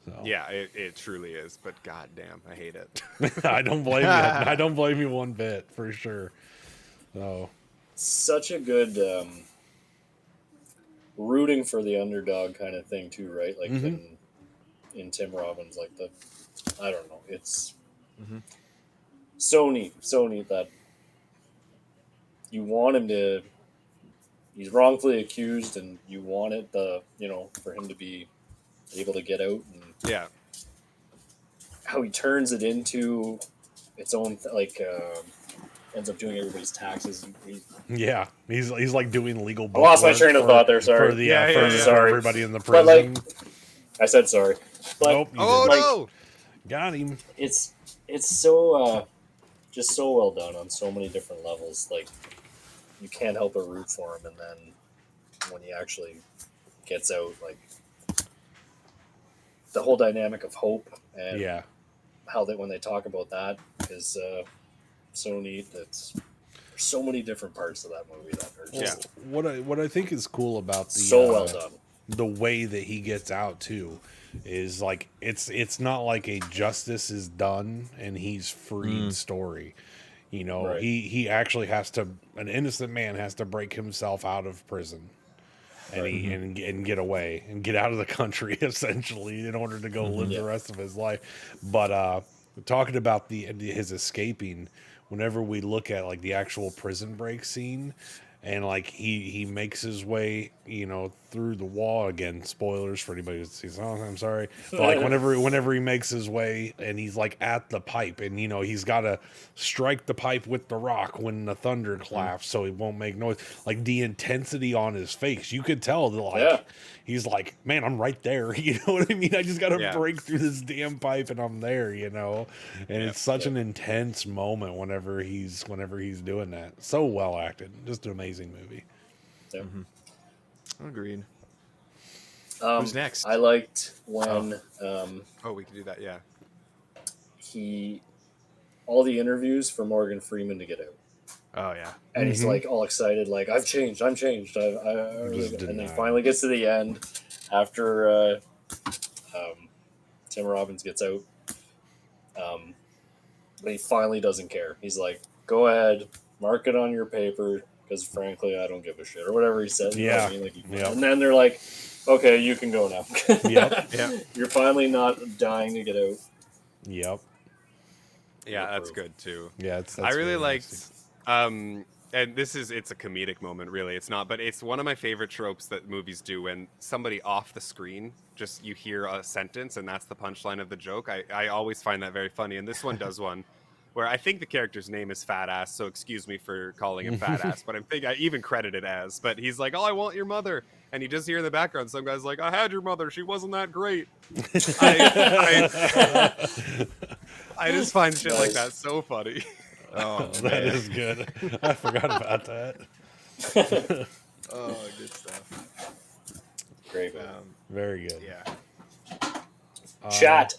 Speaker 1: So.
Speaker 4: Yeah, it truly is. But goddamn, I hate it.
Speaker 1: I don't blame you. I don't blame you one bit, for sure. So
Speaker 3: Such a good rooting for the underdog kind of thing too, right? Like in Tim Robbins, like I don't know, it's so neat that you want him to. He's wrongfully accused, and you want it for him to be able to get out, and
Speaker 4: Yeah.
Speaker 3: how he turns it into its own ends up doing everybody's taxes.
Speaker 1: yeah, he's like doing legal.
Speaker 3: I lost my
Speaker 1: work
Speaker 3: train of thought there. Sorry.
Speaker 1: For
Speaker 3: sorry.
Speaker 1: everybody in the
Speaker 3: But
Speaker 1: prison.
Speaker 3: I said sorry. But
Speaker 1: Nope, you
Speaker 4: Oh
Speaker 1: didn't.
Speaker 4: no!
Speaker 1: Got him.
Speaker 3: it's so just so well done on so many different levels. Like you can't help but root for him, and then when he actually gets out, like the whole dynamic of hope and
Speaker 1: Yeah.
Speaker 3: how when they talk about that is so neat. There's so many different parts of that movie that are just
Speaker 1: What I think is cool about the
Speaker 3: so well done.
Speaker 1: the way that he gets out too is like it's not like a justice is done and he's freed story.
Speaker 3: Right.
Speaker 1: He actually an innocent man has to break himself out of prison. And and get away and get out of the country essentially in order to go live the rest of his life. But talking about his escaping, whenever we look at like the actual prison break scene, and like he makes his way through the wall again. Spoilers for anybody who sees. Oh, I'm sorry, but like whenever he makes his way and he's like at the pipe, and he's got to strike the pipe with the rock when the thunder claps so he won't make noise. Like the intensity on his face, you could tell that he's like, man, I'm right there. You know what I mean? I just got to break through this damn pipe and I'm there. And it's such an intense moment whenever he's doing that. So well acted, just an amazing movie.
Speaker 3: Yeah.
Speaker 2: Agreed.
Speaker 3: Who's
Speaker 2: next?
Speaker 3: I liked when
Speaker 4: we can do that. Yeah.
Speaker 3: all the interviews for Morgan Freeman to get out.
Speaker 2: Oh yeah.
Speaker 3: And he's like all excited, like I'm changed. And then he finally gets to the end after Tim Robbins gets out. But he finally doesn't care. He's like, "Go ahead, mark it on your paper, because frankly, I don't give a shit," or whatever he said. You know what I mean? And then they're like, "Okay, you can go now." You're finally not dying to get out.
Speaker 1: Yep.
Speaker 4: Yeah, that's good too.
Speaker 1: Yeah, that's
Speaker 4: I really liked.
Speaker 1: interesting.
Speaker 4: And it's a comedic moment, really. It's not, but it's one of my favorite tropes that movies do when somebody off the screen, just you hear a sentence and that's the punchline of the joke. I always find that very funny. And this one does one where I think the character's name is Fat Ass, so excuse me for calling him Fat Ass, but I even credit it as. But he's like, "Oh, I want your mother." And you just hear in the background, some guy's like, "I had your mother. She wasn't that great." I just find shit like that so funny.
Speaker 2: Oh,
Speaker 1: that is good. I forgot about that.
Speaker 2: Oh, good stuff.
Speaker 3: Great.
Speaker 1: Very good.
Speaker 2: Yeah.
Speaker 3: Chat.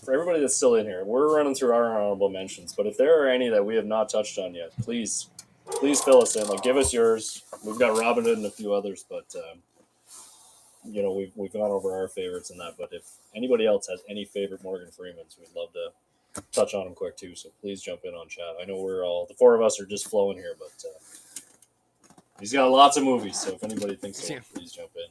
Speaker 3: for everybody that's still in here, we're running through our honorable mentions, but if there are any that we have not touched on yet, please fill us in. Like, give us yours. We've got Robin Hood and a few others, but we've gone over our favorites and that. But if anybody else has any favorite Morgan Freemans, we'd love to touch on them quick too. So please jump in on chat. I know the four of us are just flowing here, but he's got lots of movies. So if anybody thinks so, please jump in.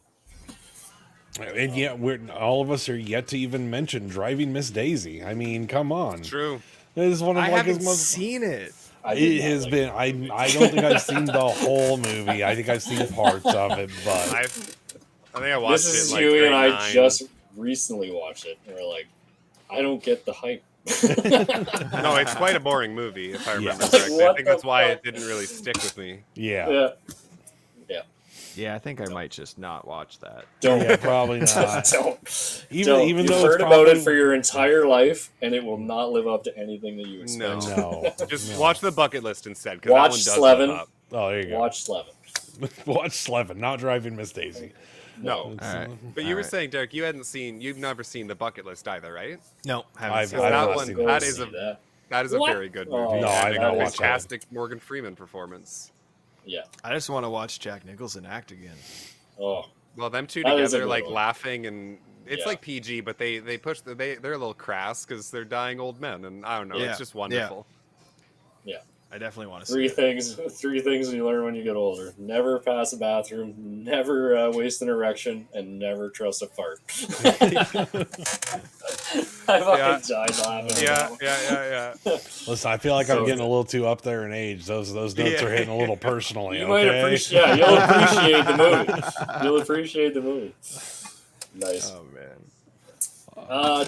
Speaker 1: And yet, all of us are yet to even mention Driving Miss Daisy. I mean, come on.
Speaker 4: True.
Speaker 1: It is one of
Speaker 2: I
Speaker 1: like
Speaker 2: haven't
Speaker 1: his most.
Speaker 2: seen it.
Speaker 1: It has been. I don't think I've seen the whole movie. I think I've seen parts of it, but
Speaker 4: I think I watched
Speaker 3: This
Speaker 4: it.
Speaker 3: is
Speaker 4: Like
Speaker 3: Huey and I
Speaker 4: 39.
Speaker 3: just recently watched it, and we're like, I don't get the hype.
Speaker 4: No, it's quite a boring movie, if I remember
Speaker 1: Yeah.
Speaker 4: correctly. I
Speaker 3: What
Speaker 4: think
Speaker 3: the
Speaker 4: that's why
Speaker 3: fuck?
Speaker 4: it didn't really stick with me.
Speaker 1: yeah.
Speaker 2: Yeah, I think I might just not watch that.
Speaker 3: Don't.
Speaker 1: Yeah, probably not.
Speaker 3: Don't.
Speaker 1: Even
Speaker 3: You've
Speaker 1: though
Speaker 3: heard
Speaker 1: it's
Speaker 3: about it
Speaker 1: probably-
Speaker 3: for your entire life, and it will not live up to anything that you expect.
Speaker 1: No.
Speaker 4: Just watch the bucket list instead, because that one
Speaker 3: Watch
Speaker 4: does
Speaker 3: Slevin.
Speaker 4: live up.
Speaker 1: Oh, there you go.
Speaker 3: Watch Slevin.
Speaker 1: Watch Slevin, not Driving Miss Daisy.
Speaker 4: No.
Speaker 1: It's-
Speaker 2: All right.
Speaker 4: But you were saying, Derek, you've never seen the bucket list either, right?
Speaker 2: No, haven't
Speaker 1: I've-
Speaker 2: seen
Speaker 1: I've
Speaker 2: it.
Speaker 4: that
Speaker 1: not
Speaker 4: one,
Speaker 1: seen
Speaker 3: Go
Speaker 4: that
Speaker 3: see
Speaker 4: is a
Speaker 3: that.
Speaker 4: that is a
Speaker 3: What?
Speaker 4: very good
Speaker 3: Oh,
Speaker 4: movie.
Speaker 1: No,
Speaker 4: and
Speaker 1: I've
Speaker 4: a
Speaker 1: not watched that.
Speaker 4: fantastic Morgan Freeman performance.
Speaker 3: Yeah.
Speaker 2: I just want to watch Jack Nicholson act again.
Speaker 3: Oh.
Speaker 4: Well, them two
Speaker 3: That is a
Speaker 4: together,
Speaker 3: good
Speaker 4: like
Speaker 3: one.
Speaker 4: laughing, and it's
Speaker 3: Yeah.
Speaker 4: like PG, but they're a little crass because they're dying old men, and I don't know,
Speaker 2: Yeah.
Speaker 4: it's just wonderful.
Speaker 3: Yeah.
Speaker 2: I definitely want to see
Speaker 3: Three
Speaker 2: it.
Speaker 3: things you learn when you get older: never pass a bathroom, never waste an erection, and never trust a fart. I fucking died laughing.
Speaker 4: Yeah.
Speaker 1: Listen, I feel like
Speaker 3: So
Speaker 1: I'm getting
Speaker 3: good.
Speaker 1: a little too up there in age. Those notes are hitting a little personally.
Speaker 3: You
Speaker 1: Okay?
Speaker 3: might appreciate. Yeah, you'll appreciate the movie. You'll appreciate the movie. Nice.
Speaker 2: Oh man,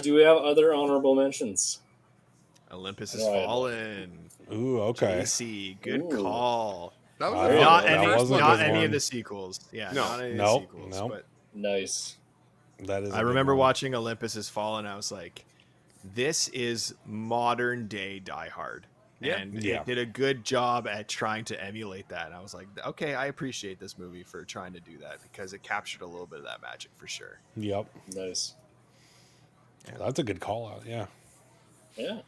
Speaker 3: Do we have other honorable mentions?
Speaker 2: Olympus Has
Speaker 3: No, I-
Speaker 2: Fallen.
Speaker 1: Ooh, okay.
Speaker 2: JC, good
Speaker 3: Ooh.
Speaker 2: call.
Speaker 4: That was
Speaker 1: Wow.
Speaker 4: a good
Speaker 1: Yeah,
Speaker 2: Not
Speaker 4: one.
Speaker 1: that
Speaker 2: any,
Speaker 1: was a
Speaker 2: not
Speaker 1: good
Speaker 2: any
Speaker 1: one.
Speaker 2: of the sequels. Yeah,
Speaker 4: No.
Speaker 2: not any of
Speaker 1: Nope,
Speaker 2: the sequels.
Speaker 1: nope.
Speaker 2: But
Speaker 3: Nice.
Speaker 1: That is.
Speaker 2: I remember watching Olympus Has Fallen. I was like, this is modern day Die Hard.
Speaker 4: Yeah.
Speaker 2: And
Speaker 1: Yeah.
Speaker 2: it did a good job at trying to emulate that. And I was like, okay, I appreciate this movie for trying to do that because it captured a little bit of that magic for sure.
Speaker 1: Yep.
Speaker 3: Nice.
Speaker 1: That's a good call out. Yeah.
Speaker 3: Yeah.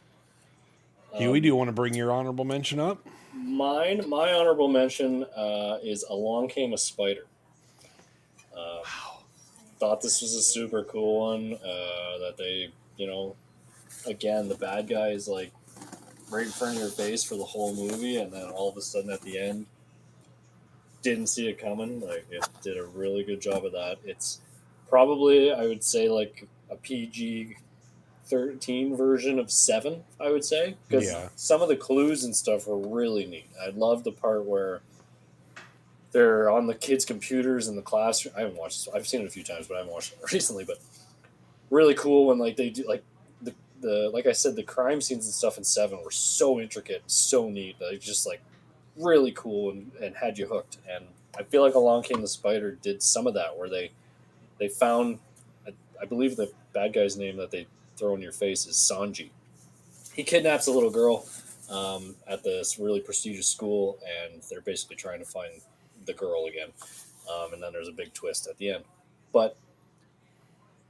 Speaker 1: Huey, do you want to bring your honorable mention up?
Speaker 3: My honorable mention is Along Came a Spider. Thought this was a super cool one. That they, again, the bad guy is like right in front of your face for the whole movie, and then all of a sudden at the end, didn't see it coming. Like, it did a really good job of that. It's probably, I would say, like a PG-13 version of 7, I would say, because
Speaker 1: Yeah.
Speaker 3: some of the clues and stuff were really neat. I love the part where they're on the kids' computers in the classroom. I haven't watched this. I've seen it a few times, but I haven't watched it recently. But really cool when like they do like the like I said, the crime scenes and stuff in 7 were so intricate, so neat. Like just like really cool and had you hooked. And I feel like Along Came the Spider did some of that where they found, I believe the bad guy's name that they throw in your face is Sanji. He kidnaps a little girl at this really prestigious school, and they're basically trying to find the girl again. And then there's a big twist at the end. But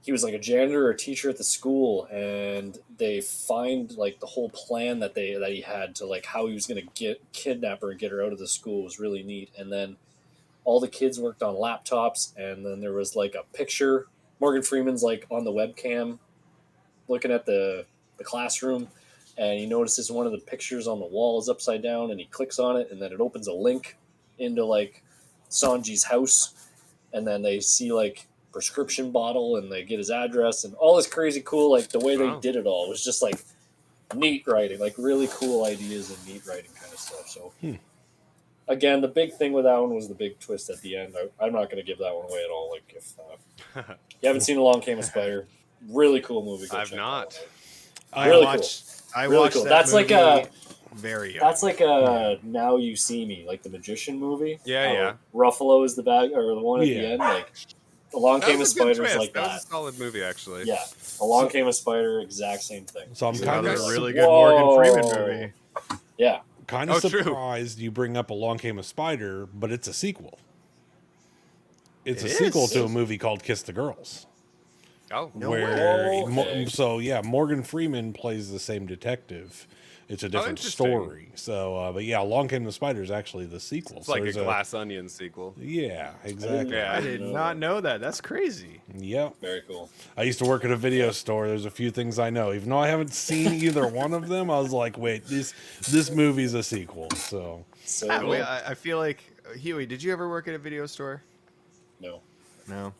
Speaker 3: he was like a janitor or a teacher at the school, and they find like the whole plan that he had to like how he was going to kidnap her and get her out of the school was really neat. And then all the kids worked on laptops, and then there was like a picture. Morgan Freeman's like on the webcam looking at the classroom, and he notices one of the pictures on the wall is upside down, and he clicks on it, and then it opens a link into like Sanji's house, and then they see like prescription bottle, and they get his address, and all this crazy cool, like the way they
Speaker 4: Wow.
Speaker 3: did it all was just like neat writing, like really cool ideas and neat writing kind of stuff. So again, the big thing with that one was the big twist at the end. I'm not going to give that one away at all. Like if you haven't seen Along Came a Spider, really cool movie. Go
Speaker 4: I've
Speaker 3: check
Speaker 4: not.
Speaker 3: that one out.
Speaker 2: I
Speaker 3: Really
Speaker 2: watched. I
Speaker 3: Really
Speaker 2: watched
Speaker 3: cool.
Speaker 2: that
Speaker 3: That's like
Speaker 2: movie
Speaker 3: a-
Speaker 2: very young.
Speaker 3: That's like a Now You See Me, like the magician movie.
Speaker 4: Yeah,
Speaker 3: How
Speaker 4: yeah.
Speaker 3: Ruffalo is the bad or the one at
Speaker 1: Yeah.
Speaker 3: the end. Like Along
Speaker 4: That
Speaker 3: Came a
Speaker 4: was a good
Speaker 3: Spider is
Speaker 4: twist.
Speaker 3: like
Speaker 4: That
Speaker 3: that.
Speaker 4: was a solid movie, actually.
Speaker 3: Yeah, Along Came a Spider, exact same thing.
Speaker 1: So I'm kind
Speaker 2: Another
Speaker 1: of
Speaker 2: really good Morgan Freeman
Speaker 3: Whoa.
Speaker 2: movie.
Speaker 3: Yeah,
Speaker 1: kind
Speaker 4: Oh,
Speaker 1: of
Speaker 4: true.
Speaker 1: surprised you bring up Along Came a Spider, but it's a sequel. It's
Speaker 2: It
Speaker 1: a sequel
Speaker 2: is.
Speaker 1: to a movie called Kiss the Girls.
Speaker 4: Oh,
Speaker 2: No
Speaker 1: where
Speaker 3: way. Okay.
Speaker 1: so yeah, Morgan Freeman plays the same detective. It's a different
Speaker 4: interesting.
Speaker 1: story. So, but yeah, Along Came the Spider is actually the sequel.
Speaker 4: It's
Speaker 1: So
Speaker 4: like a
Speaker 1: there's
Speaker 4: Glass Onion sequel.
Speaker 1: yeah, exactly.
Speaker 4: Yeah.
Speaker 2: I did not know that. That's crazy.
Speaker 1: Yep.
Speaker 3: Very cool.
Speaker 1: I used to work at a video store. There's a few things I know, even though I haven't seen either one of them. I was like, wait, this movie's a sequel. So
Speaker 3: So
Speaker 2: Ah,
Speaker 3: cool.
Speaker 2: wait, I feel like Huey, did you ever work at a video store?
Speaker 3: No.
Speaker 2: No.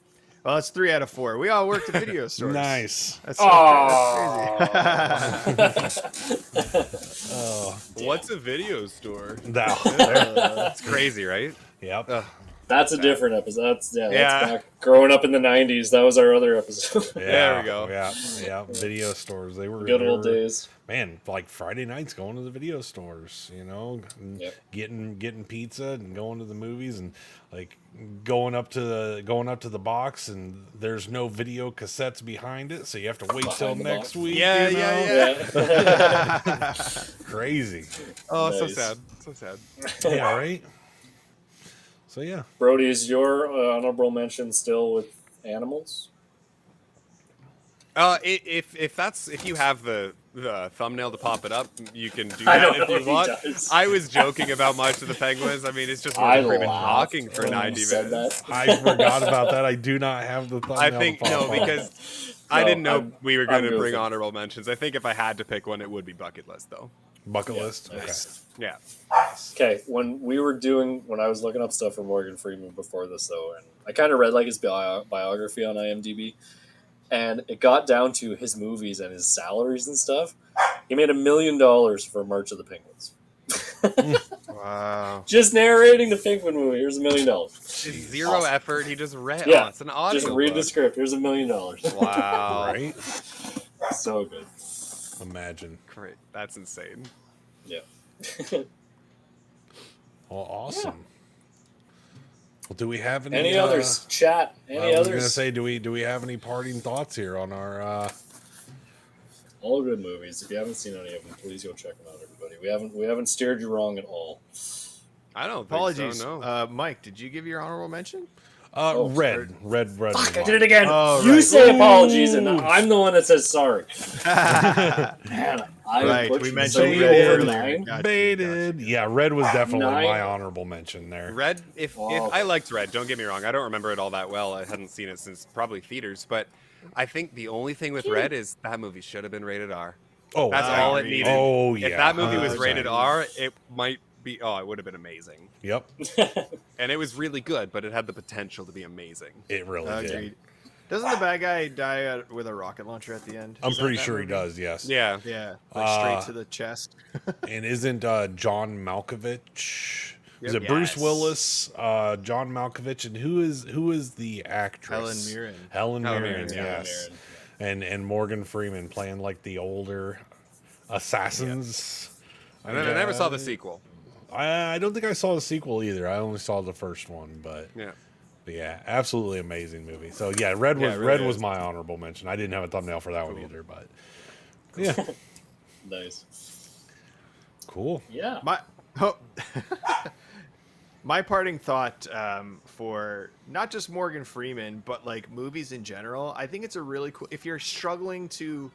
Speaker 2: Well, it's 3 out of 4. We all worked at video stores.
Speaker 1: nice.
Speaker 2: That's, that's crazy.
Speaker 4: What's a video store?
Speaker 1: Now,
Speaker 4: That's crazy, right?
Speaker 1: yep.
Speaker 3: That's a different episode. That's
Speaker 4: Yeah.
Speaker 3: back growing up in the '90s. That was our other episode.
Speaker 1: Yeah,
Speaker 4: There we go.
Speaker 1: Yeah. Video stores. They were
Speaker 3: Good
Speaker 1: they
Speaker 3: old
Speaker 1: were-
Speaker 3: days.
Speaker 1: Man, like Friday nights going to the video stores, and
Speaker 3: Yep.
Speaker 1: getting pizza and going to the movies and like going up to the box and there's no video cassettes behind it, so you have to wait till
Speaker 3: Behind the
Speaker 1: next
Speaker 3: box.
Speaker 1: week.
Speaker 4: Yeah,
Speaker 1: you know?
Speaker 4: yeah.
Speaker 1: Crazy.
Speaker 4: Oh, so
Speaker 3: Nice.
Speaker 4: sad. So sad.
Speaker 1: Yeah, right. So yeah.
Speaker 3: Brody, is your honorable mention still with animals?
Speaker 4: If you have the thumbnail to pop it up, you can do
Speaker 3: I
Speaker 4: that
Speaker 3: don't
Speaker 4: if
Speaker 3: know
Speaker 4: you
Speaker 3: if he
Speaker 4: want.
Speaker 3: does.
Speaker 4: I was joking about March of the Penguins. I mean, it's just
Speaker 3: I
Speaker 4: Morgan Freeman
Speaker 3: laughed
Speaker 4: talking for
Speaker 3: when you
Speaker 4: 90
Speaker 3: said
Speaker 4: minutes.
Speaker 3: that.
Speaker 1: I forgot about that. I do not have the thumbnail.
Speaker 4: I think
Speaker 1: to pop
Speaker 4: no,
Speaker 1: up.
Speaker 4: because I
Speaker 3: No,
Speaker 4: didn't know
Speaker 3: I'm-
Speaker 4: we were
Speaker 3: I'm
Speaker 4: going to
Speaker 3: real
Speaker 4: bring
Speaker 3: fan.
Speaker 4: honorable mentions. I think if I had to pick one, it would be bucket list, though.
Speaker 1: bucket
Speaker 3: Yeah,
Speaker 1: list.
Speaker 3: nice.
Speaker 4: Yeah.
Speaker 3: Okay, when I was looking up stuff for Morgan Freeman before this, though, and I kind of read like his biography on IMDb, and it got down to his movies and his salaries and stuff. He made $1 million for March of the Penguins.
Speaker 2: Wow.
Speaker 3: Just narrating the Penguin movie. Here's $1 million.
Speaker 4: It's zero effort. He just read.
Speaker 3: Yeah,
Speaker 4: Oh, it's an audio.
Speaker 3: Just read the
Speaker 4: book.
Speaker 3: script. Here's $1 million.
Speaker 4: Wow.
Speaker 1: Right.
Speaker 3: So good.
Speaker 1: Imagine.
Speaker 4: Great. That's insane.
Speaker 3: Yeah.
Speaker 1: Well, awesome. Well, do we have any?
Speaker 3: Any others? Chat. Any
Speaker 1: I was
Speaker 3: others?
Speaker 1: gonna say, do we have any parting thoughts here on our?
Speaker 3: All good movies. If you haven't seen any of them, please go check them out, everybody. We haven't steered you wrong at all.
Speaker 4: I don't think
Speaker 2: Apologies.
Speaker 4: so, no.
Speaker 2: Mike, did you give your honorable mention?
Speaker 1: Red.
Speaker 3: Fuck, I did it again.
Speaker 2: Oh,
Speaker 3: You
Speaker 2: right.
Speaker 3: say apologies, and I'm the one that says sorry. Man, I
Speaker 2: Right,
Speaker 3: butchered
Speaker 2: we
Speaker 3: so
Speaker 2: mentioned
Speaker 3: many
Speaker 2: Red
Speaker 3: over
Speaker 2: earlier.
Speaker 3: nine.
Speaker 2: Gotcha,
Speaker 1: Baited. Yeah, Red was definitely
Speaker 3: 9.
Speaker 1: my honorable mention there.
Speaker 4: Red, if
Speaker 3: Wow.
Speaker 4: I liked Red, don't get me wrong. I don't remember it all that well. I hadn't seen it since probably theaters, but I think the only thing with Red is that movie should have been rated R.
Speaker 1: Oh,
Speaker 4: That's
Speaker 1: I
Speaker 4: all it
Speaker 1: agree.
Speaker 4: needed.
Speaker 1: Oh yeah.
Speaker 4: If that movie was
Speaker 1: 100%.
Speaker 4: rated R, it might be. Oh, it would have been amazing.
Speaker 1: Yep,
Speaker 4: And it was really good, but it had the potential to be amazing.
Speaker 1: it really
Speaker 2: Agreed.
Speaker 1: did.
Speaker 2: Doesn't the bad guy die with a rocket launcher at the end?
Speaker 1: I'm
Speaker 2: Is that
Speaker 1: pretty
Speaker 2: that
Speaker 1: sure he
Speaker 2: movie?
Speaker 1: does. Yes.
Speaker 4: Yeah.
Speaker 2: Yeah, like straight to the chest.
Speaker 1: And isn't John Malkovich? Is
Speaker 4: Yep.
Speaker 1: it Bruce
Speaker 2: Yes.
Speaker 1: Willis, John Malkovich, and who is the actress?
Speaker 2: Helen Mirren.
Speaker 1: Helen
Speaker 4: Helen
Speaker 1: Mirren,
Speaker 4: Mirren,
Speaker 3: yeah.
Speaker 1: yes. And Morgan Freeman playing like the older assassins.
Speaker 4: And then I never saw the sequel.
Speaker 1: I don't think I saw the sequel either. I only saw the first one, but
Speaker 4: Yeah.
Speaker 1: yeah, absolutely amazing movie. So yeah, Red was
Speaker 4: Yeah, it really
Speaker 1: Red was
Speaker 4: is.
Speaker 1: my honorable mention. I didn't have a thumbnail for that one either, but yeah,
Speaker 3: Nice.
Speaker 1: cool.
Speaker 3: Yeah.
Speaker 2: My parting thought for not just Morgan Freeman, but like movies in general, I think it's a really cool. If you're struggling to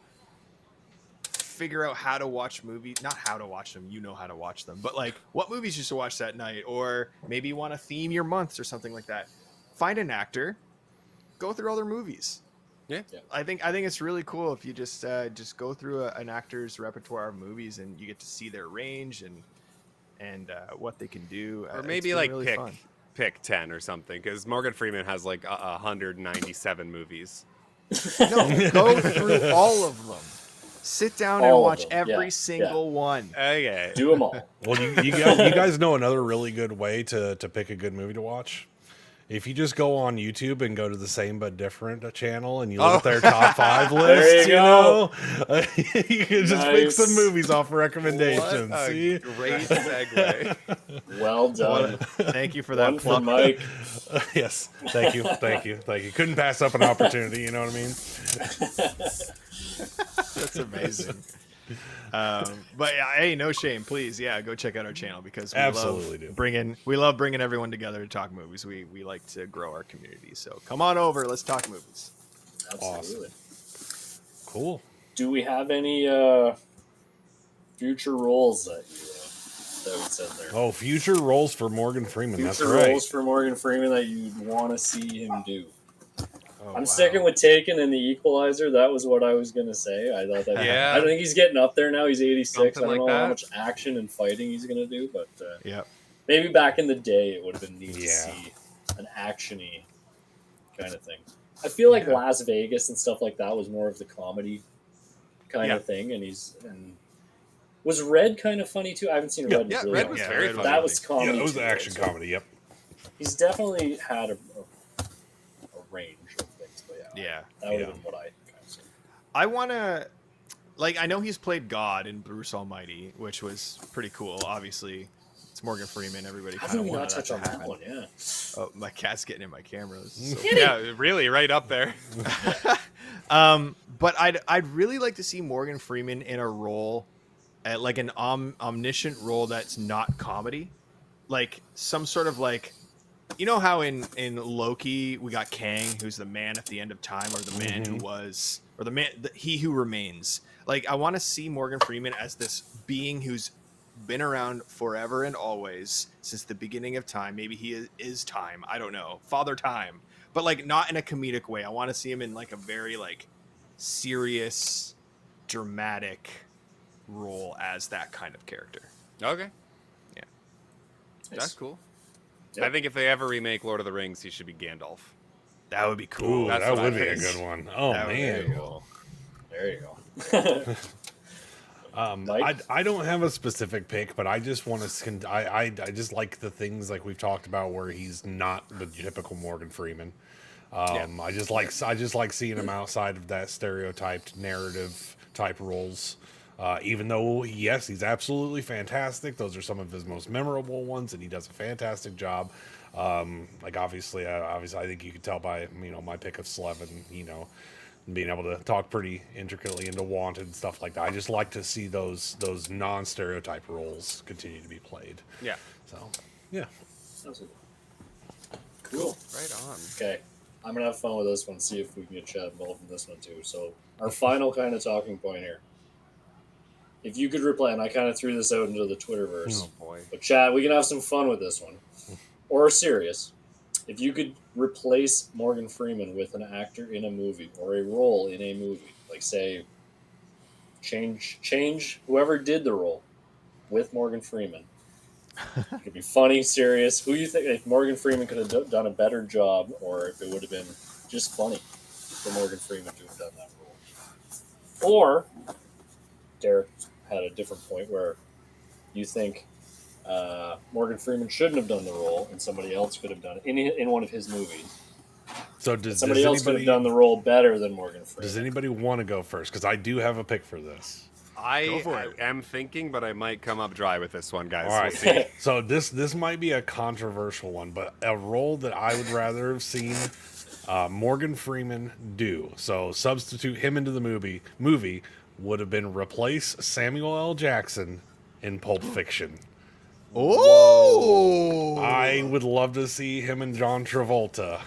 Speaker 2: figure out how to watch movies, not how to watch them, you know how to watch them, but like what movies you should watch that night, or maybe you want to theme your months or something like that. Find an actor, go through all their movies.
Speaker 4: Yeah.
Speaker 2: I think it's really cool if you just go through an actor's repertoire of movies and you get to see their range and what they can do.
Speaker 4: Or
Speaker 2: It's
Speaker 4: maybe
Speaker 2: been
Speaker 4: like
Speaker 2: really fun.
Speaker 4: pick 10 or something, because Morgan Freeman has like 197 movies.
Speaker 2: No, go through all of them. Sit down and
Speaker 3: All of
Speaker 2: watch
Speaker 3: them, yeah,
Speaker 2: every single one.
Speaker 4: Okay.
Speaker 3: Do them all.
Speaker 1: Well, you guys know another really good way to pick a good movie to watch? If you just go on YouTube and go to the Same But Different channel and you look at their top 5
Speaker 3: There
Speaker 1: list,
Speaker 3: you
Speaker 1: you
Speaker 3: go.
Speaker 1: know, you can just pick
Speaker 3: Nice.
Speaker 1: some movies off recommendations.
Speaker 4: What a
Speaker 1: See?
Speaker 4: great segue.
Speaker 3: Well done.
Speaker 2: Thank you for that
Speaker 3: One from
Speaker 2: plug.
Speaker 3: Mike.
Speaker 1: Yes, thank you. Couldn't pass up an opportunity. You know what I mean?
Speaker 2: That's amazing. But yeah, hey, no shame, please. Yeah, go check out our channel because we
Speaker 1: Absolutely do.
Speaker 2: love bringing everyone together to talk movies. We like to grow our community. So come on over, let's talk movies.
Speaker 3: Absolutely.
Speaker 1: Awesome. Cool.
Speaker 3: Do we have any future roles that would send there?
Speaker 1: Oh, future roles for Morgan Freeman.
Speaker 3: Future
Speaker 1: That's right.
Speaker 3: roles for Morgan Freeman that you'd want to see him do.
Speaker 1: Oh,
Speaker 3: I'm sticking with Taken and The Equalizer. That was what I was gonna say. I thought that.
Speaker 4: Yeah.
Speaker 3: I think he's getting up there now. He's 86.
Speaker 4: Something
Speaker 3: I don't
Speaker 4: like
Speaker 3: know how
Speaker 4: that.
Speaker 3: much action and fighting he's gonna do, but
Speaker 2: Yep.
Speaker 3: maybe back in the day it would have been neat to
Speaker 1: Yeah.
Speaker 3: see an actiony kind of thing. I feel like Las Vegas and stuff like that was more of the comedy kind of thing, and was Red kind of funny too? I haven't seen Red. in
Speaker 4: Yeah,
Speaker 3: really
Speaker 4: Red
Speaker 3: long
Speaker 4: was
Speaker 3: time.
Speaker 4: very funny.
Speaker 3: That was comedy.
Speaker 1: Yeah, it was
Speaker 3: too,
Speaker 1: action
Speaker 3: right? So
Speaker 1: comedy. Yep.
Speaker 3: he's definitely had a range of things, but that would have been what I kind of said.
Speaker 2: I want to, like, I know he's played God in Bruce Almighty, which was pretty cool. Obviously, it's Morgan Freeman. Everybody
Speaker 3: How
Speaker 2: kind
Speaker 3: did
Speaker 2: of
Speaker 3: we not
Speaker 2: wanted that
Speaker 3: touch
Speaker 2: to
Speaker 3: on that
Speaker 2: happen.
Speaker 3: one? Yeah.
Speaker 2: Oh, my cat's getting in my camera. This is so
Speaker 4: Yeah, really, right up there.
Speaker 2: but I'd really like to see Morgan Freeman in a role, like an omniscient role that's not comedy, like some sort of like, you know how in Loki we got Kang, who's the man at the end of time, or the man who was, or he who remains. Like, I want to see Morgan Freeman as this being who's been around forever and always since the beginning of time. Maybe he is time. I don't know, Father Time, but like not in a comedic way. I want to see him in like a very like serious, dramatic role as that kind of character.
Speaker 4: Okay.
Speaker 2: Yeah.
Speaker 4: That's cool.
Speaker 3: Yep.
Speaker 4: I think if they ever remake Lord of the Rings, he should be Gandalf.
Speaker 2: That would be cool.
Speaker 1: Ooh,
Speaker 4: That's
Speaker 1: that
Speaker 4: what
Speaker 1: would
Speaker 4: I
Speaker 1: be a
Speaker 4: think.
Speaker 1: good one. Oh
Speaker 2: That would be
Speaker 1: man.
Speaker 2: cool.
Speaker 3: There you go. Mike?
Speaker 1: I don't have a specific pick, but I just want to. I just like the things like we've talked about where he's not the typical Morgan Freeman. I just like seeing him outside of that stereotyped narrative type roles. Even though yes, he's absolutely fantastic. Those are some of his most memorable ones, and he does a fantastic job. Like obviously, I think you could tell by my pick of Slevin, being able to talk pretty intricately into Wanted and stuff like that. I just like to see those non-stereotype roles continue to be played.
Speaker 4: Yeah.
Speaker 1: So, yeah.
Speaker 3: Cool.
Speaker 4: Right on.
Speaker 3: Okay. I'm going to have fun with this one, see if we can get Chad involved in this one too. So, our final kind of talking point here. If you could replay, and I kind of threw this out into the Twitterverse,
Speaker 4: Oh boy.
Speaker 3: but Chad, we can have some fun with this one. Or serious. If you could replace Morgan Freeman with an actor in a movie or a role in a movie, like say, change whoever did the role with Morgan Freeman. It could be funny, serious. Who you think if Morgan Freeman could have done a better job, or if it would have been just funny for Morgan Freeman to have done that role? Or Derek had a different point where you think Morgan Freeman shouldn't have done the role, and somebody else could have done it in one of his movies.
Speaker 1: So does
Speaker 3: Somebody else could have done the role better than Morgan Freeman.
Speaker 1: Does anybody want to go first? Because I do have a pick for this.
Speaker 4: I am thinking, but I might come up dry with this one, guys.
Speaker 1: All right.
Speaker 4: We'll see.
Speaker 1: So this might be a controversial one, but a role that I would rather have seen Morgan Freeman do. So substitute him into the movie would have been replace Samuel L. Jackson in Pulp Fiction.
Speaker 2: Oh,
Speaker 1: I would love to see him and John Travolta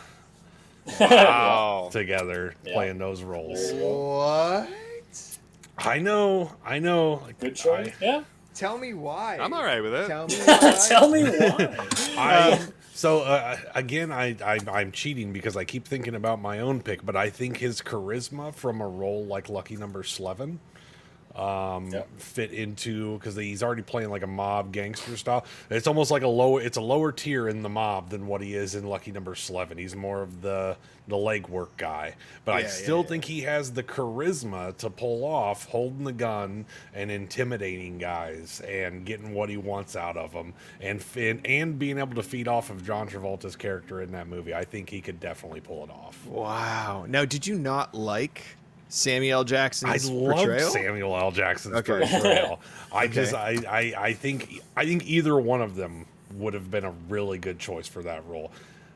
Speaker 4: Wow.
Speaker 1: together playing those roles.
Speaker 2: what?
Speaker 1: I know. Like,
Speaker 3: Good choice. Yeah.
Speaker 2: Tell me why.
Speaker 4: I'm all right with it.
Speaker 2: Tell me why.
Speaker 3: Tell me why.
Speaker 1: Again, I'm cheating because I keep thinking about my own pick, but I think his charisma from a role like Lucky Number Slevin fit into, because he's already playing like a mob gangster style. It's almost like a lower tier in the mob than what he is in Lucky Number Slevin. He's more of the legwork guy, but I still think he has the charisma to pull off holding the gun and intimidating guys and getting what he wants out of them, and being able to feed off of John Travolta's character in that movie. I think he could definitely pull it off.
Speaker 2: Wow. Now, did you not like Samuel L. Jackson's
Speaker 1: I love
Speaker 2: portrayal?
Speaker 1: Samuel L. Jackson's portrayal. I think either one of them would have been a really good choice for that role.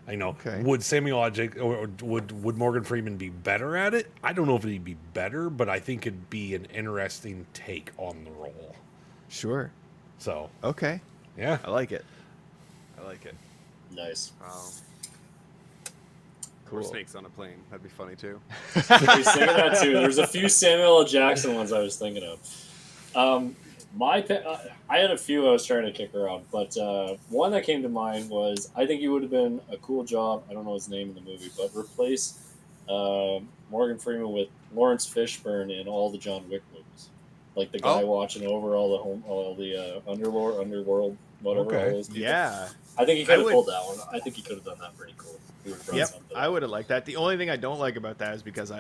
Speaker 1: I know.
Speaker 2: Okay.
Speaker 1: Would Samuel L. Jackson, or would Morgan Freeman be better at it? I don't know if he'd be better, but I think it'd be an interesting take on the role.
Speaker 2: Sure.
Speaker 1: So
Speaker 2: Okay.
Speaker 1: yeah,
Speaker 2: I like it. I like it.
Speaker 3: Nice.
Speaker 4: Wow.
Speaker 2: Cool.
Speaker 4: Or Snakes on a Plane. That'd be funny too.
Speaker 3: I was thinking that too. There's a few Samuel L. Jackson ones I was thinking of. I had a few I was trying to kick around, but one that came to mind was I think he would have been a cool job. I don't know his name in the movie, but replace Morgan Freeman with Lawrence Fishburne in all the John Wick movies, like the guy watching over all the underworld, whatever.
Speaker 1: Okay.
Speaker 3: All those people.
Speaker 2: Yeah.
Speaker 3: I think he could have pulled that one. I think he could have done that pretty cool.
Speaker 2: I would have liked that. The only thing I don't like about that is because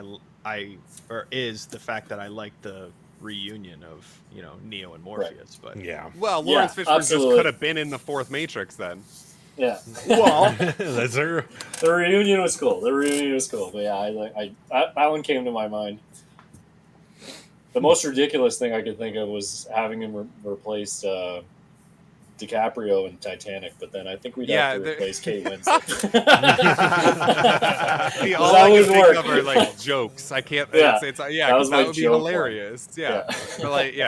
Speaker 2: is the fact that I like the reunion of Neo and Morpheus. But
Speaker 4: well, Lawrence Fishburne just could have been in the fourth Matrix then.
Speaker 3: Yeah.
Speaker 2: Well,
Speaker 1: that's her.
Speaker 3: The reunion was cool. But yeah, that one came to my mind. The most ridiculous thing I could think of was having him replace DiCaprio in Titanic, but then I think we'd have to replace Kate Winslet.
Speaker 4: See, all I can think of are like jokes. I can't.
Speaker 3: Yeah,
Speaker 4: that would be hilarious. One. Yeah, or like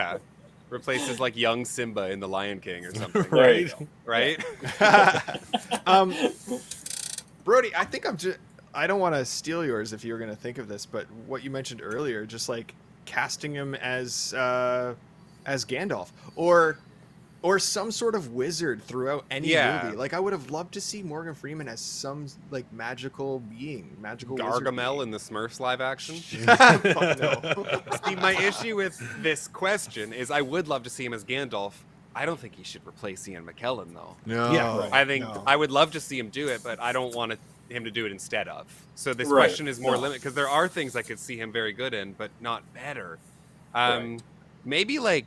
Speaker 4: replaces like young Simba in The Lion King or something.
Speaker 1: Right.
Speaker 2: Brody, I think I don't want to steal yours if you were going to think of this, but what you mentioned earlier, just like casting him as Gandalf or some sort of wizard throughout any movie. Like I would have loved to see Morgan Freeman as some like magical being,
Speaker 4: Gargamel in the Smurfs live action.
Speaker 2: No.
Speaker 4: See, my issue with this question is I would love to see him as Gandalf. I don't think he should replace Ian McKellen though.
Speaker 2: No.
Speaker 1: Yeah.
Speaker 4: I think I would love to see him do it, but I don't want him to do it instead of. So this question is more limited because there are things I could see him very good in, but not better. Maybe like,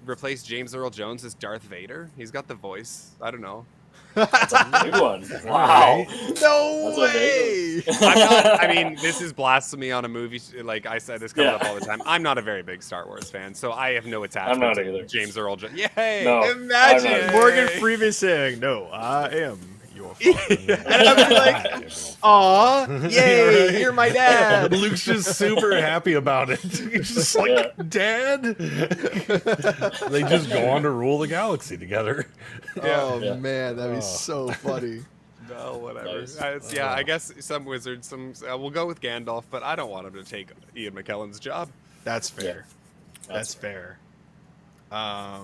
Speaker 4: replace James Earl Jones as Darth Vader. He's got the voice. I don't know.
Speaker 3: That's a big one. Wow.
Speaker 2: No way.
Speaker 4: I mean, this is blasphemy on a movie. Like I said, this comes up all the time. I'm not a very big Star Wars fan, so I have no attachment to James Earl Jones. Yay!
Speaker 3: No,
Speaker 2: imagine Morgan Freeman saying, "No, I am your father." And I'd be like, "Aw, yay, you're my dad."
Speaker 1: Luke's just super happy about it. He's just like, Dad. They just go on to rule the galaxy together.
Speaker 2: Man, that'd be so funny.
Speaker 4: No, whatever.
Speaker 3: Nice.
Speaker 4: I guess some wizards. We'll go with Gandalf, but I don't want him to take Ian McKellen's job.
Speaker 2: That's fair.
Speaker 3: Yeah.
Speaker 2: That's fair. I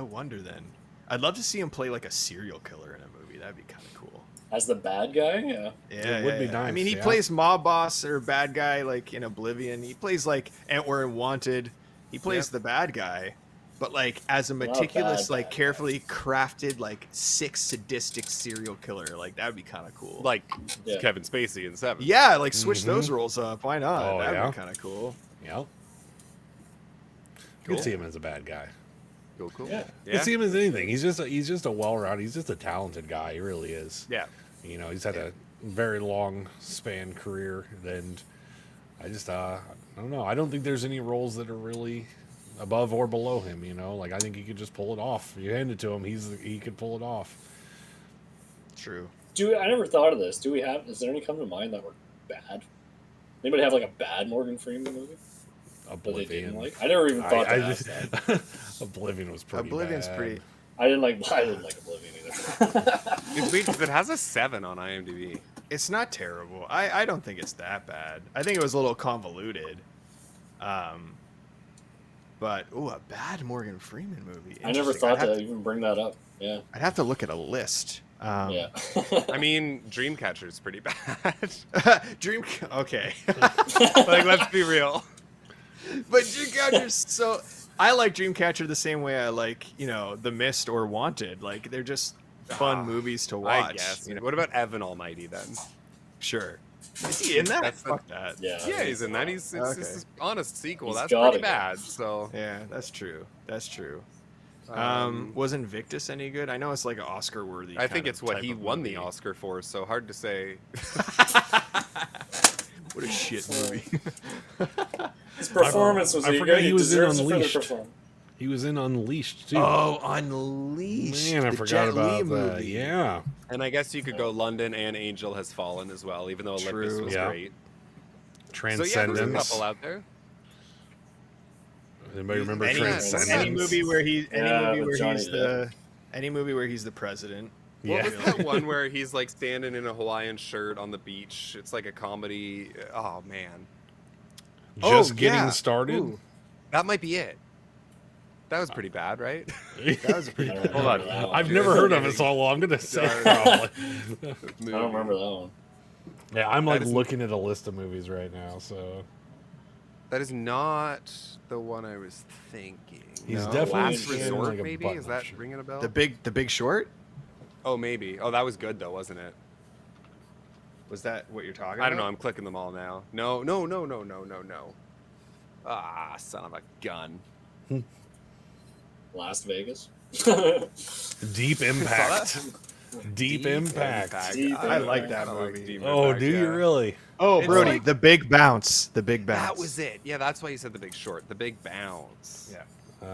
Speaker 2: wonder then. I'd love to see him play like a serial killer in a movie. That'd be kind of cool.
Speaker 3: As the bad guy, yeah.
Speaker 2: Yeah,
Speaker 1: it would be nice.
Speaker 2: I mean, he plays mob boss or bad guy like in Oblivion. He plays like Antwer in Wanted. He plays the bad guy, but like as a meticulous, like carefully crafted, like sick sadistic serial killer. Like that would be kind of cool.
Speaker 4: Like Kevin Spacey in Seven.
Speaker 2: Yeah, like switch those roles up. Why not?
Speaker 1: Oh,
Speaker 2: That'd be kind of cool.
Speaker 1: Yeah. You could see him as a bad guy.
Speaker 4: Cool.
Speaker 3: Yeah.
Speaker 1: You can see him as anything. He's just a well-rounded. He's just a talented guy. He really is.
Speaker 4: Yeah.
Speaker 1: He's had a very long span career, and I just I don't know. I don't think there's any roles that are really above or below him. Like I think he could just pull it off. You hand it to him, he could pull it off.
Speaker 2: True.
Speaker 3: I never thought of this. Is there any come to mind that were bad? Anybody have like a bad Morgan Freeman movie?
Speaker 1: Oblivion.
Speaker 3: That they didn't like? I never even thought to ask that.
Speaker 1: Oblivion was pretty
Speaker 2: Oblivion's
Speaker 1: bad.
Speaker 2: pretty.
Speaker 3: I didn't like Oblivion either.
Speaker 4: It's weird because it has a 7 on IMDb.
Speaker 2: It's not terrible. I don't think it's that bad. I think it was a little convoluted. But a bad Morgan Freeman movie.
Speaker 3: I never thought to even bring that up. Yeah.
Speaker 2: I'd have to look at a list.
Speaker 3: Yeah.
Speaker 4: I mean, Dreamcatcher's pretty bad.
Speaker 2: Okay.
Speaker 4: Like, let's be real.
Speaker 2: But Dreamcatcher's so. I like Dreamcatcher the same way I like, The Mist or Wanted. Like, they're just fun movies to watch.
Speaker 4: I guess. What about Evan Almighty then?
Speaker 2: Sure. Is he in that? Fuck that.
Speaker 3: Yeah,
Speaker 4: he's in that. It's his honest sequel.
Speaker 3: He's
Speaker 4: That's
Speaker 3: gotta
Speaker 4: pretty
Speaker 3: go.
Speaker 4: bad. So
Speaker 2: Yeah, that's true. Wasn't Victus any good? I know it's like an Oscar-worthy.
Speaker 4: I think it's what he won the Oscar for. So hard to say.
Speaker 2: What a shit movie.
Speaker 3: His performance was.
Speaker 1: I forgot he was in
Speaker 3: deserves it for the
Speaker 1: Unleashed.
Speaker 3: performance.
Speaker 1: He was in Unleashed too.
Speaker 2: Oh, Unleashed.
Speaker 1: Man, I
Speaker 2: the
Speaker 1: forgot
Speaker 2: Jet
Speaker 1: about
Speaker 2: Li
Speaker 1: that.
Speaker 2: movie.
Speaker 1: Yeah.
Speaker 4: And I guess you could go London and Angel Has Fallen as well, even though Olympus
Speaker 2: True.
Speaker 4: was
Speaker 1: Yeah.
Speaker 4: great.
Speaker 1: Transcendence.
Speaker 4: So yeah, there's a couple out there.
Speaker 1: Anybody remember
Speaker 2: Any
Speaker 1: Transcendence?
Speaker 2: movie where
Speaker 3: with Johnny
Speaker 2: he's the president.
Speaker 4: What was that one where he's like standing in a Hawaiian shirt on the beach? It's like a comedy. Oh man,
Speaker 1: Just getting started.
Speaker 2: Ooh,
Speaker 4: that might be it. That was pretty bad, right?
Speaker 2: that was a pretty good.
Speaker 1: Hold on, I've never heard of it, so I'm gonna say probably.
Speaker 3: I don't remember that one.
Speaker 1: Yeah, I'm like
Speaker 4: That is-
Speaker 1: looking at a list of movies right now. So
Speaker 4: That is not the one I was thinking.
Speaker 1: he's
Speaker 2: No.
Speaker 1: definitely
Speaker 4: Last
Speaker 1: in,
Speaker 4: Resort,
Speaker 1: like, a
Speaker 4: maybe? Is
Speaker 1: button-up
Speaker 4: that
Speaker 1: shirt.
Speaker 4: ringing a bell?
Speaker 2: The Big Short.
Speaker 4: Oh, maybe. Oh, that was good though, wasn't it?
Speaker 2: Was that what you're talking?
Speaker 4: I don't know.
Speaker 2: about?
Speaker 4: I'm clicking them all now. No. Ah, son of a gun.
Speaker 3: Las Vegas.
Speaker 1: Deep Impact. Deep Impact.
Speaker 3: Deep
Speaker 2: I like
Speaker 3: Impact.
Speaker 2: that
Speaker 4: I like
Speaker 2: movie.
Speaker 4: Deep
Speaker 1: Oh,
Speaker 4: Impact,
Speaker 1: do you
Speaker 4: yeah.
Speaker 1: really?
Speaker 2: Oh,
Speaker 4: It's
Speaker 2: Brody,
Speaker 4: like-
Speaker 2: The Big Bounce. The Big Bounce.
Speaker 4: That was it. Yeah, that's why you said The Big Short. The Big Bounce.
Speaker 2: Yeah.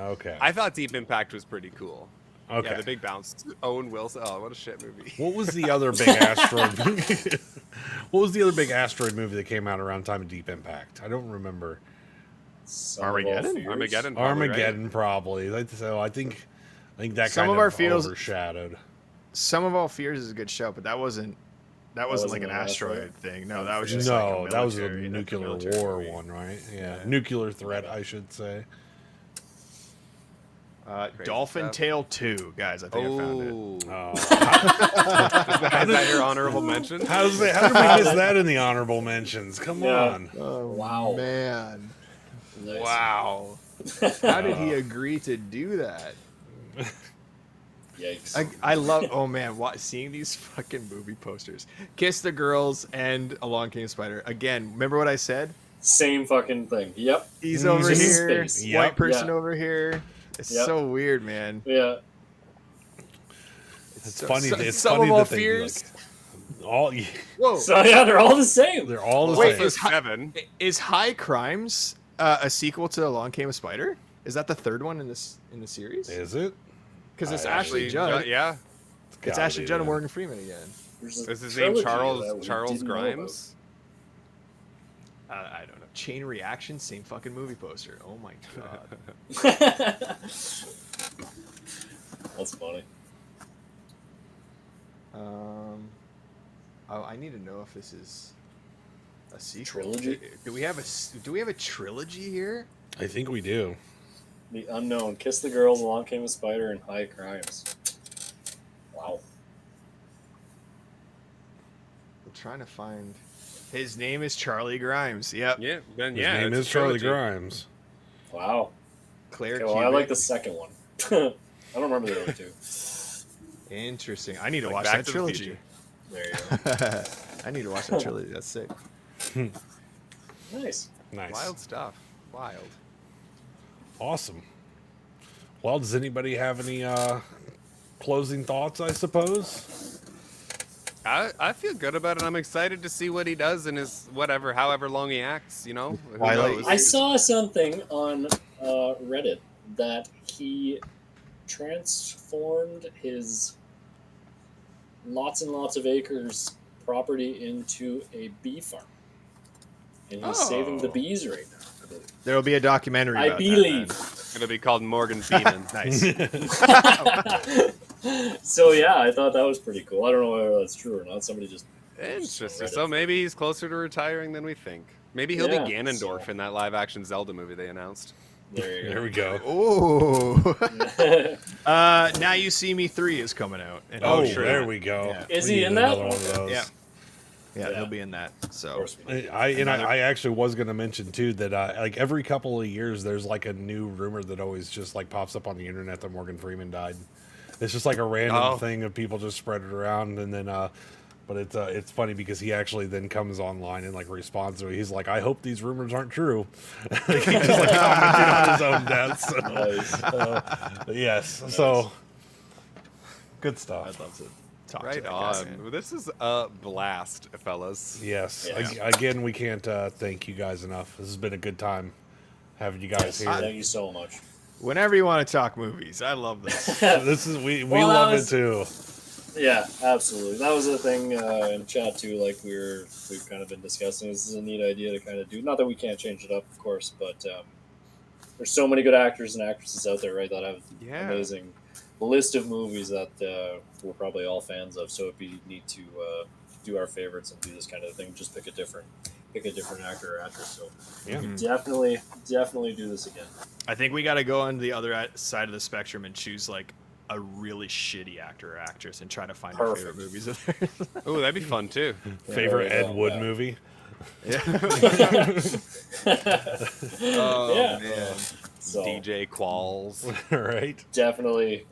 Speaker 1: Okay.
Speaker 4: I thought Deep Impact was pretty cool.
Speaker 1: Okay.
Speaker 4: Yeah, The Big Bounce. Owen Wilson. Oh, what a shit movie.
Speaker 1: What was the other big asteroid movie? What was the other big asteroid movie that came out around time of Deep Impact? I don't remember.
Speaker 3: Son of all
Speaker 2: Armageddon?
Speaker 3: fears.
Speaker 4: Armageddon. Probably, right?
Speaker 1: Armageddon, probably. So I think that
Speaker 2: Some
Speaker 1: kind
Speaker 2: of our feels-
Speaker 1: overshadowed.
Speaker 2: Some of All Fears is a good show, but that wasn't
Speaker 3: wasn't
Speaker 2: like an
Speaker 3: an asteroid?
Speaker 2: asteroid thing. No, that was just like
Speaker 1: No,
Speaker 2: a
Speaker 1: that was a
Speaker 2: military- that's
Speaker 1: nuclear
Speaker 2: military
Speaker 1: war
Speaker 2: movie.
Speaker 1: one, right? Yeah,
Speaker 2: Yeah.
Speaker 1: nuclear threat, I should say.
Speaker 4: Crazy
Speaker 2: Dolphin
Speaker 4: stuff.
Speaker 2: Tale 2, guys. I think I found it.
Speaker 4: Oh.
Speaker 1: Oh.
Speaker 4: Is that your honorable mention?
Speaker 1: How did we miss that in the honorable mentions? Come
Speaker 3: Yeah.
Speaker 1: on.
Speaker 2: Oh,
Speaker 3: Wow.
Speaker 2: man.
Speaker 3: Nice.
Speaker 2: Wow. How did he agree to do that?
Speaker 3: Yikes.
Speaker 2: I love, oh man, seeing these fucking movie posters. Kiss the Girls and Along Came Spider. Again, remember what I said?
Speaker 3: Same fucking thing. Yep.
Speaker 2: He's
Speaker 1: He's
Speaker 2: over
Speaker 3: in
Speaker 2: here,
Speaker 3: space.
Speaker 1: Yep.
Speaker 2: white person
Speaker 3: Yeah.
Speaker 2: over here. It's
Speaker 3: Yep.
Speaker 2: so weird, man.
Speaker 3: Yeah.
Speaker 1: It's
Speaker 2: So-
Speaker 1: funny.
Speaker 2: so-
Speaker 1: It's
Speaker 2: some
Speaker 1: funny
Speaker 2: of All
Speaker 1: that they do,
Speaker 2: Fears.
Speaker 1: like, all.
Speaker 2: Whoa.
Speaker 3: So yeah, they're all the same.
Speaker 1: They're all the
Speaker 2: Wait,
Speaker 1: same.
Speaker 2: is Hi-
Speaker 4: 7.
Speaker 2: Is High Crimes a sequel to Along Came a Spider? Is that the third one in the series?
Speaker 1: Is it?
Speaker 2: Because it's
Speaker 1: I
Speaker 2: Ashley
Speaker 1: actually-
Speaker 2: Judd.
Speaker 4: Yeah.
Speaker 2: It's
Speaker 1: Gotta
Speaker 2: Ashley
Speaker 1: be
Speaker 2: Judd and
Speaker 1: that.
Speaker 2: Morgan Freeman again.
Speaker 3: There's a
Speaker 4: Is his name
Speaker 3: trilogy that we
Speaker 4: Charles
Speaker 3: didn't know
Speaker 4: Grimes?
Speaker 2: I don't know. Chain Reaction, same fucking movie poster. Oh my god.
Speaker 3: about. That's funny.
Speaker 2: Oh, I need to know if this is a sequel.
Speaker 3: Trilogy?
Speaker 2: Do we have a trilogy here?
Speaker 1: I think we do.
Speaker 3: The Unknown, Kiss the Girls, Along Came a Spider, and High Crimes. Wow.
Speaker 2: I'm trying to find. His name is Charlie Grimes. Yep.
Speaker 4: Yeah. Then
Speaker 1: His
Speaker 4: yeah.
Speaker 1: name
Speaker 4: it's
Speaker 1: is
Speaker 4: a
Speaker 1: Charlie
Speaker 4: trilogy.
Speaker 1: Grimes.
Speaker 3: Wow.
Speaker 2: Claire
Speaker 3: Okay, well, I
Speaker 2: Cubic.
Speaker 3: like the second one. I don't remember the other two.
Speaker 2: Interesting. I need to
Speaker 4: Like
Speaker 2: watch
Speaker 4: Back
Speaker 2: that
Speaker 4: to the
Speaker 2: trilogy.
Speaker 4: Future.
Speaker 3: There you go.
Speaker 2: I need to watch that trilogy. That's sick.
Speaker 3: Nice.
Speaker 1: Nice.
Speaker 4: Wild stuff. Wild.
Speaker 1: Awesome. Well, does anybody have any closing thoughts, I suppose?
Speaker 4: I feel good about it. I'm excited to see what he does in his however long he acts. You know, who
Speaker 2: Twilight.
Speaker 4: knows?
Speaker 3: I saw something on Reddit that he transformed his lots and lots of acres property into a bee farm. And he's saving the bees right now. I believe.
Speaker 2: There will be a documentary.
Speaker 3: I
Speaker 2: about that,
Speaker 3: believe.
Speaker 4: It's gonna be called Morgan Freeman.
Speaker 2: Nice.
Speaker 3: So yeah, I thought that was pretty cool. I don't know whether that's true or not. Somebody just
Speaker 4: Interesting.
Speaker 3: Reddit.
Speaker 4: So maybe he's closer to retiring than we think. Maybe he'll
Speaker 3: Yeah,
Speaker 4: be Ganondorf
Speaker 3: so-
Speaker 4: in that live-action Zelda movie they announced.
Speaker 3: there you
Speaker 1: There we go.
Speaker 2: Ooh.
Speaker 3: go.
Speaker 2: Now You See Me 3 is coming out. And
Speaker 1: Oh,
Speaker 2: I'm sure
Speaker 1: there we go.
Speaker 2: Yeah.
Speaker 3: Is
Speaker 1: We
Speaker 3: he
Speaker 1: need
Speaker 3: in that?
Speaker 1: another one of those.
Speaker 2: Yeah. Yeah,
Speaker 3: Yeah.
Speaker 2: he'll be in that.
Speaker 3: Of
Speaker 2: So
Speaker 3: course we do.
Speaker 1: I actually was going to mention too that like every couple of years there's like a new rumor that always just like pops up on the internet that Morgan Freeman died. It's just like a random thing of people just spread it around, and then but it's funny because he actually then comes online and like responds to it. He's like, I hope these rumors aren't true. He just like commented on his own death. So,
Speaker 3: Nice.
Speaker 1: yes, so good stuff.
Speaker 2: I'd love to talk to
Speaker 4: Right
Speaker 2: that guy,
Speaker 4: on.
Speaker 2: man.
Speaker 4: Well, this is a blast, fellas.
Speaker 1: Yes.
Speaker 3: Yeah.
Speaker 1: Again, we can't thank you guys enough. This has been a good time having you guys
Speaker 3: Yes,
Speaker 1: here.
Speaker 3: thank you so much.
Speaker 2: Whenever you want to talk movies, I love this.
Speaker 1: This is we
Speaker 3: Well, that
Speaker 1: love
Speaker 3: was-
Speaker 1: it too.
Speaker 3: Yeah, absolutely. That was the thing in chat too. Like we've kind of been discussing. This is a neat idea to kind of do. Not that we can't change it up, of course, but there's so many good actors and actresses out there, right? That have
Speaker 4: Yeah.
Speaker 3: amazing list of movies that we're probably all fans of. So it'd be neat to do our favorites and do this kind of thing. Just pick a different actor or actress. So
Speaker 1: Yeah.
Speaker 3: we definitely do this again.
Speaker 2: I think we got to go on the other side of the spectrum and choose like a really shitty actor or actress and try to find our favorite movies of theirs.
Speaker 4: Oh, that'd be fun too.
Speaker 1: Favorite Ed Wood movie?
Speaker 4: Oh
Speaker 3: Yeah.
Speaker 4: man,
Speaker 3: So
Speaker 4: DJ Qualls.
Speaker 1: Right.
Speaker 3: definitely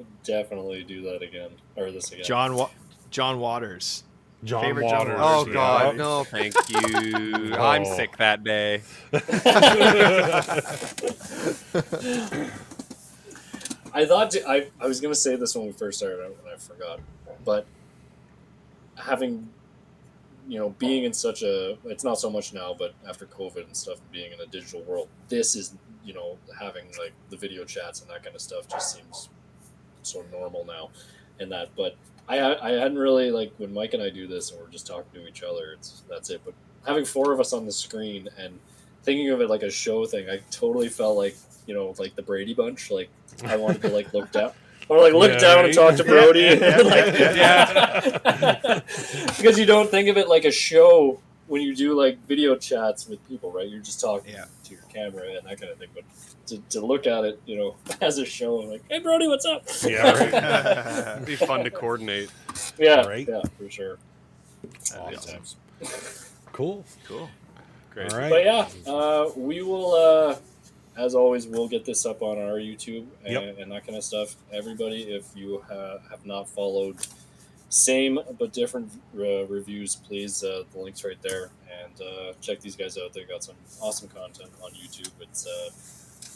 Speaker 3: do that again or this again.
Speaker 2: John Waters.
Speaker 1: John
Speaker 2: Favorite John
Speaker 1: Waters.
Speaker 4: Oh
Speaker 2: yeah.
Speaker 4: God, no, thank you.
Speaker 1: Oh.
Speaker 4: I'm sick that day.
Speaker 3: I thought I was gonna say this when we first started and I forgot, but having being in such a, it's not so much now, but after COVID and stuff, being in a digital world, this is having like the video chats and that kind of stuff just seems so normal now, and that. But I hadn't really, like, when Mike and I do this and we're just talking to each other, that's it. But having 4 of us on the screen and thinking of it like a show thing, I totally felt like like the Brady Bunch. Like I wanted to like look down. Or like look down and talk to Brody. Because you don't think of it like a show when you do like video chats with people, right? You're just talking to your camera and that kind of thing. But to look at it, as a show, I'm like, hey Brody, what's up?
Speaker 1: Yeah, right.
Speaker 4: It'd be fun to coordinate.
Speaker 3: Yeah,
Speaker 1: Right.
Speaker 3: yeah, for sure.
Speaker 1: Awesome. Cool.
Speaker 4: Great.
Speaker 1: All right.
Speaker 3: But yeah, we will. As always, we'll get this up on our YouTube and that kind of stuff. Everybody, if you have not followed same but different reviews, please, the link's right there. And check these guys out. They've got some awesome content on YouTube. It's a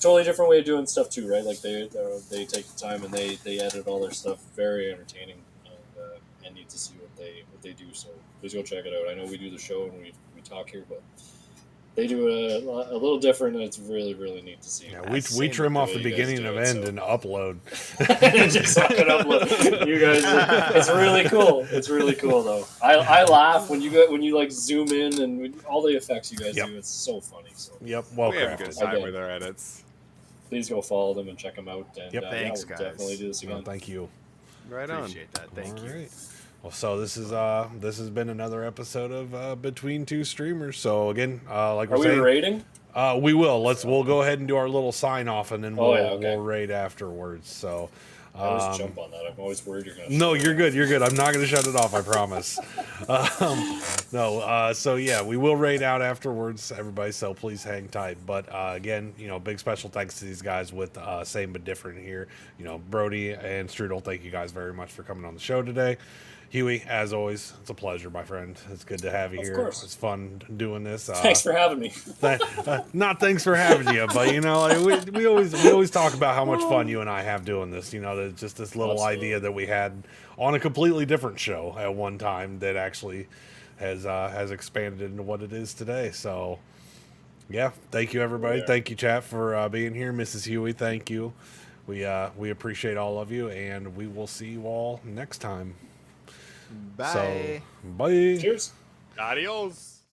Speaker 3: totally different way of doing stuff too, right? Like they take the time and they edit all their stuff. Very entertaining and neat to see what they do. So please go check it out. I know we do the show and we talk here, but they do a little different, and it's really, really neat to see.
Speaker 1: Yeah, we trim off the beginning of end and upload.
Speaker 3: Just fucking upload. You guys, it's really cool. It's really cool though. I laugh when you like zoom in and all the effects you guys do. It's so funny. So
Speaker 1: well
Speaker 4: we have a good time with our edits.
Speaker 3: Please go follow them and check them out. And
Speaker 2: Thanks,
Speaker 3: we'll
Speaker 2: guys.
Speaker 3: definitely do this again.
Speaker 1: Thank you.
Speaker 4: Right on.
Speaker 2: Appreciate that. Thank you.
Speaker 1: Right. Well, so this has been another episode of Between Two Streamers. So again, like we're saying,
Speaker 3: rating?
Speaker 1: We will. We'll go ahead and do our little sign off, and then we'll rate afterwards. So.
Speaker 3: I always jump on that. I'm always worried you're gonna.
Speaker 1: No, you're good. You're good. I'm not gonna shut it off. I promise. So yeah, we will rate out afterwards, everybody. So please hang tight. But again, big special thanks to these guys with Same But Different here. Brody and Strudel. Thank you guys very much for coming on the show today. Huey, as always, it's a pleasure, my friend. It's good to have you here.
Speaker 3: Course.
Speaker 1: It's fun doing this.
Speaker 3: Thanks for having me.
Speaker 1: Not thanks for having you, but we always talk about how much fun you and I have doing this. There's just this little idea that we had on a completely different show at one time that actually has expanded into what it is today. So, yeah, thank you everybody. Yeah. Thank you, chat, for being here. Mrs. Huey, thank you. We appreciate all of you, and we will see you all next time.
Speaker 2: Bye.
Speaker 1: So, bye.
Speaker 3: Cheers.
Speaker 4: Adios.